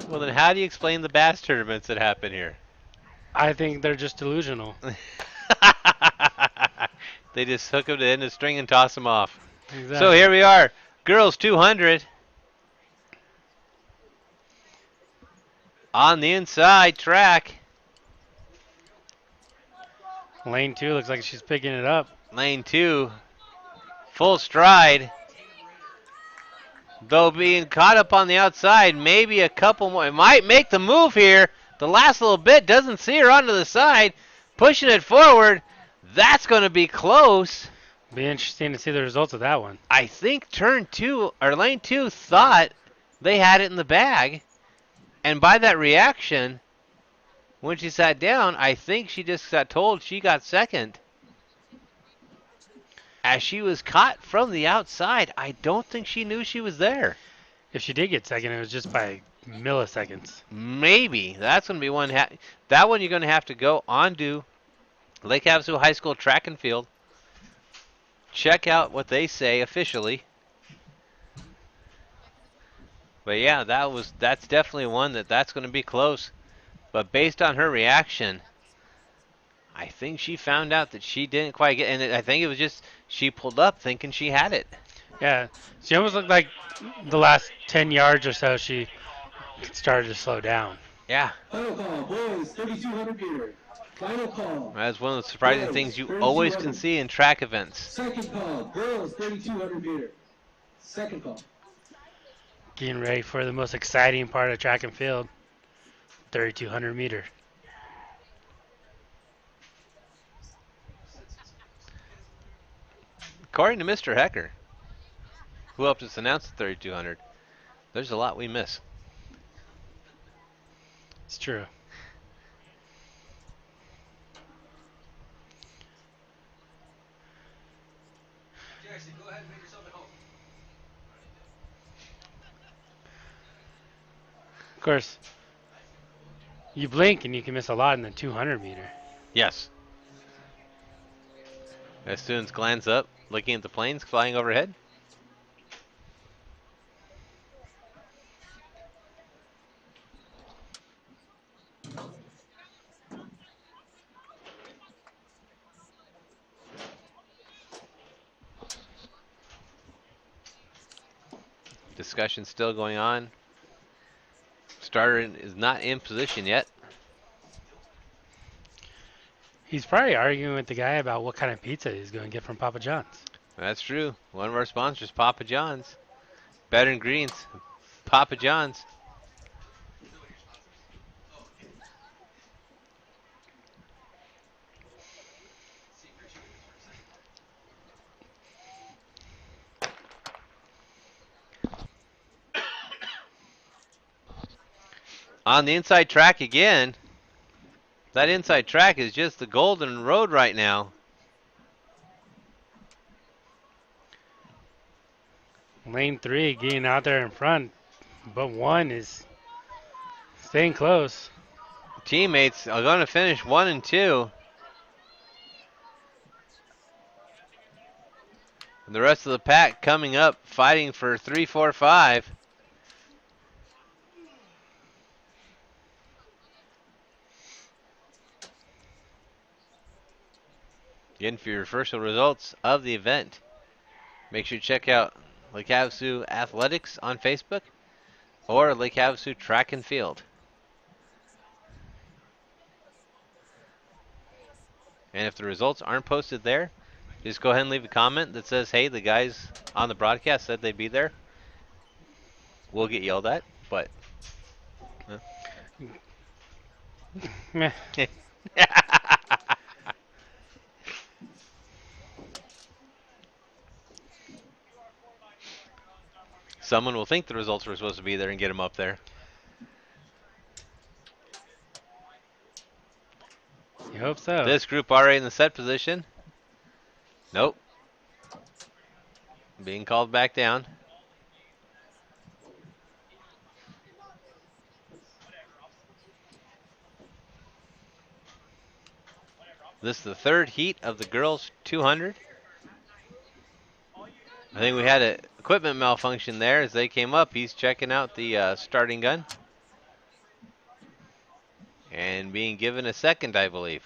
Speaker 4: Well, then how do you explain the bass tournaments that happen here?
Speaker 8: I think they're just delusional.
Speaker 4: They just hook them to the end of the string and toss them off.
Speaker 8: Exactly.
Speaker 4: So here we are. Girls 200. On the inside track.
Speaker 8: Lane 2 looks like she's picking it up.
Speaker 4: Lane 2. Full stride. Though being caught up on the outside, maybe a couple more. It might make the move here. The last little bit doesn't see her onto the side. Pushing it forward. That's going to be close.
Speaker 8: Be interesting to see the results of that one.
Speaker 4: I think lane 2 thought they had it in the bag. And by that reaction, when she sat down, I think she just got told she got second. As she was caught from the outside, I don't think she knew she was there.
Speaker 8: If she did get second, it was just by milliseconds.
Speaker 4: Maybe. That's going to be one. That one you're going to have to go onto Lake Havasu High School track and field. Check out what they say officially. But yeah, that's definitely one that's going to be close. But based on her reaction, I think she found out that she didn't quite get, and I think it was just she pulled up thinking she had it.
Speaker 8: Yeah, she almost looked like the last 10 yards or so she started to slow down.
Speaker 4: Yeah.
Speaker 6: Final call, boys, 3,200 meter. Final call.
Speaker 4: That's one of the surprising
Speaker 6: Girls,
Speaker 4: things you
Speaker 6: 3,200.
Speaker 4: always can see in track events.
Speaker 6: Second call, girls, 3,200 meter. Second call.
Speaker 8: Getting ready for the most exciting part of track and field, 3,200 meter.
Speaker 4: According to Mr. Hecker, who helped us announce the 3200, there's a lot we miss.
Speaker 8: It's true.
Speaker 5: Jackson, go ahead and make yourself at home.
Speaker 8: Of course, you blink and you can miss a lot in the 200 meter.
Speaker 4: Yes. As students glance up, looking at the planes flying overhead. Discussion still going on. Starter is not in position yet.
Speaker 8: He's probably arguing with the guy about what kind of pizza he's going to get from Papa John's.
Speaker 4: That's true. One of our sponsors, Papa John's. Better ingredients, Papa John's.
Speaker 5: Is that one of your sponsors? Oh, okay. Secret cheerleaders for a second.
Speaker 4: On the inside track again. That inside track is just the golden road right now.
Speaker 8: Lane 3 getting out there in front, but 1 is staying close.
Speaker 4: Teammates are going to finish 1 and 2. And the rest of the pack coming up, fighting for 3, 4, 5. Again, for your official results of the event, make sure to check out Lake Havasu Athletics on Facebook or Lake Havasu Track and Field. And if the results aren't posted there, just go ahead and leave a comment that says, hey, the guys on the broadcast said they'd be there. We'll get yelled at, but...
Speaker 8: Meh.
Speaker 4: Someone will think the results were supposed to be there and get them up there.
Speaker 8: You hope so.
Speaker 4: This group already in the set position. Nope. Being called back down. This is the third heat of the girls 200. I think we had an equipment malfunction there as they came up. He's checking out the starting gun. And being given a second, I believe.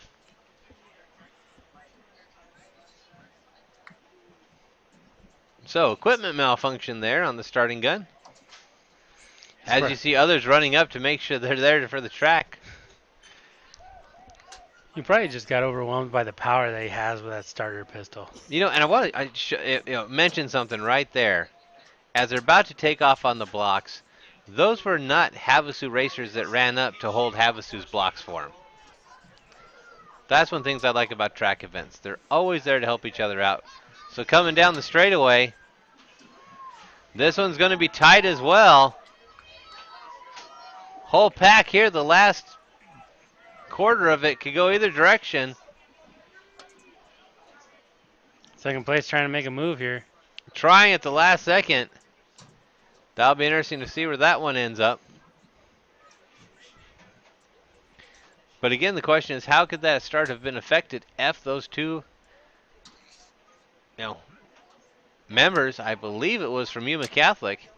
Speaker 4: So, equipment malfunction there on the starting gun. As you see others running up to make sure they're there for the track.
Speaker 8: You probably just got overwhelmed by the power that he has with that starter pistol.
Speaker 4: You know, and I want to mention something right there. As they're about to take off on the blocks, those were not Havasu racers that ran up to hold Havasu's blocks for them. That's one of the things I like about track events. They're always there to help each other out. So coming down the straightaway, this one's going to be tight as well. Whole pack here, the last quarter of it could go either direction.
Speaker 8: Second place trying to make a move here.
Speaker 4: Trying at the last second. That'll be interesting to see where that one ends up. But again, the question is, how could that start have been affected if those two members, I believe it was from Yuma Catholic,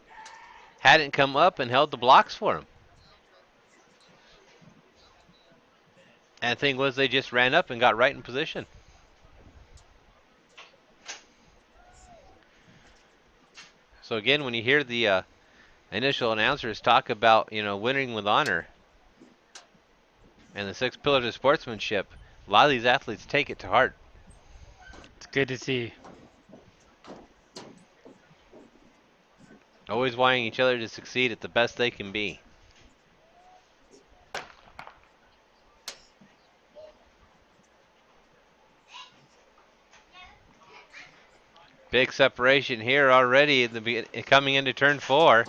Speaker 4: hadn't come up and held the blocks for him? And the thing was, they just ran up and got right in position. So again, when you hear the initial announcers talk about, winning with honor and the 6 pillars of sportsmanship, a lot of these athletes take it to heart.
Speaker 8: It's good to see.
Speaker 4: Always wanting each other to succeed at the best they can be. Big separation here already coming into turn 4.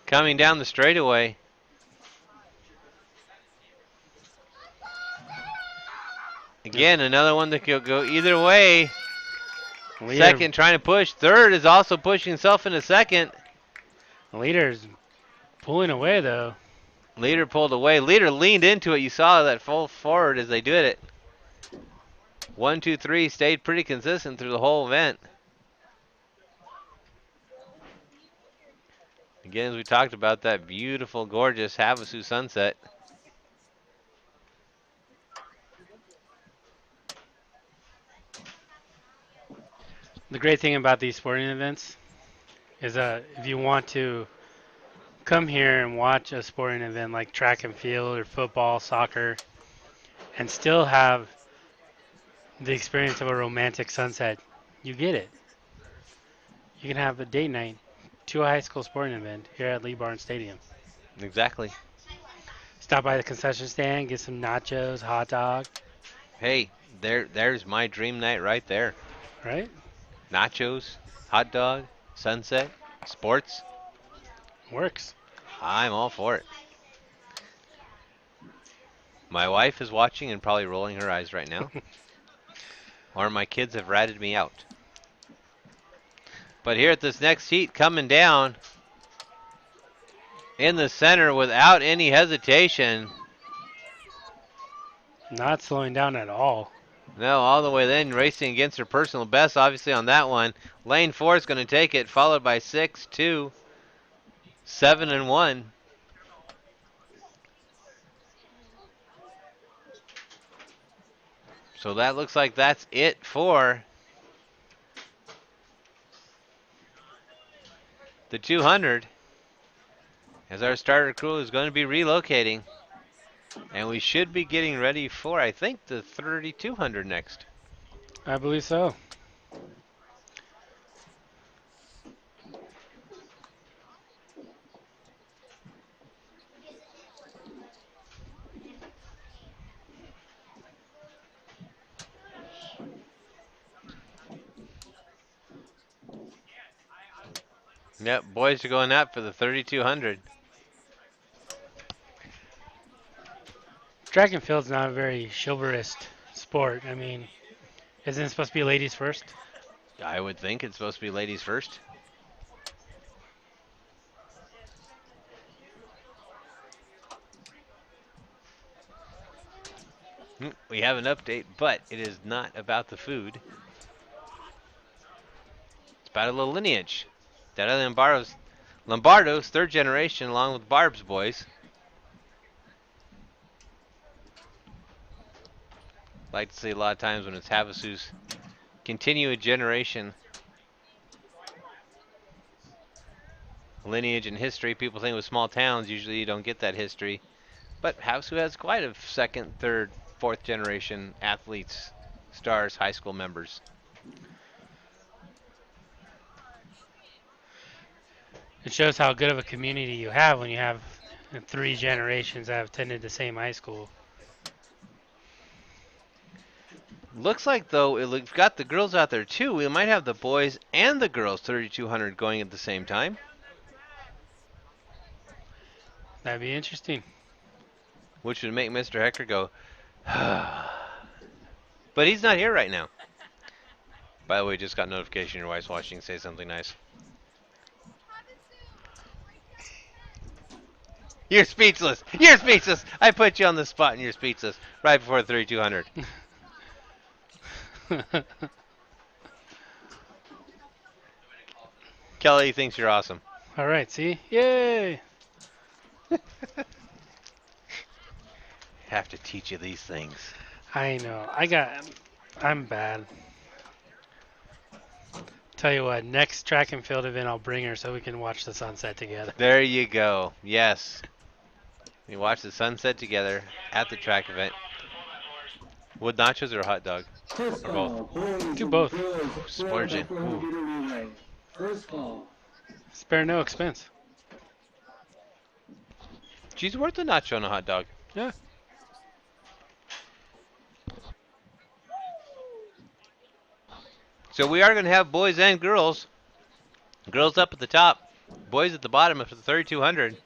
Speaker 4: Coming down the straightaway. Again, another one that could go either way.
Speaker 8: Leader,
Speaker 4: Second trying to push. Third is also pushing himself into second.
Speaker 8: leader's pulling away though.
Speaker 4: Leader pulled away. Leader leaned into it. You saw that full forward as they did it. 1, 2, 3 stayed pretty consistent through the whole event. Again, as we talked about that beautiful, gorgeous Havasu sunset.
Speaker 8: The great thing about these sporting events is that if you want to come here and watch a sporting event like track and field or football, soccer, and still have the experience of a romantic sunset, you get it. You can have a date night to a high school sporting event here at Lee Barnes Stadium.
Speaker 4: Exactly.
Speaker 8: Stop by the concession stand, get some nachos, hot dog,
Speaker 4: Hey, there's my dream night right there.
Speaker 8: right?
Speaker 4: Nachos, hot dog, sunset, sports.
Speaker 8: Works.
Speaker 4: I'm all for it. My wife is watching and probably rolling her eyes right now. Or my kids have ratted me out. But here at this next heat coming down in the center without any hesitation.
Speaker 8: Not slowing down at all.
Speaker 4: No, all the way then, racing against her personal best, obviously, on that one. Lane 4 is going to take it, followed by 6, 2, 7, and 1. So that looks like that's it for the 200. As our starter crew is going to be relocating. And we should be getting ready for, I think, the 3200 next.
Speaker 8: I believe so.
Speaker 4: Yep, boys are going up for the 3200.
Speaker 8: Track and field's not a very chivalrous sport. I mean, isn't it supposed to be ladies first?
Speaker 4: I would think it's supposed to be ladies first. We have an update, but it is not about the food. It's about a little lineage. Dada Lombardo's third generation, along with Barb's boys. Like to see a lot of times when it's Havasu's continue a generation lineage and history. People think with small towns, usually you don't get that history. But Havasu has quite a second, third, fourth generation athletes, stars, high school members.
Speaker 8: It shows how good of a community you have when you have 3 generations that have attended the same high school.
Speaker 4: Looks like, though, we've got the girls out there, too. We might have the boys and the girls 3200 going at the same time.
Speaker 8: That'd be interesting.
Speaker 4: Which would make Mr. Hecker go, but he's not here right now. By the way, just got notification your wife's watching. Say something nice. You're speechless. You're speechless. I put you on the spot and you're speechless right before 3200. Kelly thinks you're awesome.
Speaker 8: All right, see? Yay!
Speaker 4: Have to teach you these things.
Speaker 8: I know. I'm bad. Tell you what, next track and field event I'll bring her so we can watch the sunset together.
Speaker 4: There you go. Yes. We watch the sunset together at the track event. Wood nachos or a hot dog?
Speaker 6: First
Speaker 4: Or
Speaker 6: call,
Speaker 4: both?
Speaker 6: boys
Speaker 8: Do
Speaker 6: and
Speaker 8: both.
Speaker 6: girls,
Speaker 4: Splurging.
Speaker 6: 400 meter relay. First call.
Speaker 8: Spare no expense.
Speaker 4: She's worth a nacho and a hot dog.
Speaker 8: Yeah.
Speaker 4: So we are going to have boys and girls. Girls up at the top, boys at the bottom of the 3200.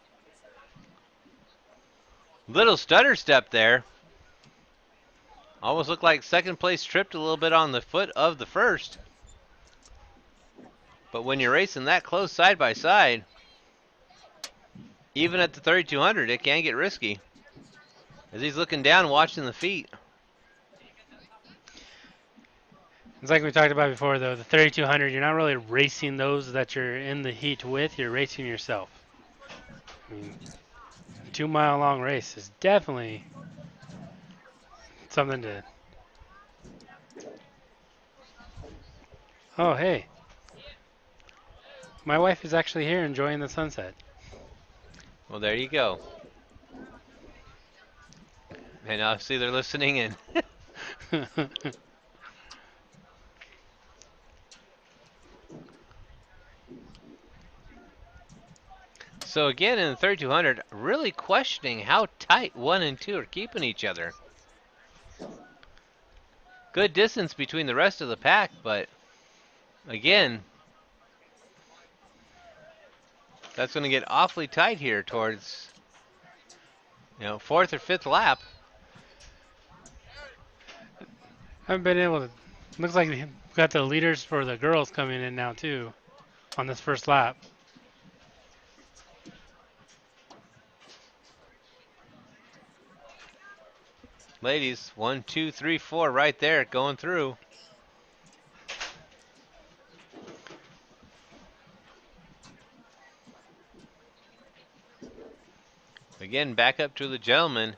Speaker 4: Little stutter step there. Almost looked like second place tripped a little bit on the foot of the first. But when you're racing that close side by side, even at the 3200, it can get risky. As he's looking down, watching the feet.
Speaker 8: It's like we talked about before, though. The 3200, you're not really racing those that you're in the heat with. You're racing yourself. I mean, a 2 mile long race is definitely something to. Oh, hey. My wife is actually here enjoying the sunset.
Speaker 4: Well, there you go. And obviously they're listening in. So again, in the 3200, really questioning how tight 1 and 2 are keeping each other. Good distance between the rest of the pack, but again, that's going to get awfully tight here towards, 4th or 5th lap.
Speaker 8: Haven't been able to. Looks like we got the leaders for the girls coming in now, too, on this first lap.
Speaker 4: Ladies, 1, 2, 3, 4 right there going through. Again, back up to the gentleman.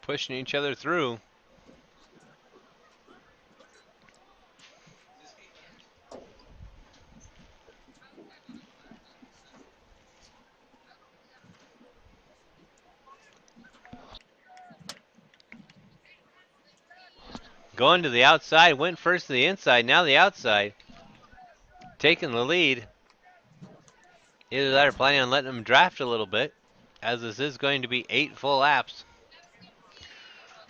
Speaker 4: Pushing each other through. Going to the outside, went first to the inside, now the outside. Taking the lead. Either that or planning on letting them draft a little bit, as this is going to be 8 full laps.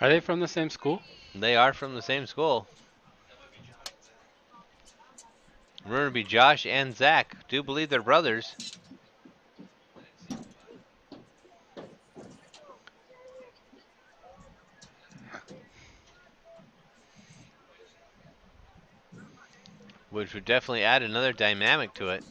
Speaker 8: Are they from the same school?
Speaker 4: They are from the same school. Rumored to be Josh and Zach. Do believe they're brothers. Which would definitely add another dynamic to it.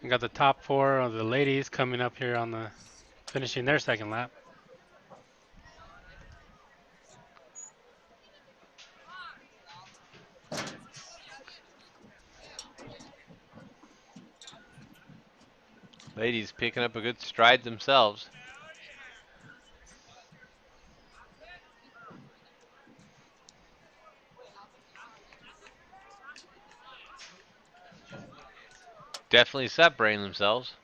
Speaker 8: We got the top 4 of the ladies coming up here on the finishing their second lap.
Speaker 4: Ladies picking up a good stride themselves. Definitely separating themselves.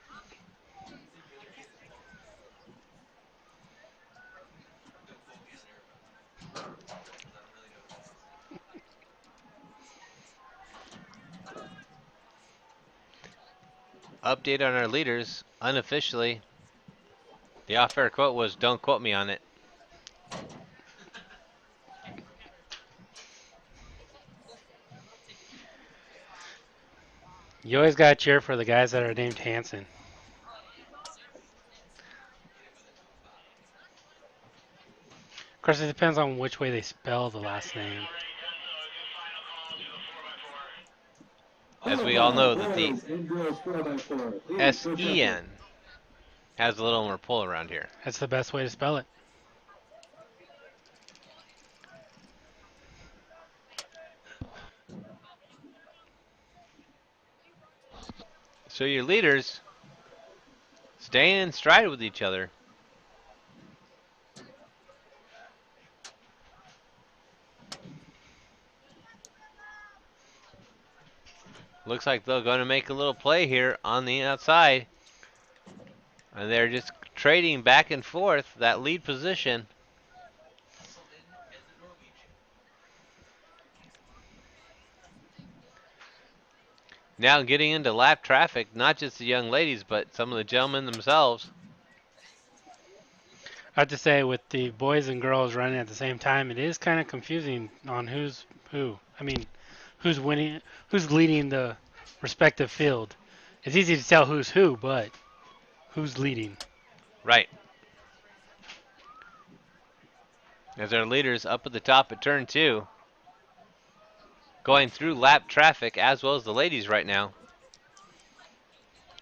Speaker 4: Update on our leaders. Unofficially, the off-air quote was, "Don't quote me on it."
Speaker 8: You always got to cheer for the guys that are named Hanson. Of course, it depends on which way they spell the last name.
Speaker 4: As we all know that the
Speaker 6: Boys and girls 4x4. Please, go check it.
Speaker 4: S-E-N has a little more pull around here.
Speaker 8: That's the best way to spell it.
Speaker 4: So your leaders staying in stride with each other. Looks like they're going to make a little play here on the outside. And they're just trading back and forth that lead position.
Speaker 5: Sultan and the Norwegian.
Speaker 4: Now getting into lap traffic, not just the young ladies, but some of the gentlemen themselves.
Speaker 8: I have to say, with the boys and girls running at the same time, it is kind of confusing on who's who. I mean, who's winning, who's leading the respective field. It's easy to tell who's who, but who's leading?
Speaker 4: Right. As our leaders up at the top at turn 2. Going through lap traffic as well as the ladies right now.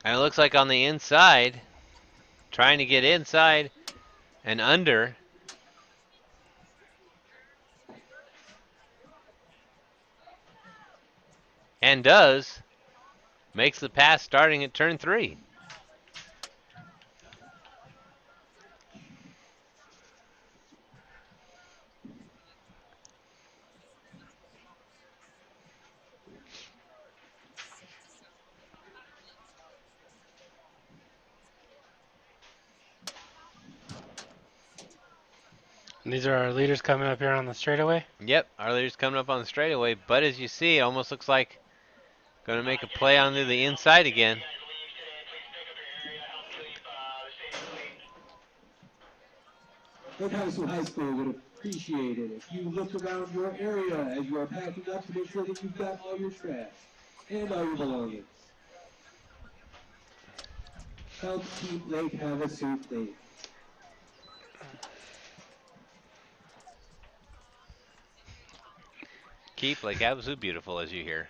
Speaker 4: And it looks like on the inside, trying to get inside and under. And does. Makes the pass starting at turn 3.
Speaker 8: And these are our leaders coming up here on the straightaway.
Speaker 4: Yep, our leader's coming up on the straightaway, but as you see, it almost looks like going to make a play onto the inside again.
Speaker 6: Lake Havasu High School would appreciate it if you look around your area as you are packing up to make sure that you've got all your trash and all your belongings. Help keep Lake Havasu clean.
Speaker 4: Keep Lake Havasu beautiful, as you hear.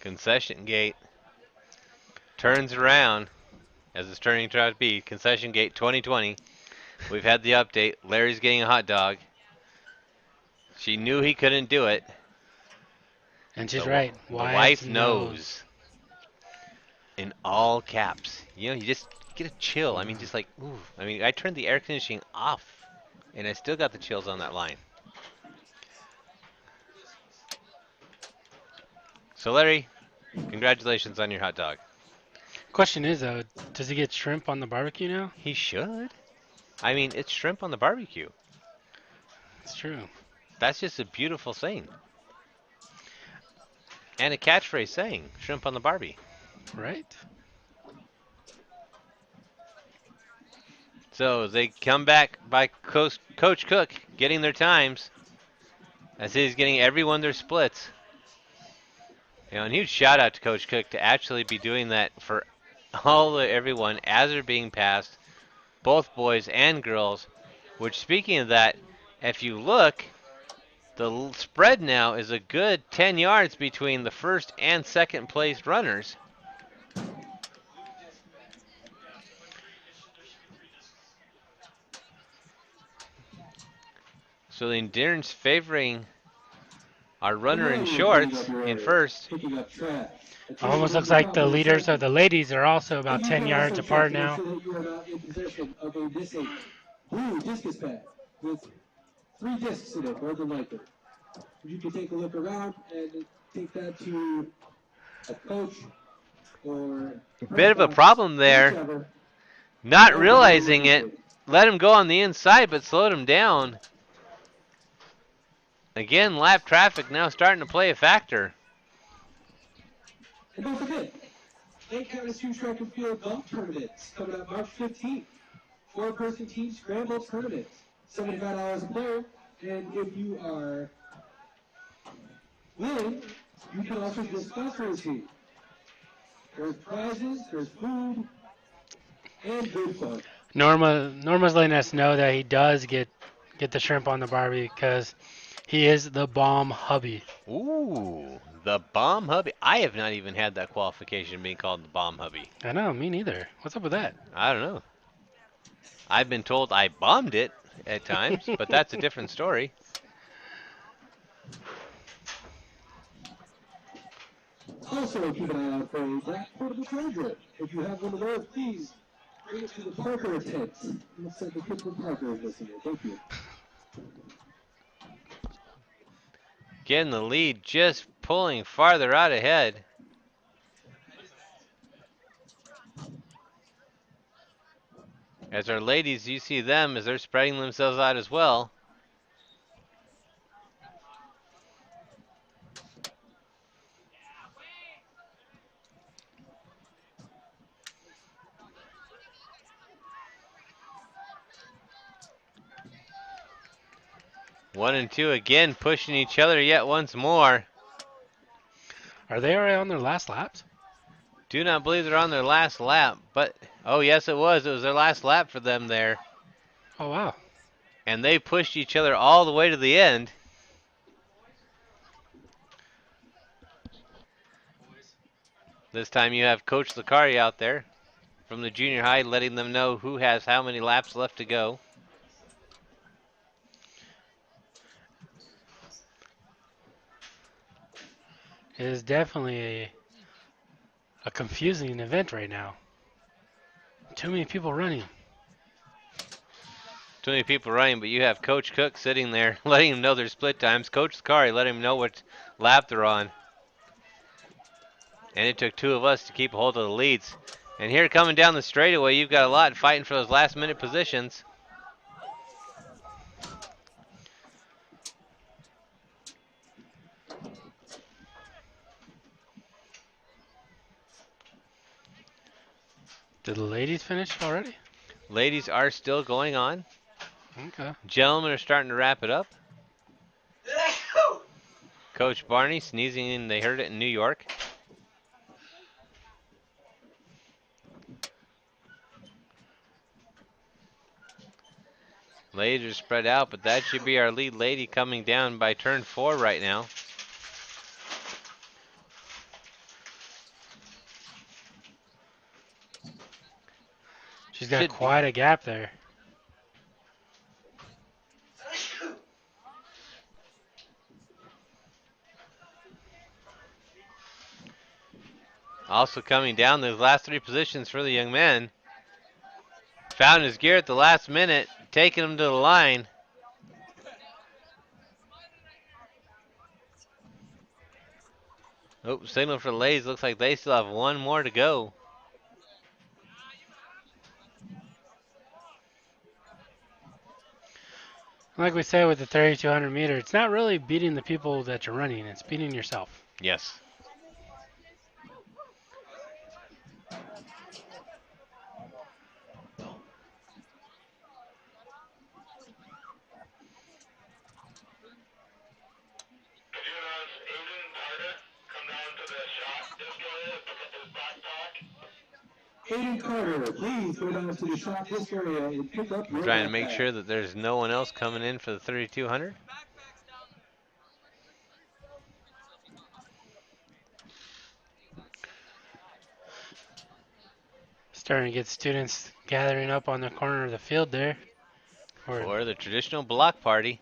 Speaker 4: Concession gate turns around as it's turning out to be concession gate 2020. We've had the update. Larry's getting a hot dog. She knew he couldn't do it.
Speaker 8: And she's right.
Speaker 4: The wife knows. In all caps. You know, you just get a chill. I mean, just like, ooh. I mean, I turned the air conditioning off, and I still got the chills on that line. So, Larry, congratulations on your hot dog.
Speaker 8: Question is, though, does he get shrimp on the barbecue now?
Speaker 4: He should. I mean, it's shrimp on the barbecue.
Speaker 8: It's true.
Speaker 4: That's just a beautiful saying. And a catchphrase saying, shrimp on the barbie.
Speaker 8: Right?
Speaker 4: So they come back by Coach Cook getting their times. As he's getting everyone their splits. You know, and huge shout out to Coach Cook to actually be doing that for everyone as they're being passed, both boys and girls. Which, speaking of that, if you look, the spread now is a good 10 yards between the first and second place runners. So the endurance favoring our runner in shorts in first.
Speaker 8: Almost looks like the leaders of the ladies are also about 10 yards apart now.
Speaker 6: You are not in possession of a missing blue discus bag with 3 discs in it, more than likely. You can take a look around and take that to a coach or
Speaker 4: Bit of a problem there. Not realizing it. Let him go on the inside, but slowed him down. Again, lap traffic now starting to play a factor.
Speaker 6: And don't forget, Lake Havasu Track and Field Golf Tournaments coming up March 15th. 4-person team scramble tournament. $75 a player. And if you are willing, you can also get sponsors here. There's prizes, there's food, and good fun.
Speaker 8: Norma's letting us know that he does get the shrimp on the barbie because he is the bomb hubby.
Speaker 4: Ooh, the bomb hubby. I have not even had that qualification being called the bomb hubby.
Speaker 8: I know, me neither. What's up with that?
Speaker 4: I don't know. I've been told I bombed it, at times, but that's a different story.
Speaker 6: Also, keep an eye out for a black portable charger. If you have one of those, please bring it to the Parker tent. Looks like the kid from Parker is missing it. Thank you.
Speaker 4: Getting the lead, just pulling farther out ahead. As our ladies, you see them as they're spreading themselves out as well. One and two again, pushing each other yet once more.
Speaker 8: Are they already on their last laps?
Speaker 4: Do not believe they're on their last lap, but oh yes it was. It was their last lap for them there.
Speaker 8: Oh, wow.
Speaker 4: And they pushed each other all the way to the end. This time you have Coach Licari out there from the junior high letting them know who has how many laps left to go.
Speaker 8: It is definitely a confusing event right now. Too many people running.
Speaker 4: Too many people running, but you have Coach Cook sitting there letting them know their split times. Coach Licari letting them know what lap they're on. And it took two of us to keep a hold of the leads. And here coming down the straightaway, you've got a lot fighting for those last minute positions.
Speaker 8: Did the ladies finish already?
Speaker 4: Ladies are still going on.
Speaker 8: Okay.
Speaker 4: Gentlemen are starting to wrap it up. Coach Barney sneezing, and they heard it in New York. Ladies are spread out, but that should be our lead lady coming down by turn 4 right now.
Speaker 8: She's got
Speaker 4: Should be.
Speaker 8: quite a gap there.
Speaker 4: Also coming down, those last 3 positions for the young men. Found his gear at the last minute, taking him to the line. Oh, signal for the ladies. Looks like they still have one more to go.
Speaker 8: Like we said with the 3,200 meter, it's not really beating the people that you're running, it's beating yourself.
Speaker 4: Yes.
Speaker 6: Aiden Carter, please go down to the shop this area and pick up your
Speaker 4: Trying to make
Speaker 6: backpack.
Speaker 4: sure that there's no one else coming in for the 3,200.
Speaker 8: Starting to get students gathering up on the corner of the field there.
Speaker 4: For the traditional block party.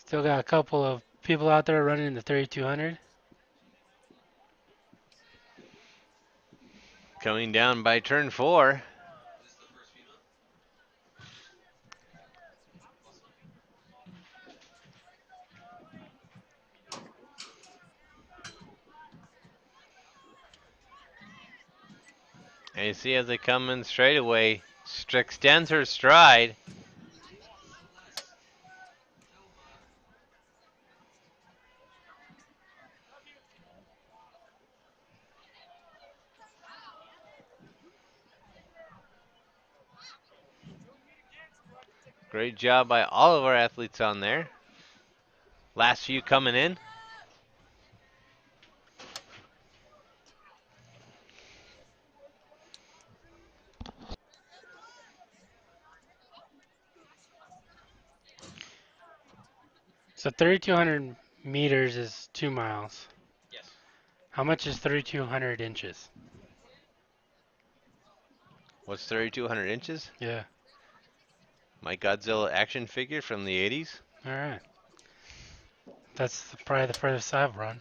Speaker 8: Still got a couple of people out there running in the 3,200.
Speaker 4: Coming down by turn 4. And you see as they come in straight away, extends her stride. Great job by all of our athletes on there. Last few coming in.
Speaker 8: So 3,200 meters is 2 miles.
Speaker 5: Yes.
Speaker 8: How much is 3,200 inches?
Speaker 4: What's 3,200 inches?
Speaker 8: Yeah.
Speaker 4: My Godzilla action figure from the 80s.
Speaker 8: All right. That's probably the furthest I've run.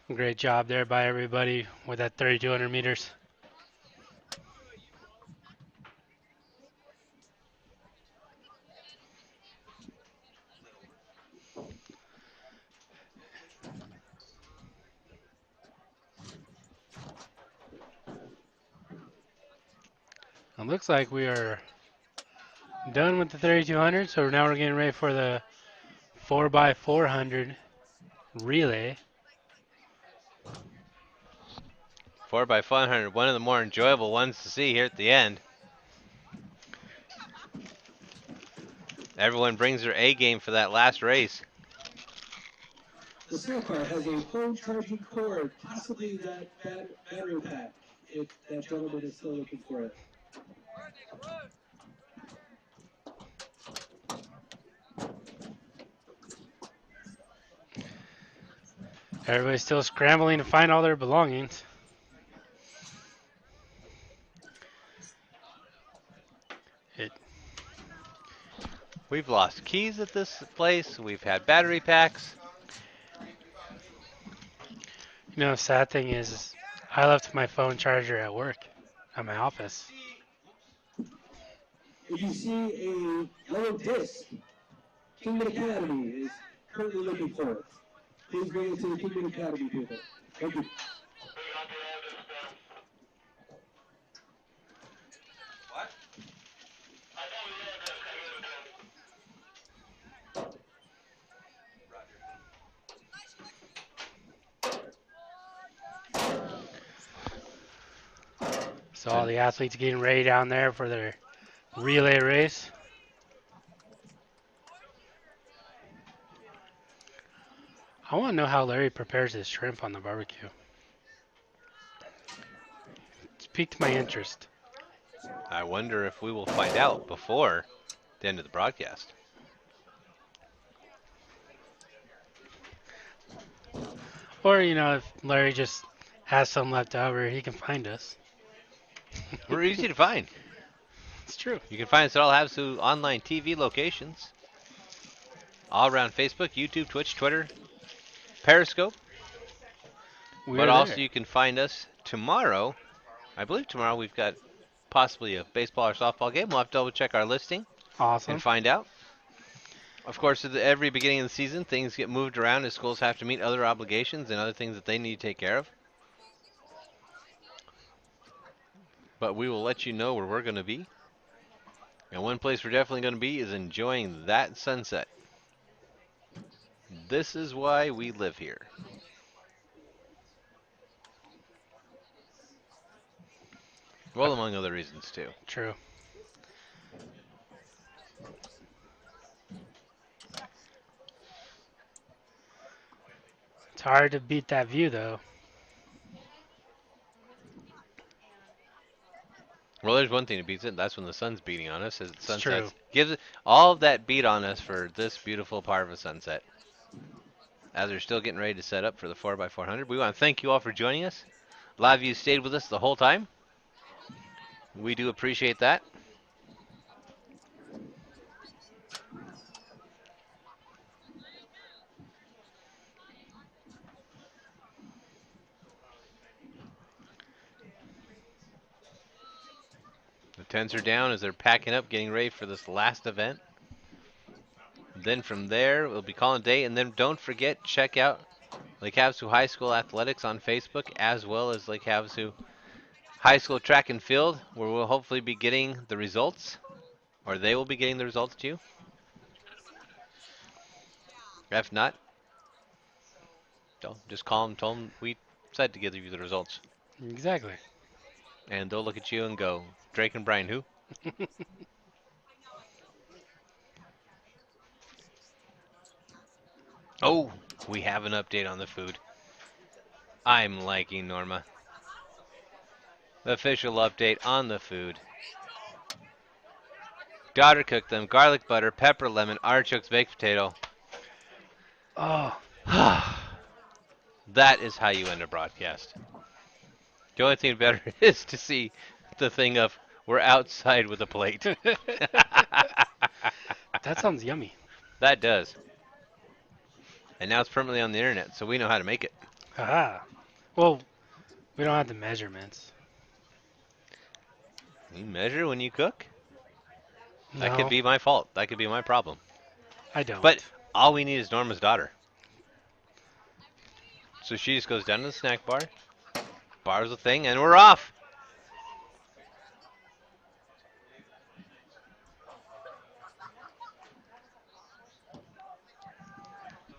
Speaker 8: Great job there by everybody with that 3,200 meters. It looks like we are done with the 3,200, so now we're getting ready for the 4x400 relay.
Speaker 4: 4x400, one of the more enjoyable ones to see here at the end. Everyone brings their A game for that last race.
Speaker 6: The small car has a phone charging cord, possibly that battery pack, if that gentleman is still looking for it.
Speaker 8: Everybody's still scrambling to find all their belongings.
Speaker 4: We've lost keys at this place. We've had battery packs.
Speaker 8: You know, the sad thing is I left my phone charger at work, at my office.
Speaker 6: If you see a yellow disc, Kingman Academy is currently looking for it. Please bring it to the Kingman Academy people. Thank you.
Speaker 5: What? Roger.
Speaker 8: So all the athletes getting ready down there for their relay race. I want to know how Larry prepares his shrimp on the barbecue. It's piqued my interest.
Speaker 4: I wonder if we will find out before the end of the broadcast.
Speaker 8: Or, you know, if Larry just has some left over, he can find us.
Speaker 4: We're easy to find.
Speaker 8: It's true.
Speaker 4: You can find us at all Havasu online TV locations. All around Facebook, YouTube, Twitch, Twitter, Periscope.
Speaker 8: We're
Speaker 4: But also
Speaker 8: there.
Speaker 4: you can find us tomorrow. I believe tomorrow we've got possibly a baseball or softball game. We'll have to double check our listing
Speaker 8: Awesome.
Speaker 4: and find out. Of course, at every beginning of the season, things get moved around as schools have to meet other obligations and other things that they need to take care of. But we will let you know where we're going to be. And one place we're definitely going to be is enjoying that sunset. This is why we live here. Well, among other reasons, too.
Speaker 8: True. It's hard to beat that view, though.
Speaker 4: Well, there's one thing that beats it. That's when the sun's beating on us. As it
Speaker 8: It's true.
Speaker 4: sunsets, gives it all of that beat on us for this beautiful part of a sunset. As we're still getting ready to set up for the 4x400, we want to thank you all for joining us. A lot of you stayed with us the whole time. We do appreciate that. The tents are down as they're packing up, getting ready for this last event. Then from there, we'll be calling a day. And then don't forget, check out Lake Havasu High School Athletics on Facebook, as well as Lake Havasu High School Track and Field, where we'll hopefully be getting the results, or they will be getting the results too. If not, don't just call them, tell them we said to give you the results.
Speaker 8: Exactly.
Speaker 4: And they'll look at you and go, Drake and Brian, who? Oh, we have an update on the food. I'm liking Norma. Official update on the food. Daughter cooked them garlic butter, pepper, lemon, artichokes, baked potato.
Speaker 8: Oh,
Speaker 4: That is how you end a broadcast. The only thing better is to see the thing of we're outside with a plate.
Speaker 8: that sounds yummy.
Speaker 4: That does. And now it's permanently on the internet, so we know how to make it.
Speaker 8: Haha. Well, we don't have the measurements.
Speaker 4: You measure when you cook? That could
Speaker 8: No,
Speaker 4: be my fault. That could be my problem.
Speaker 8: I don't.
Speaker 4: But all we need is Norma's daughter. So she just goes down to the snack bar, borrows the thing, and we're off.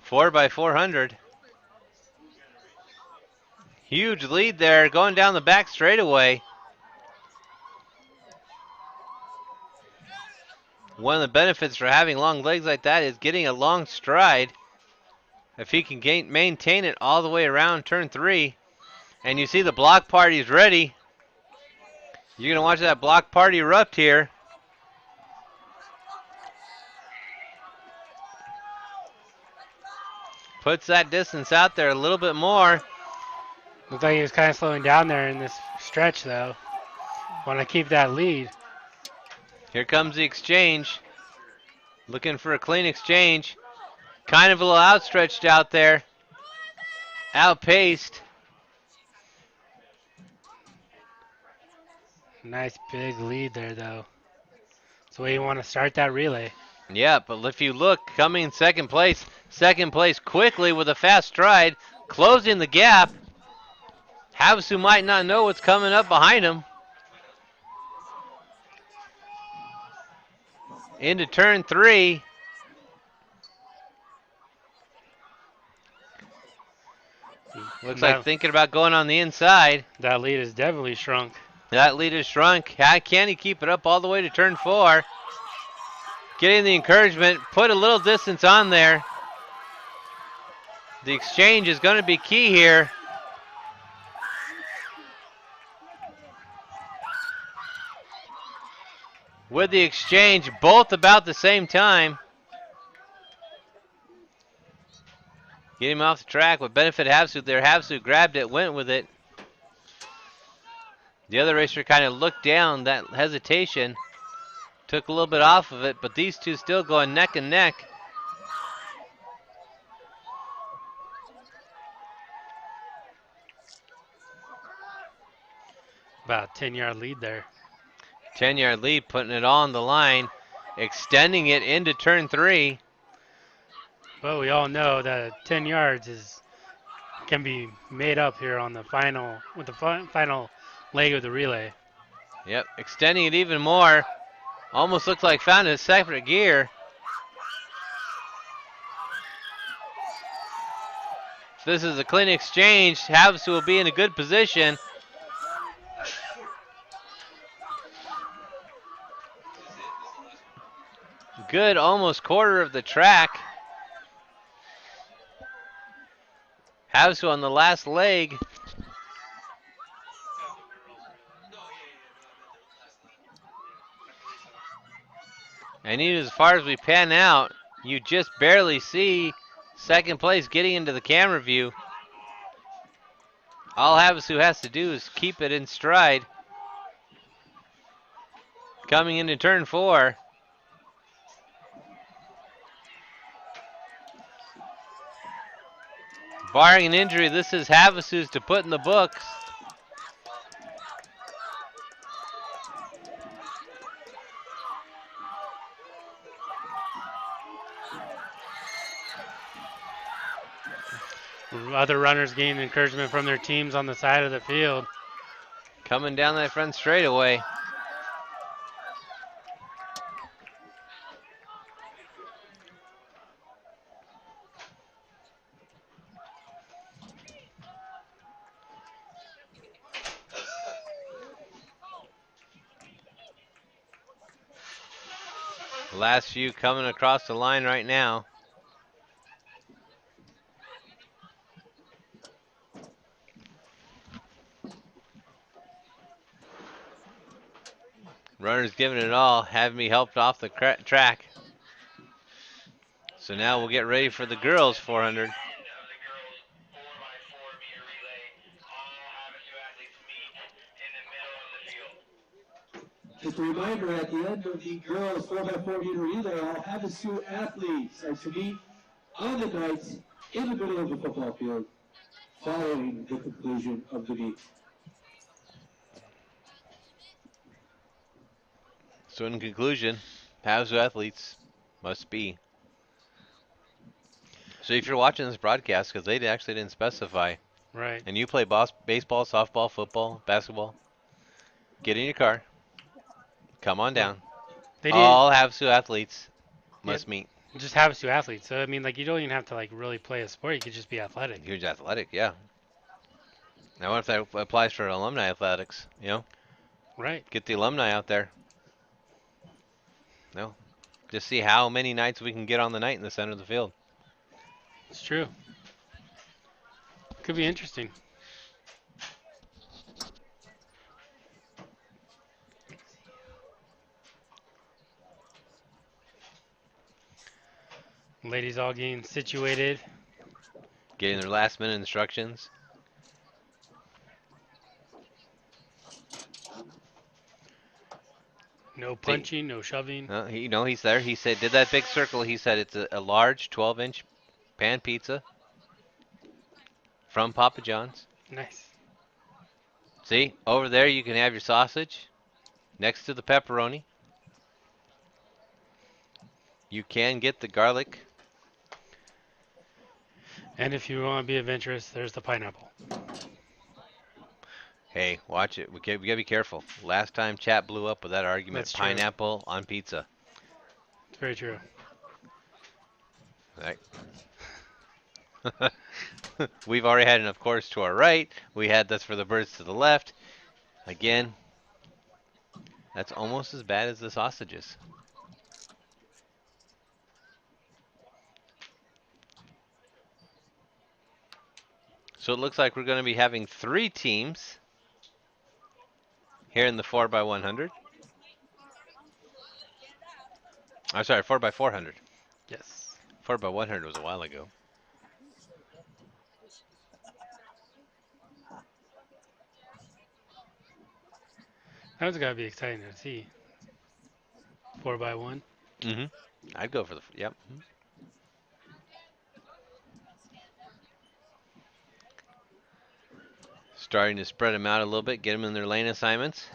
Speaker 4: Four by 400. Huge lead there, going down the back straightaway. One of the benefits for having long legs like that is getting a long stride. If he can maintain it all the way around turn 3, and you see the block party's ready, you're going to watch that block party erupt here. Puts that distance out there a little bit more.
Speaker 8: Looks like he was kind of slowing down there in this stretch, though. Want to keep that lead.
Speaker 4: Here comes the exchange. Looking for a clean exchange. Kind of a little outstretched out there. Outpaced.
Speaker 8: Nice big lead there, though. That's the way you want to start that relay.
Speaker 4: Yeah, but if you look, coming in second place quickly with a fast stride, closing the gap. Havasu might not know what's coming up behind him. Into turn 3. Looks like thinking about going on the inside.
Speaker 8: That lead has definitely shrunk.
Speaker 4: That lead has shrunk. Can he keep it up all the way to turn 4? Getting the encouragement, put a little distance on there. The exchange is going to be key here. With the exchange, both about the same time. Get him off the track with benefit Havasu there. Havasu grabbed it, went with it. The other racer kind of looked down, that hesitation. Took a little bit off of it, but these two still going neck and neck.
Speaker 8: About a 10-yard lead there.
Speaker 4: 10-yard lead, putting it on the line, extending it into turn 3.
Speaker 8: But we all know that 10 yards can be made up here on the final final leg of the relay.
Speaker 4: Yep, extending it even more. Almost looks like found a separate gear. If this is a clean exchange, Havasu will be in a good position. Good, almost quarter of the track. Havasu on the last leg. And even as far as we pan out, you just barely see second place getting into the camera view. All Havasu has to do is keep it in stride. Coming into turn 4. Barring an injury, this is Havasu's to put in the books.
Speaker 8: Other runners gain encouragement from their teams on the side of the field.
Speaker 4: Coming down that front straightaway. Last few coming across the line right now. Runner's giving it all. Have me helped off the track. So now we'll get ready for the girls 400.
Speaker 6: Just a reminder, at the end of the girls 4x4 meter relay, all Havasu athletes are to meet on the night in the middle of the football field following the conclusion of the meet.
Speaker 4: So in conclusion, Havasu athletes must be. So if you're watching this broadcast, because they actually didn't specify,
Speaker 8: Right.
Speaker 4: and you play baseball, softball, football, basketball, get in your car, come on down.
Speaker 8: They didn't.
Speaker 4: All Havasu athletes
Speaker 8: Yeah,
Speaker 4: must meet.
Speaker 8: just Havasu athletes. So I mean, like you don't even have to like really play a sport. You could just be athletic.
Speaker 4: Huge athletic, yeah. Now what if that applies for alumni athletics?
Speaker 8: Right.
Speaker 4: Get the alumni out there. No, just see how many nights we can get on the night in the center of the field.
Speaker 8: It's true. Could be interesting. Ladies all getting situated.
Speaker 4: Getting their last minute instructions.
Speaker 8: No punching, no shoving.
Speaker 4: He's there. He said, did that big circle. He said it's a large 12-inch pan pizza from Papa John's.
Speaker 8: Nice.
Speaker 4: See, over there you can have your sausage next to the pepperoni. You can get the garlic.
Speaker 8: And if you want to be adventurous, there's the pineapple.
Speaker 4: Hey, watch it. We gotta be careful. Last time chat blew up with that argument.
Speaker 8: That's true.
Speaker 4: Pineapple on pizza.
Speaker 8: It's very true.
Speaker 4: Right. We've already had an of course to our right. We had this for the birds to the left. Again, that's almost as bad as the sausages. So it looks like we're going to be having 3 teams here in the 4x100. I'm sorry, 4x400.
Speaker 8: Yes.
Speaker 4: 4x100 was a while ago.
Speaker 8: That's got to be exciting to see. 4x1.
Speaker 4: Mm-hmm. I'd go for the, yep. Starting to spread them out a little bit, get them in their lane assignments.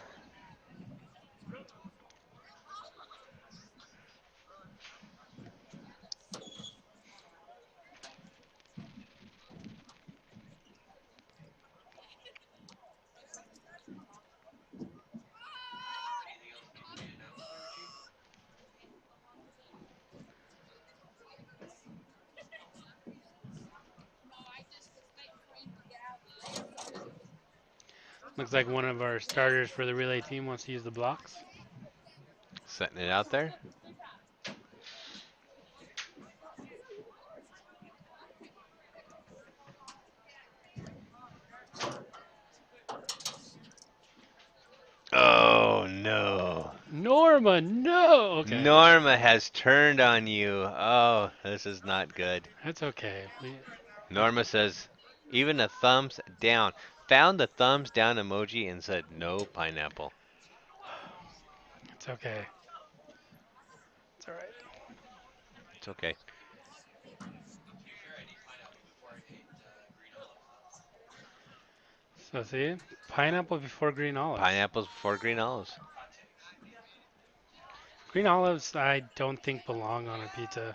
Speaker 8: Looks like one of our starters for the relay team wants to use the blocks.
Speaker 4: Setting it out there. Oh no.
Speaker 8: Norma, no. Okay.
Speaker 4: Norma has turned on you. Oh, this is not good.
Speaker 8: That's okay.
Speaker 4: Norma says, even a thumbs down. Found the thumbs down emoji and said no pineapple.
Speaker 8: It's okay. It's all right.
Speaker 4: It's okay.
Speaker 8: So see, pineapple before green olives.
Speaker 4: Pineapples before green olives.
Speaker 8: Green olives, I don't think belong on a pizza.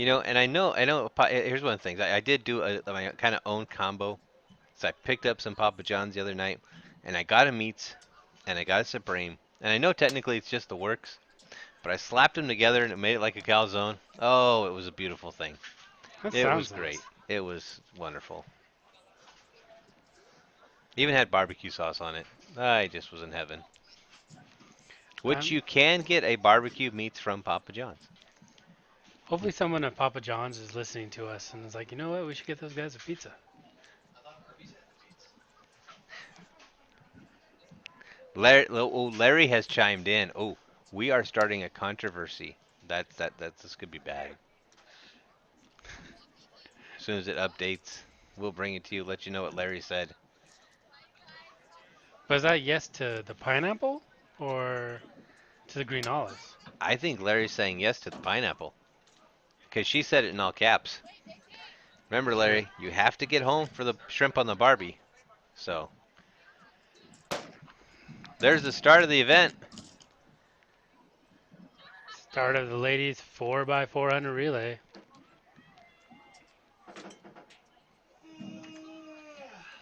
Speaker 4: And I know. Here's one of the things. I did do my kind of own combo. So I picked up some Papa John's the other night, and I got a meats, and I got a Supreme. And I know technically it's just the works, but I slapped them together and it made it like a calzone. Oh, it was a beautiful thing.
Speaker 8: That
Speaker 4: It was
Speaker 8: sounds
Speaker 4: great.
Speaker 8: nice.
Speaker 4: It was wonderful. Even had barbecue sauce on it. I just was in heaven. Which you can get a barbecue meats from Papa John's.
Speaker 8: Hopefully someone at Papa John's is listening to us and is like, you know what, we should get those guys a pizza.
Speaker 5: I thought Arby's had the meats.
Speaker 4: Larry has chimed in. Oh, we are starting a controversy. This could be bad. As soon as it updates, we'll bring it to you. Let you know what Larry said.
Speaker 8: Was that yes to the pineapple or to the green olives?
Speaker 4: I think Larry's saying yes to the pineapple because she said it in all caps. Remember, Larry, you have to get home for the shrimp on the Barbie. So there's the start of the event.
Speaker 8: Start of the ladies 4x400 relay.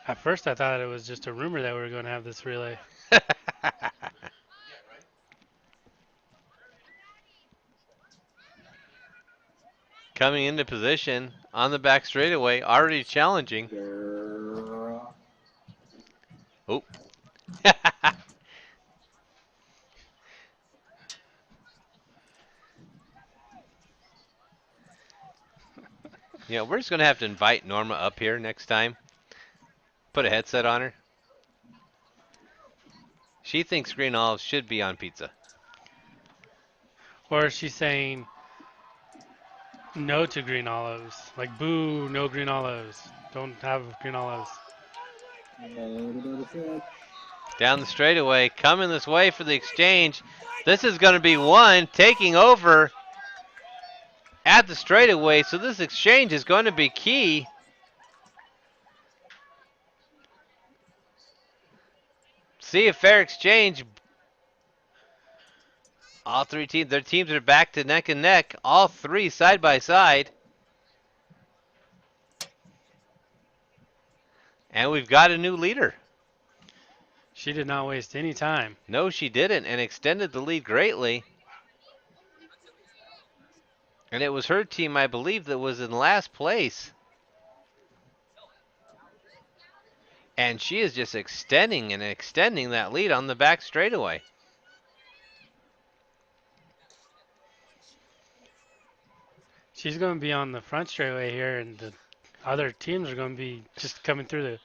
Speaker 8: At first, I thought it was just a rumor that we were going to have this relay.
Speaker 5: Yeah, right.
Speaker 4: Coming into position on the back straightaway, already challenging.
Speaker 6: Girl.
Speaker 4: Oh. Yeah, we're just going to have to invite Norma up here next time. Put a headset on her. She thinks green olives should be on pizza.
Speaker 8: Or is she saying no to green olives? Like, boo, no green olives. Don't have green olives.
Speaker 4: Down the straightaway, coming this way for the exchange. This is going to be one taking over at the straightaway, so this exchange is going to be key. See a fair exchange. All three teams, their teams are back to neck and neck. All three side by side. And we've got a new leader.
Speaker 8: She did not waste any time.
Speaker 4: No, she didn't, and extended the lead greatly. And it was her team, I believe, that was in last place. And she is just extending and extending that lead on the back straightaway.
Speaker 8: She's going to be on the front straightaway here, and the other teams are going to be just coming through the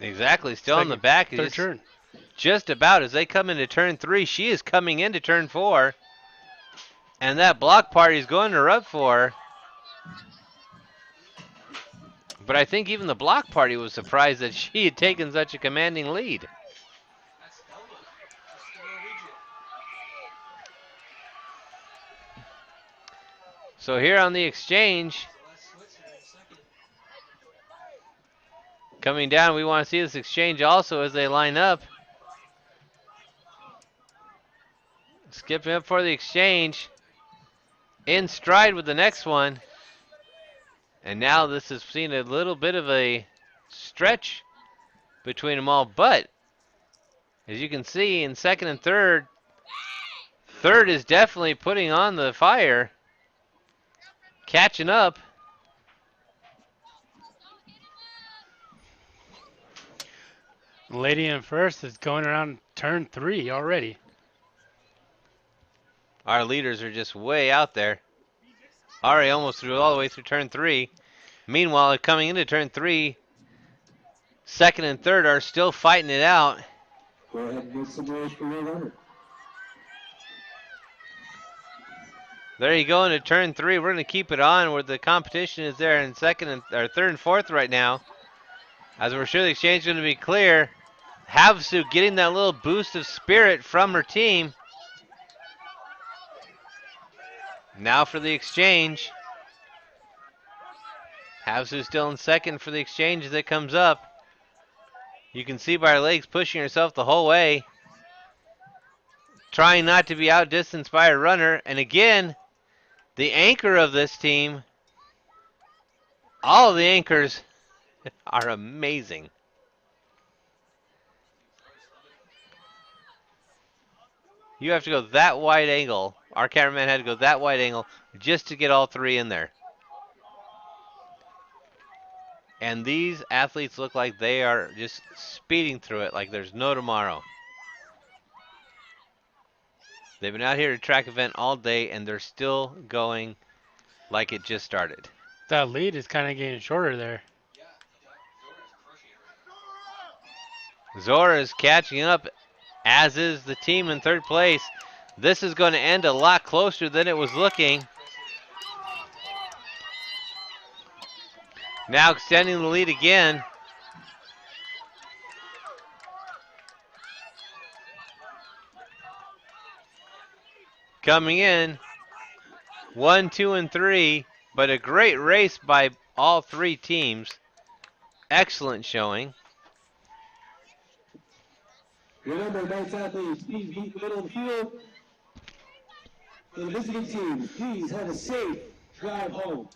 Speaker 4: Exactly, still on the
Speaker 8: second,
Speaker 4: back.
Speaker 8: third turn.
Speaker 4: Just about as they come into turn 3, she is coming into turn 4. And that block party is going to rub for her. But I think even the block party was surprised that she had taken such a commanding lead.
Speaker 5: That's Elma. That's the Norwegian.
Speaker 4: So here on the exchange,
Speaker 5: Celeste Switzer in second.
Speaker 4: coming down, we want to see this exchange also as they line up. Skipping up for the exchange. In stride with the next one. And now this has seen a little bit of a stretch between them all. But as you can see in second and third, third is definitely putting on the fire. Catching up.
Speaker 8: Lady in first is going around turn 3 already.
Speaker 4: Our leaders are just way out there. Already almost through all the way through turn 3. Meanwhile, coming into turn 3, second and third are still fighting it out.
Speaker 6: Go ahead and make some noise for your runner.
Speaker 4: There you go into turn 3. We're going to keep it on where the competition is there in second and or third and fourth right now. As we're sure the exchange is going to be clear. Havasu getting that little boost of spirit from her team. Now for the exchange. Havasu still in second for the exchange as it comes up. You can see by her legs pushing herself the whole way. Trying not to be outdistanced by her runner. And again, the anchor of this team, all of the anchors are amazing. You have to go that wide angle. Our cameraman had to go that wide angle just to get all three in there. And these athletes look like they are just speeding through it like there's no tomorrow. They've been out here at a track event all day and they're still going like it just started.
Speaker 8: That lead is kind of getting shorter there.
Speaker 5: Yeah, Zora's crushing it right now.
Speaker 4: Zora is catching up as is the team in third place. This is going to end a lot closer than it was looking. Now extending the lead again. Coming in 1, 2, and 3, but a great race by all three teams. Excellent showing.
Speaker 6: Remember, Knights athletes, please meet the middle of the field. For the visiting teams, please have a safe drive home.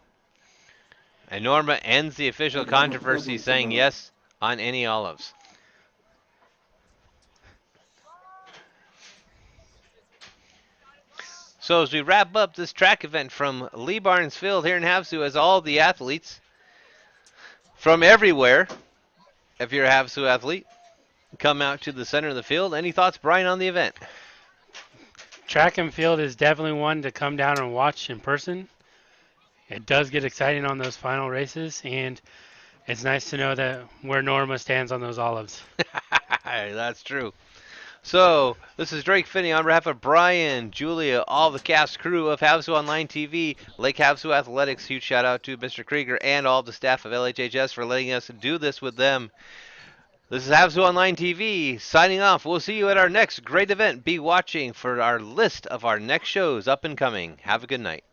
Speaker 4: And Norma ends the official controversy saying yes on any olives. So as we wrap up this track event from Lee Barnes Field here in Havasu, as all the athletes from everywhere, if you're a Havasu athlete, come out to the center of the field. Any thoughts, Brian, on the event?
Speaker 8: Track and field is definitely one to come down and watch in person. It does get exciting on those final races, and it's nice to know that where Norma stands on those olives.
Speaker 4: That's true. So, this is Drake Finney on behalf of Brian, Julia, all the cast crew of Havasu Online TV, Lake Havasu Athletics. Huge shout out to Mr. Krieger and all the staff of LHHS for letting us do this with them. This is Havasu Online TV signing off. We'll see you at our next great event. Be watching for our list of our next shows up and coming. Have a good night.